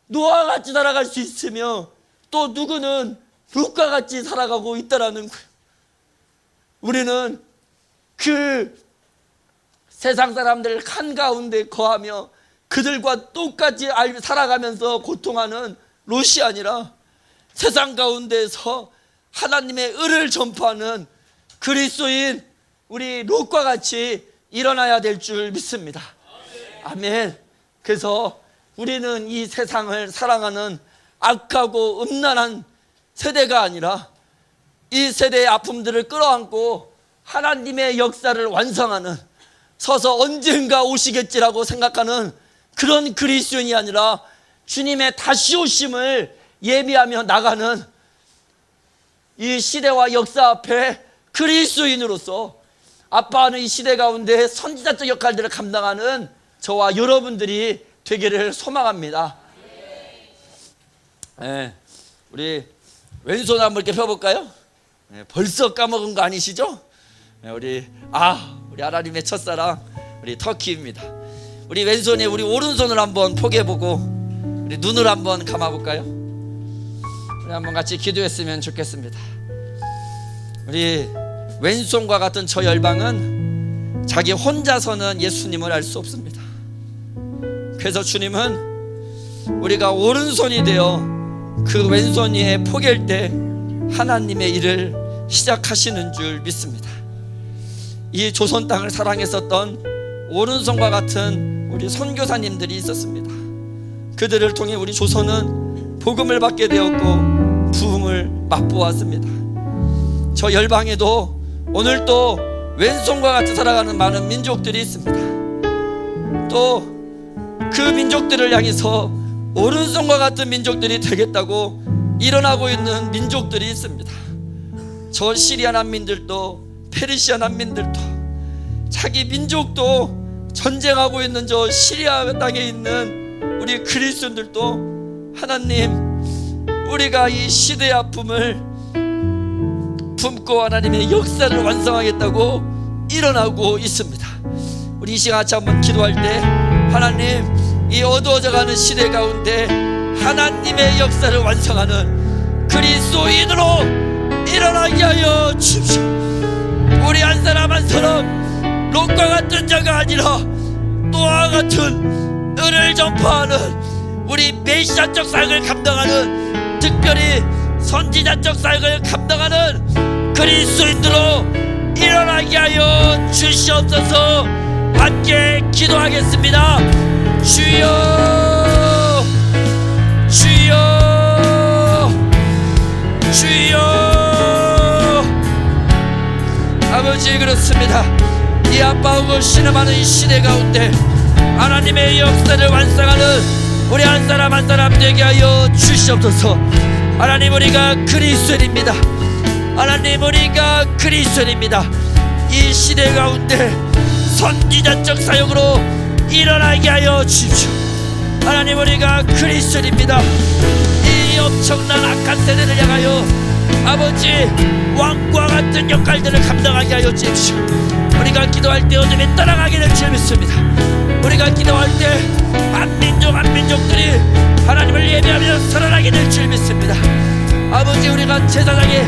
노아와 같이 살아갈 수 있으며 또 누구는 롯과 같이 살아가고 있다라는 거예요. 우리는 그 세상 사람들 한가운데 거하며 그들과 똑같이 살아가면서 고통하는 롯이 아니라 세상 가운데서 하나님의 의를 전파하는 그리스도인 우리 롯과 같이 일어나야 될 줄 믿습니다. 아멘. 그래서 우리는 이 세상을 사랑하는 악하고 음란한 세대가 아니라 이 세대의 아픔들을 끌어안고 하나님의 역사를 완성하는, 서서 언젠가 오시겠지라고 생각하는 그런 그리스도인이 아니라 주님의 다시 오심을 예비하며 나가는 이 시대와 역사 앞에 그리스도인으로서 아빠는 이 시대 가운데 선지자적 역할들을 감당하는 저와 여러분들이 되기를 소망합니다. 네, 우리 왼손 한번 이렇게 펴볼까요? 네, 벌써 까먹은 거 아니시죠? 네, 우리 하나님의 첫사랑 우리 터키입니다. 우리 왼손에 우리 오른손을 한번 포개보고 우리 눈을 한번 감아볼까요? 우리 한번 같이 기도했으면 좋겠습니다. 우리 왼손과 같은 저 열방은 자기 혼자서는 예수님을 알 수 없습니다. 그래서 주님은 우리가 오른손이 되어 그 왼손 위에 포갤 때 하나님의 일을 시작하시는 줄 믿습니다. 이 조선 땅을 사랑했었던 오른손과 같은 우리 선교사님들이 있었습니다. 그들을 통해 우리 조선은 복음을 받게 되었고 부흥을 맛보았습니다. 저 열방에도 오늘 또 왼손과 같이 살아가는 많은 민족들이 있습니다. 또 그 민족들을 향해서 오른손과 같은 민족들이 되겠다고 일어나고 있는 민족들이 있습니다. 저 시리아 난민들도 페르시아 난민들도 자기 민족도 전쟁하고 있는 저 시리아 땅에 있는 우리 그리스도인들도 하나님, 우리가 이 시대의 아픔을 품고 하나님의 역사를 완성하겠다고 일어나고 있습니다. 우리 이 시간 같이 한번 기도할 때 하나님, 이 어두워져가는 시대 가운데 하나님의 역사를 완성하는 그리스도인으로 일어나게 하여 주십시오. 우리 한 사람 한 사람 롯과 같은 자가 아니라 노아와 같은 은을 전파하는 우리 메시아적 사역을 감당하는, 특별히 선지자적 사역을 감당하는 그리스도인으로 일어나게 하여 주시옵소서. 함께 기도하겠습니다. 주여, 주여, 주여. 아버지, 그렇습니다. 이 아빠하고 신음하는 이 시대 가운데 하나님의 역사를 완성하는 우리 한 사람 한 사람 되게 하여 주시옵소서. 하나님, 우리가 그리스도인입니다. 하나님, 우리가 그리스도인입니다. 이 시대 가운데 선지자적 사역으로 일어나게 하여 주십시오. 하나님, 우리가 그리스도인입니다. 이 엄청난 악한 세대를 향하여 아버지, 왕과 같은 역할들을 감당하게 하여 주십시오. 우리가 기도할 때 어둠이 떠나가게 될 줄 믿습니다. 우리가 기도할 때 한민족 한민족들이 하나님을 예배하며 살아나게 될 줄 믿습니다. 아버지, 우리가 제사장의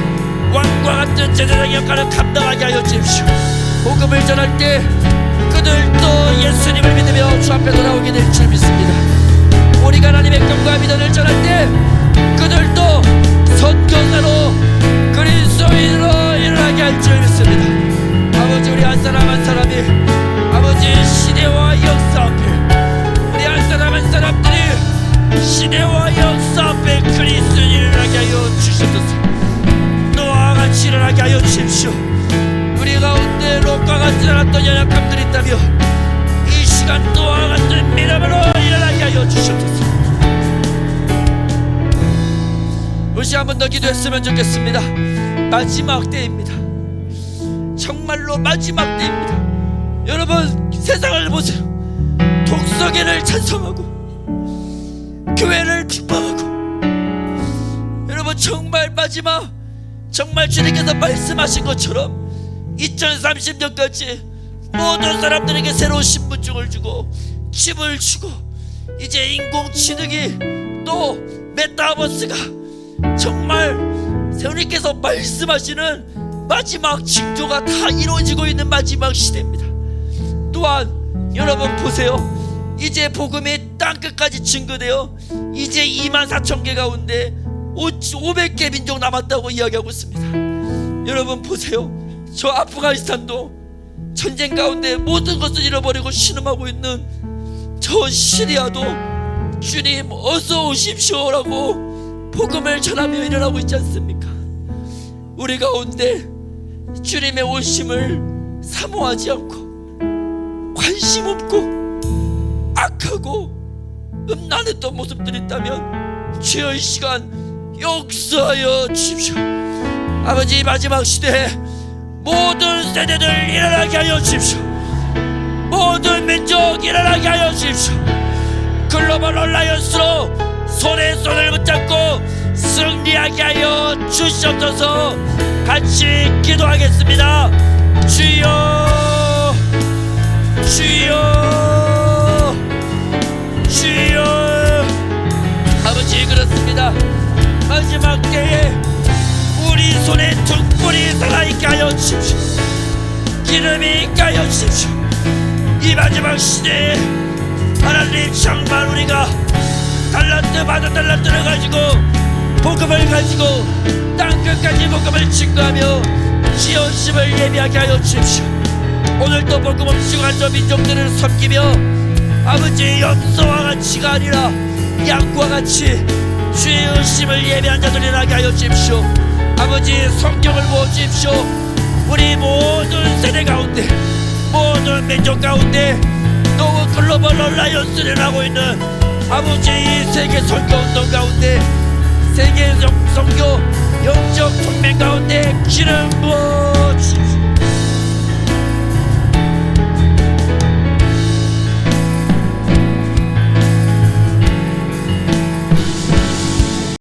왕과 같은 제사장의 역할을 감당하게 하여 주십시오. 복음을 전할 때 그들도 예수님을 믿으며 주 앞에 돌아오게 될 줄 믿습니다. 우리가 하나님의 경과 믿음을 전할 때 그들도 선교사로 그리스도인으로 일어나게 할 줄 믿습니다. 아버지, 우리 한 사람 한 사람이 아버지 시대와 역사 앞에 우리 한 사람 한 사람들이 시대와 역사 앞에 그리스도인을 일어나게 하여 주시옵소서. 노아와 같이 일어나게 하여 주십시오. 우리 가운데 롯과 같이 살았던 연약함들이 있다며 이 시간 노아와 같은 믿음으로 하여 주시옵소서. 우리 한 번 더 기도했으면 좋겠습니다. 마지막 때입니다. 정말로 마지막 때입니다. 여러분, 세상을 보세요. 독서계를 찬송하고 교회를 핍박하고, 여러분 정말 마지막, 정말 주님께서 말씀하신 것처럼 2030년까지 모든 사람들에게 새로운 신분증을 주고 집을 주고, 이제 인공지능이 또 메타버스가 정말 주님께서 말씀하시는 마지막 징조가 다 이루어지고 있는 마지막 시대입니다. 또한 여러분 보세요. 이제 복음이 땅끝까지 증거되어 이제 24,000개 가운데 500개 민족 남았다고 이야기하고 있습니다. 여러분 보세요. 저 아프가니스탄도 전쟁 가운데 모든 것을 잃어버리고 신음하고 있는 저 시리아도 주님 어서 오십시오라고 복음을 전하며 일어나고 있지 않습니까? 우리 가운데 주님의 오심을 사모하지 않고 관심 없고 악하고 음란했던 모습들이 있다면 주여 이 시간 역사하여 주십시오. 아버지, 마지막 시대에 모든 세대들 일어나게 하여 주십시오. 모든 민족 일어나게 하여 주십시오. 글로벌 얼라이언스로 손에 손을 붙잡고 승리하게 하여 주시옵소서. 같이 기도하겠습니다. 주여, 주여, 주여. 아버지, 그렇습니다. 마지막 때에 우리 손에 등불이 살아있게 하여 주십시오. 기름이 있게 하여 주십시오. 이 마지막 시대에 하나님 정말 우리가 달란트 받은 달란트를 가지고 복음을 가지고 땅끝까지 복음을 증거하며 지원심을 예비하게 하여 주십시오. 오늘도 복음 없이 간저 민족들을 섬기며 아버지, 염소와 같이가 아니라 양과 같이 주의 의심을 예비한 자들이 나게 하여 주십시오. 아버지, 성경을 모아주십시오. 우리 모든 세대 가운데, 모든 민족 가운데, 또 글로벌 얼라이언스를 하고 있는 아버지, 이 세계 선교운동 가운데